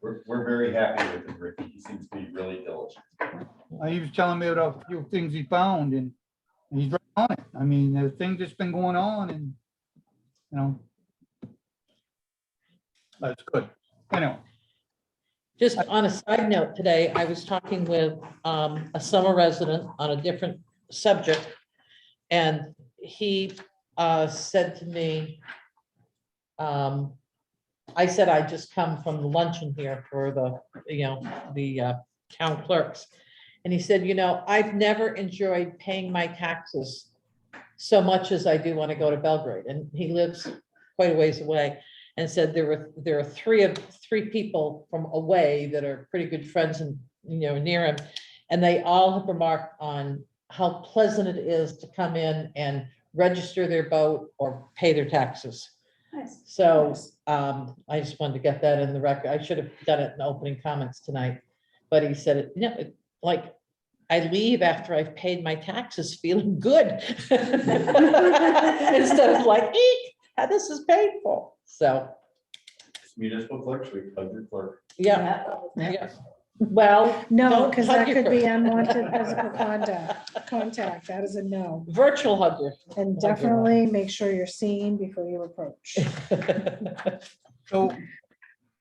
We're very happy with him, Ricky. He seems to be really diligent. He was telling me about a few things he found and he's right on it. I mean, there's things that's been going on and, that's good. Anyway, Just on a side note, today, I was talking with a summer resident on a different subject. And he said to me, I said I'd just come from the luncheon here for the town clerks. And he said, I've never enjoyed paying my taxes so much as I do when I go to Belgrade. And he lives quite a ways away. And said there are three people from away that are pretty good friends and, near him. And they all have remarked on how pleasant it is to come in and register their boat or pay their taxes. Nice. So I just wanted to get that in the record. I should have done it in opening comments tonight. But he said, like, I leave after I've paid my taxes feeling good. Instead of like, eek, this is painful. So, Municipal clerks, we hug your clerk. yeah. Well, No, don't because hug that your could be clerk. unwanted physical contact. That is a no. Virtual hugger. And definitely make sure you're seen before you approach. So,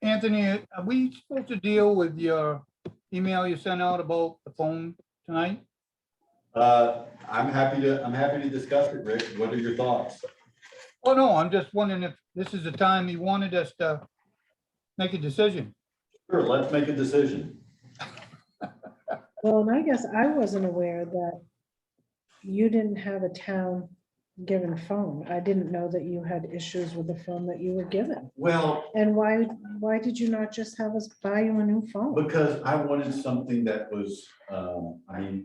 Anthony, are we supposed to deal with your email you sent out about the phone tonight? I'm happy to discuss it, Rick. What are your thoughts? Oh, no, I'm just wondering if this is the time you wanted us to make a decision. Sure, let's make a decision. Well, and I guess I wasn't aware that you didn't have a town given phone. I didn't know that you had issues with the phone that you were given. Well, And why did you not just have us buy you a new phone? because I wanted something that was, frankly,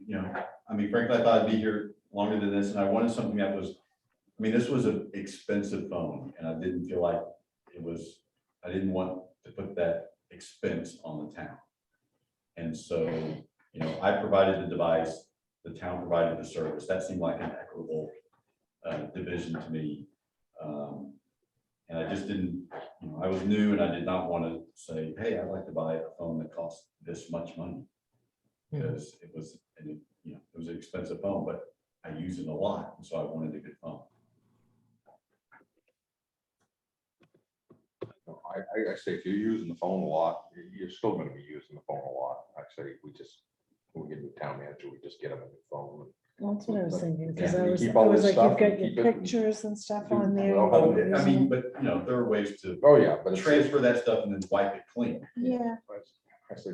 I thought I'd be here longer than this, and I wanted something that was, this was an expensive phone, and I didn't feel like I didn't want to put that expense on the town. And so, I provided the device, the town provided the service. That seemed like an equitable division to me. And I just didn't, I was new and I did not want to say, hey, I'd like to buy a phone that costs this much money. Because it was an expensive phone, but I use it a lot, and so I wanted a good phone. I say if you're using the phone a lot, you're still gonna be using the phone a lot. I say when we get a new town manager, we just get them a new phone. Well, that's what I was thinking, because Yeah, I you was keep all this like, stuff you've got and keep your it- pictures and stuff do- on there. well, But there are ways to Oh, yeah, but it's, transfer that stuff and then wipe it clean. Yeah, I say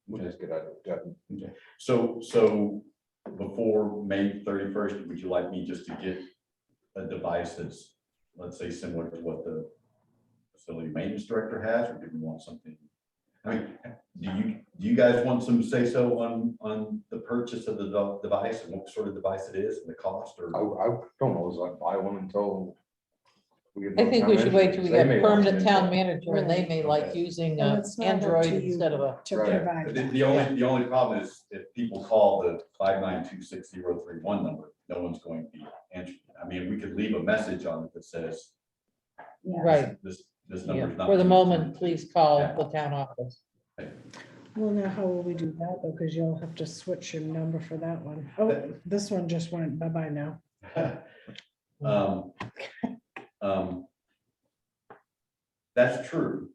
we'll just get out of that. Okay. So before May 31st, would you like me just to get a device that's, let's say, similar to what the facility maintenance director has, or do we want something? Do you guys want some say so on the purchase of the device and what sort of device it is and the cost, or? I don't know, is I buy one until. I think we should wait till we They get may want permanent it. town manager and they Right. may like using And it's not up to Android you instead of a. to Right. provide that. The only problem is if people call the 5926031 number, no one's going to be answering. We could leave a message on it that says. Yeah. Right. This Yeah, number is not. for the moment, please. please call Yeah. the town office. Well, now how will we do that though? Because you'll have to switch your number for that one. Oh, this one just went bye-bye now. That's true,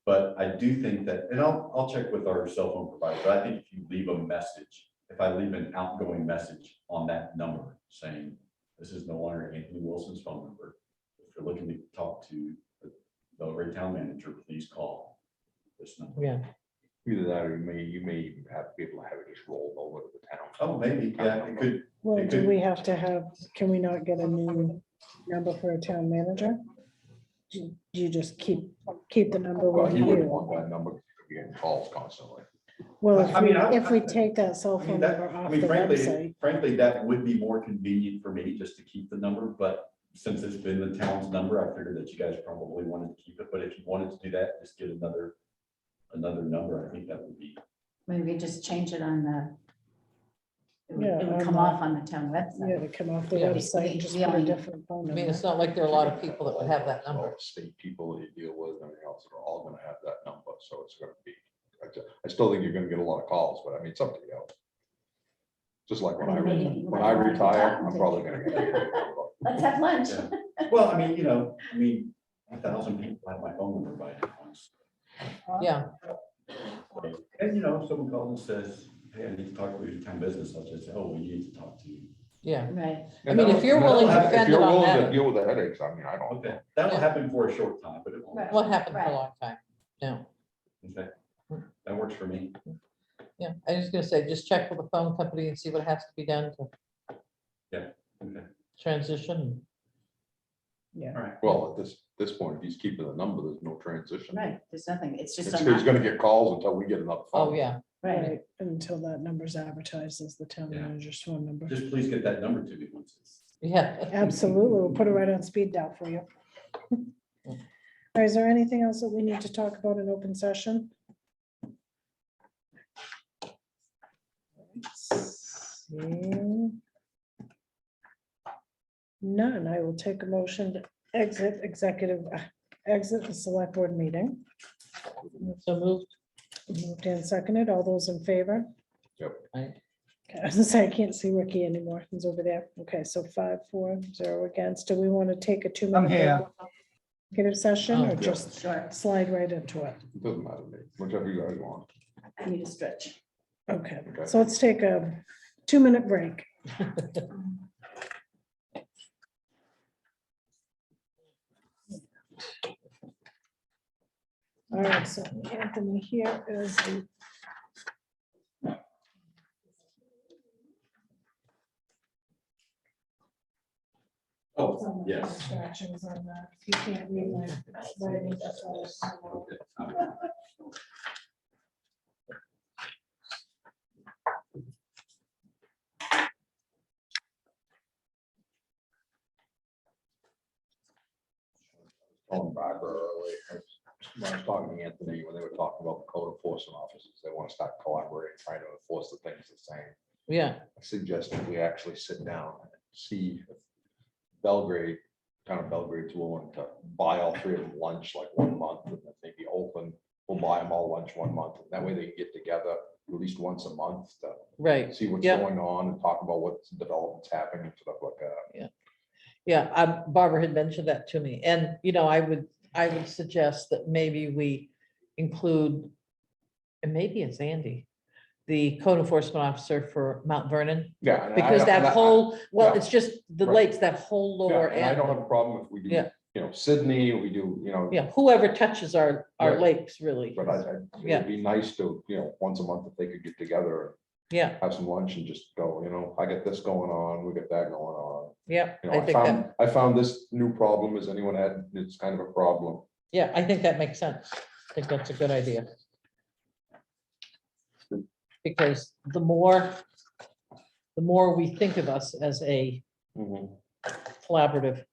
but I do think that, and I'll check with our cell phone provider, but I think if you leave a message, if I leave an outgoing message on that number saying, this is no longer Anthony Wilson's phone number. If you're looking to talk to the Belgrade town manager, please call this number. Yeah. Either that or you may even have to be able to have it just rolled over to the town. Oh, maybe, yeah, it could. Well, It do could- we have to have, can we not get a new number for a town manager? Do you just keep the number Well, with you wouldn't you? want that number to be getting calls constantly. Well, I- if we take that cell I mean, phone that, number off the frankly, website, that would be more convenient for me just to keep the number, but since it's been the town's number, I figured that you guys probably wanted to keep it, but if you wanted to do that, just get another number, I think that would be. Maybe just change it on the. Yeah, It would on come the- off on the town yeah, website. to come off the Yeah. website and just Yeah. put a different phone I mean, number. it's not like there are a lot of people that would have that All number. the state people that you deal with and everything else are all gonna have that number, so it's gonna be, I still think you're gonna get a lot of calls, but it's up to you. Just like when I Maybe you when might I want to retire, talk I'm to- probably gonna get it. Let's have lunch. Well, 1,000 people have my phone number by now. Yeah, And if someone calls and says, hey, I need to talk to your town business, I'll just say, oh, we need to talk to Yeah, Right. I mean, if you're willing to If fend it you're on willing to that, deal with the headaches, I mean, I don't. Okay, that'll happen for a short time, but it won't. Right. what happened for a Right. long time? No, Okay, that works for me. yeah, I was gonna say, just check with the phone company and see what has to be done to Okay, transition. Yeah. all right. Well, at this point, if he's keeping the number, there's no transition. Right, there's nothing, it's just. It's a he's gonna get calls until we get another phone. Oh, yeah, Right, Right, until that number's advertised as the town Yeah. manager's phone number. Just please get that number to me once it's. yeah. Absolutely, we'll put it right on speed dial for you. All right, is there anything else that we need to talk about in open session? Seeing none, I will take a motion to exit the select board meeting. So moved. Moved and seconded, all those in favor? Aye. Okay, I was gonna say, I can't see Ricky anymore, he's over there. Okay, so 5-4-0 against. Do we want to take a 2-minute? I'm here. Executive session or Oh, just sure, slide right into it? It doesn't matter to me, whichever you guys want. I need a stretch. Okay, Okay. so let's take a 2-minute break. All right, so Anthony here is the Oh, yes. instructions on that. You can't read my writing, that's why I was- Okay. Calling Barbara earlier. When I was talking to Anthony, when they were talking about the code enforcement officers, they want to start collaborating, trying to enforce the things the same. Yeah, I suggested we actually sit down and see if Belgrade, town of Belgrade's willing to buy all three of them lunch like 1 month and then maybe open, we'll buy them all lunch 1 month. And that way they can get together at least once a month to right. see what's Yeah. going on and talk about what developments happening and stuff like that. Yeah, Barbara had mentioned that to me, and, you know, I would suggest that maybe we include, and maybe it's Andy, the code enforcement officer for Mount Vernon, Yeah. and I because don't- that whole, well, yeah. it's just the Right. lakes, that whole Yeah, lower and I don't have a end. problem if we do, Yeah. Sydney, we do, Yeah, whoever touches our Yeah. lakes, really. but it Yeah. would be nice to, once a month if they could get together, Yeah, have some lunch and just go, I got this going on, we got that going on. yeah, You I know, think that, I found this new problem, has anyone had, it's kind of a problem. yeah, I think that makes sense. I think that's a good idea. Because the more we think of us as a collaborative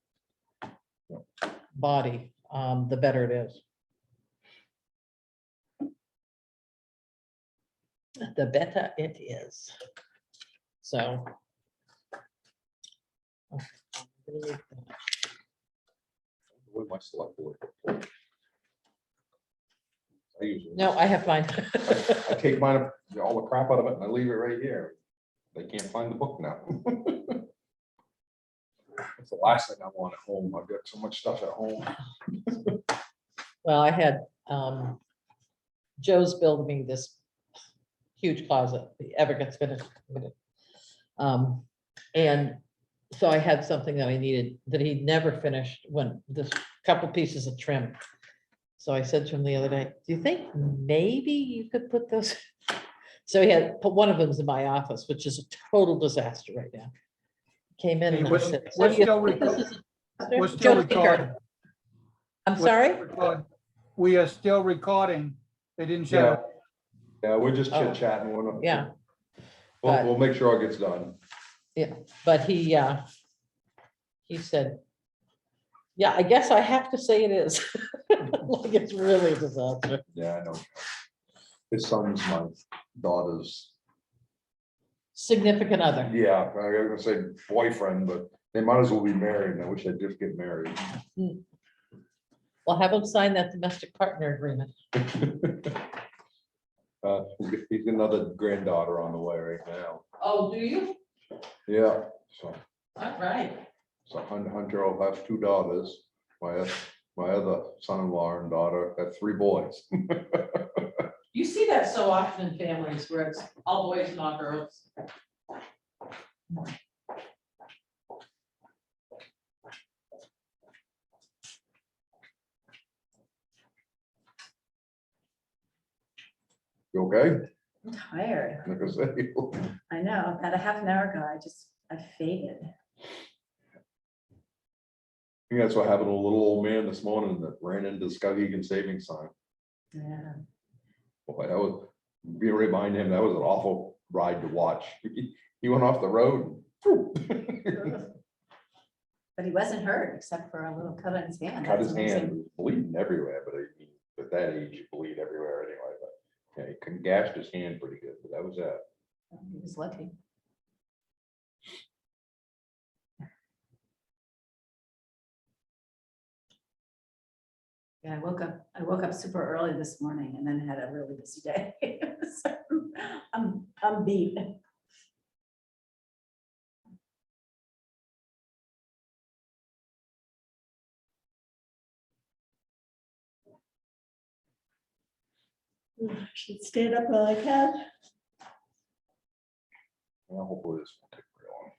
body, the better it is. The better it is. So. I'm gonna leave that. With my select board. I usually. No, I have mine. I take mine, all the crap out of it and I leave it right here. They can't find the book now. It's the last thing I want at home. I've got so much stuff at home. Well, I had, Joe's building me this huge closet, if he ever gets finished. And so I had something that I needed, that he'd never finished, when this couple pieces of trim. So I said to him the other day, do you think maybe you could put those? So he had, put one of them's in my office, which is a total disaster right now. Came in and I We're said. "So we're do you still think this recording. is a disaster?" We're still Joe Speaker. recording. I'm We're sorry? still recording. We are still recording. They didn't shut Yeah. it. Yeah, we're just Oh, chit chatting. Yeah, We'll make sure it gets done. yeah, but he said, yeah, I guess I have to say it is. Like, it's really a disaster. Yeah, I know. His son's my daughter's, Significant other. yeah, I was gonna say boyfriend, but they might as well be married. And I wish they'd just get married. Well, have him sign that domestic partner agreement. He's got another granddaughter on the way right now. Oh, do you? Yeah, so All right. Hunter will have 2 daughters. My other son-in-law and daughter have 3 boys. You see that so often in families where it's all boys and all girls. You okay? I'm tired. Like I say, I know, about a half an hour ago, I faded. I think that's what happened to a little old man this morning that ran into the Skowhegan savings sign. Yeah. Boy, that was, be remind him, that was an awful ride to watch. He went off the road. But he wasn't hurt except for a little cut on his hand. Cut That's his amazing. hand, bleeding everywhere, but I mean, at that age, you bleed everywhere anyway, but yeah, he gashed his hand pretty good, but that was it. He was lucky. Yeah, I woke up super early this morning and then had a really busy day. So, I'm beat. Should stand up while I can. Well, hopefully this won't take very long.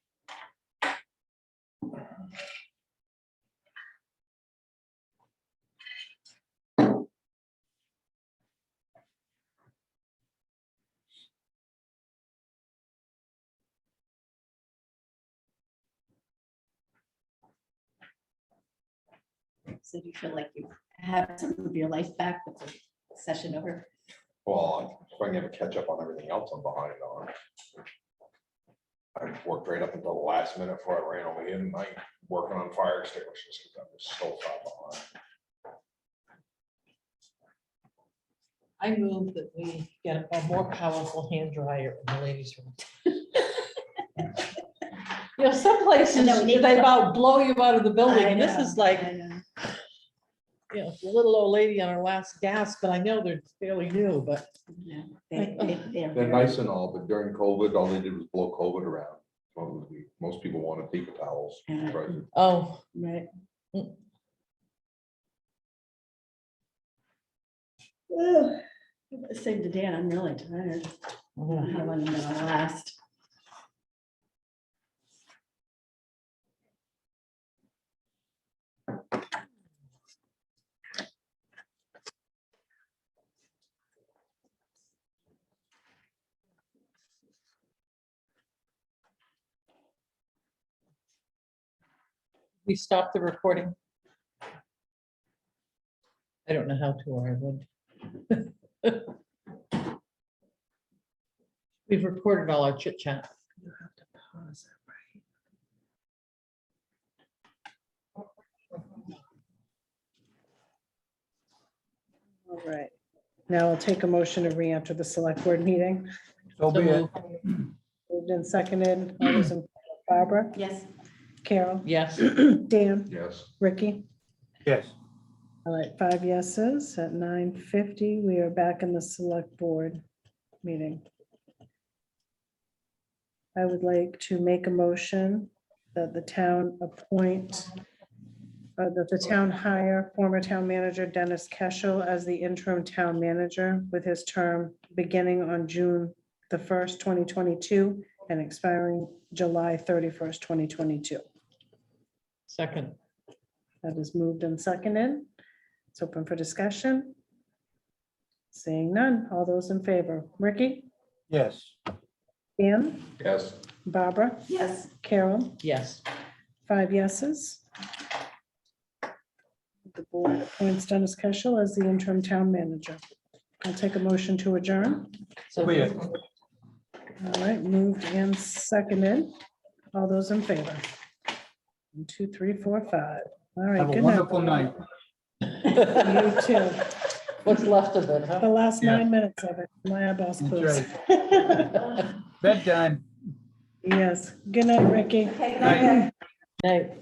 So do you feel like you have some of your life back with the session over? Well, if I can ever catch up on everything else I'm behind on. I worked right up until the last minute before I ran over here tonight, working on fire extinguishers, because I was so far behind. I move that we get a more powerful hand dryer in the ladies' room. You know, some places, I know, we need they some- about blow you out of the building, I and this know, is like, I know. you know, the little old lady on her last gasp, but I know they're fairly new, but. Yeah, They're very- nice and all, but during COVID, all they did was blow COVID around. Most people wanted paper towels. Yeah. Oh, Right. Mm. Ugh. I said to Dan, I'm really tired. I don't know how long I'm gonna last. we stopped the recording. I don't know how to, or I would. We've recorded all our chit chat. You have to pause it, All right. Now I'll take a motion to re-enter the select board meeting. So be it. Moved and seconded. All those in favor, Barbara, Yes. Carol, Yes, Dan, Yes. Ricky. Yes. All right, 5 yeses at 9:50. We are back in the select board meeting. I would like to make a motion that the town appoint, that the town hire former town manager Dennis Keschel as the interim town manager with his term beginning on June the 1st, 2022 and expiring July 31st, 2022. second, That is moved and seconded. It's open for discussion. Seeing none. All those in favor, Ricky, Yes. Dan, Yes. Barbara, Yes. Carol, yes. 5 yeses. The board appoints Dennis Keschel as the interim town manager. I'll take a motion to adjourn. So Be it. All right, moved and seconded. All those in favor? 1, 2, 3, 4, 5. All right, Have a good night. wonderful night. You too. What's left of it, The huh? last Yeah. 9 minutes of it, my eyeballs That's closed. Bedtime. Yes, good night, Ricky. Okay, good night. Night.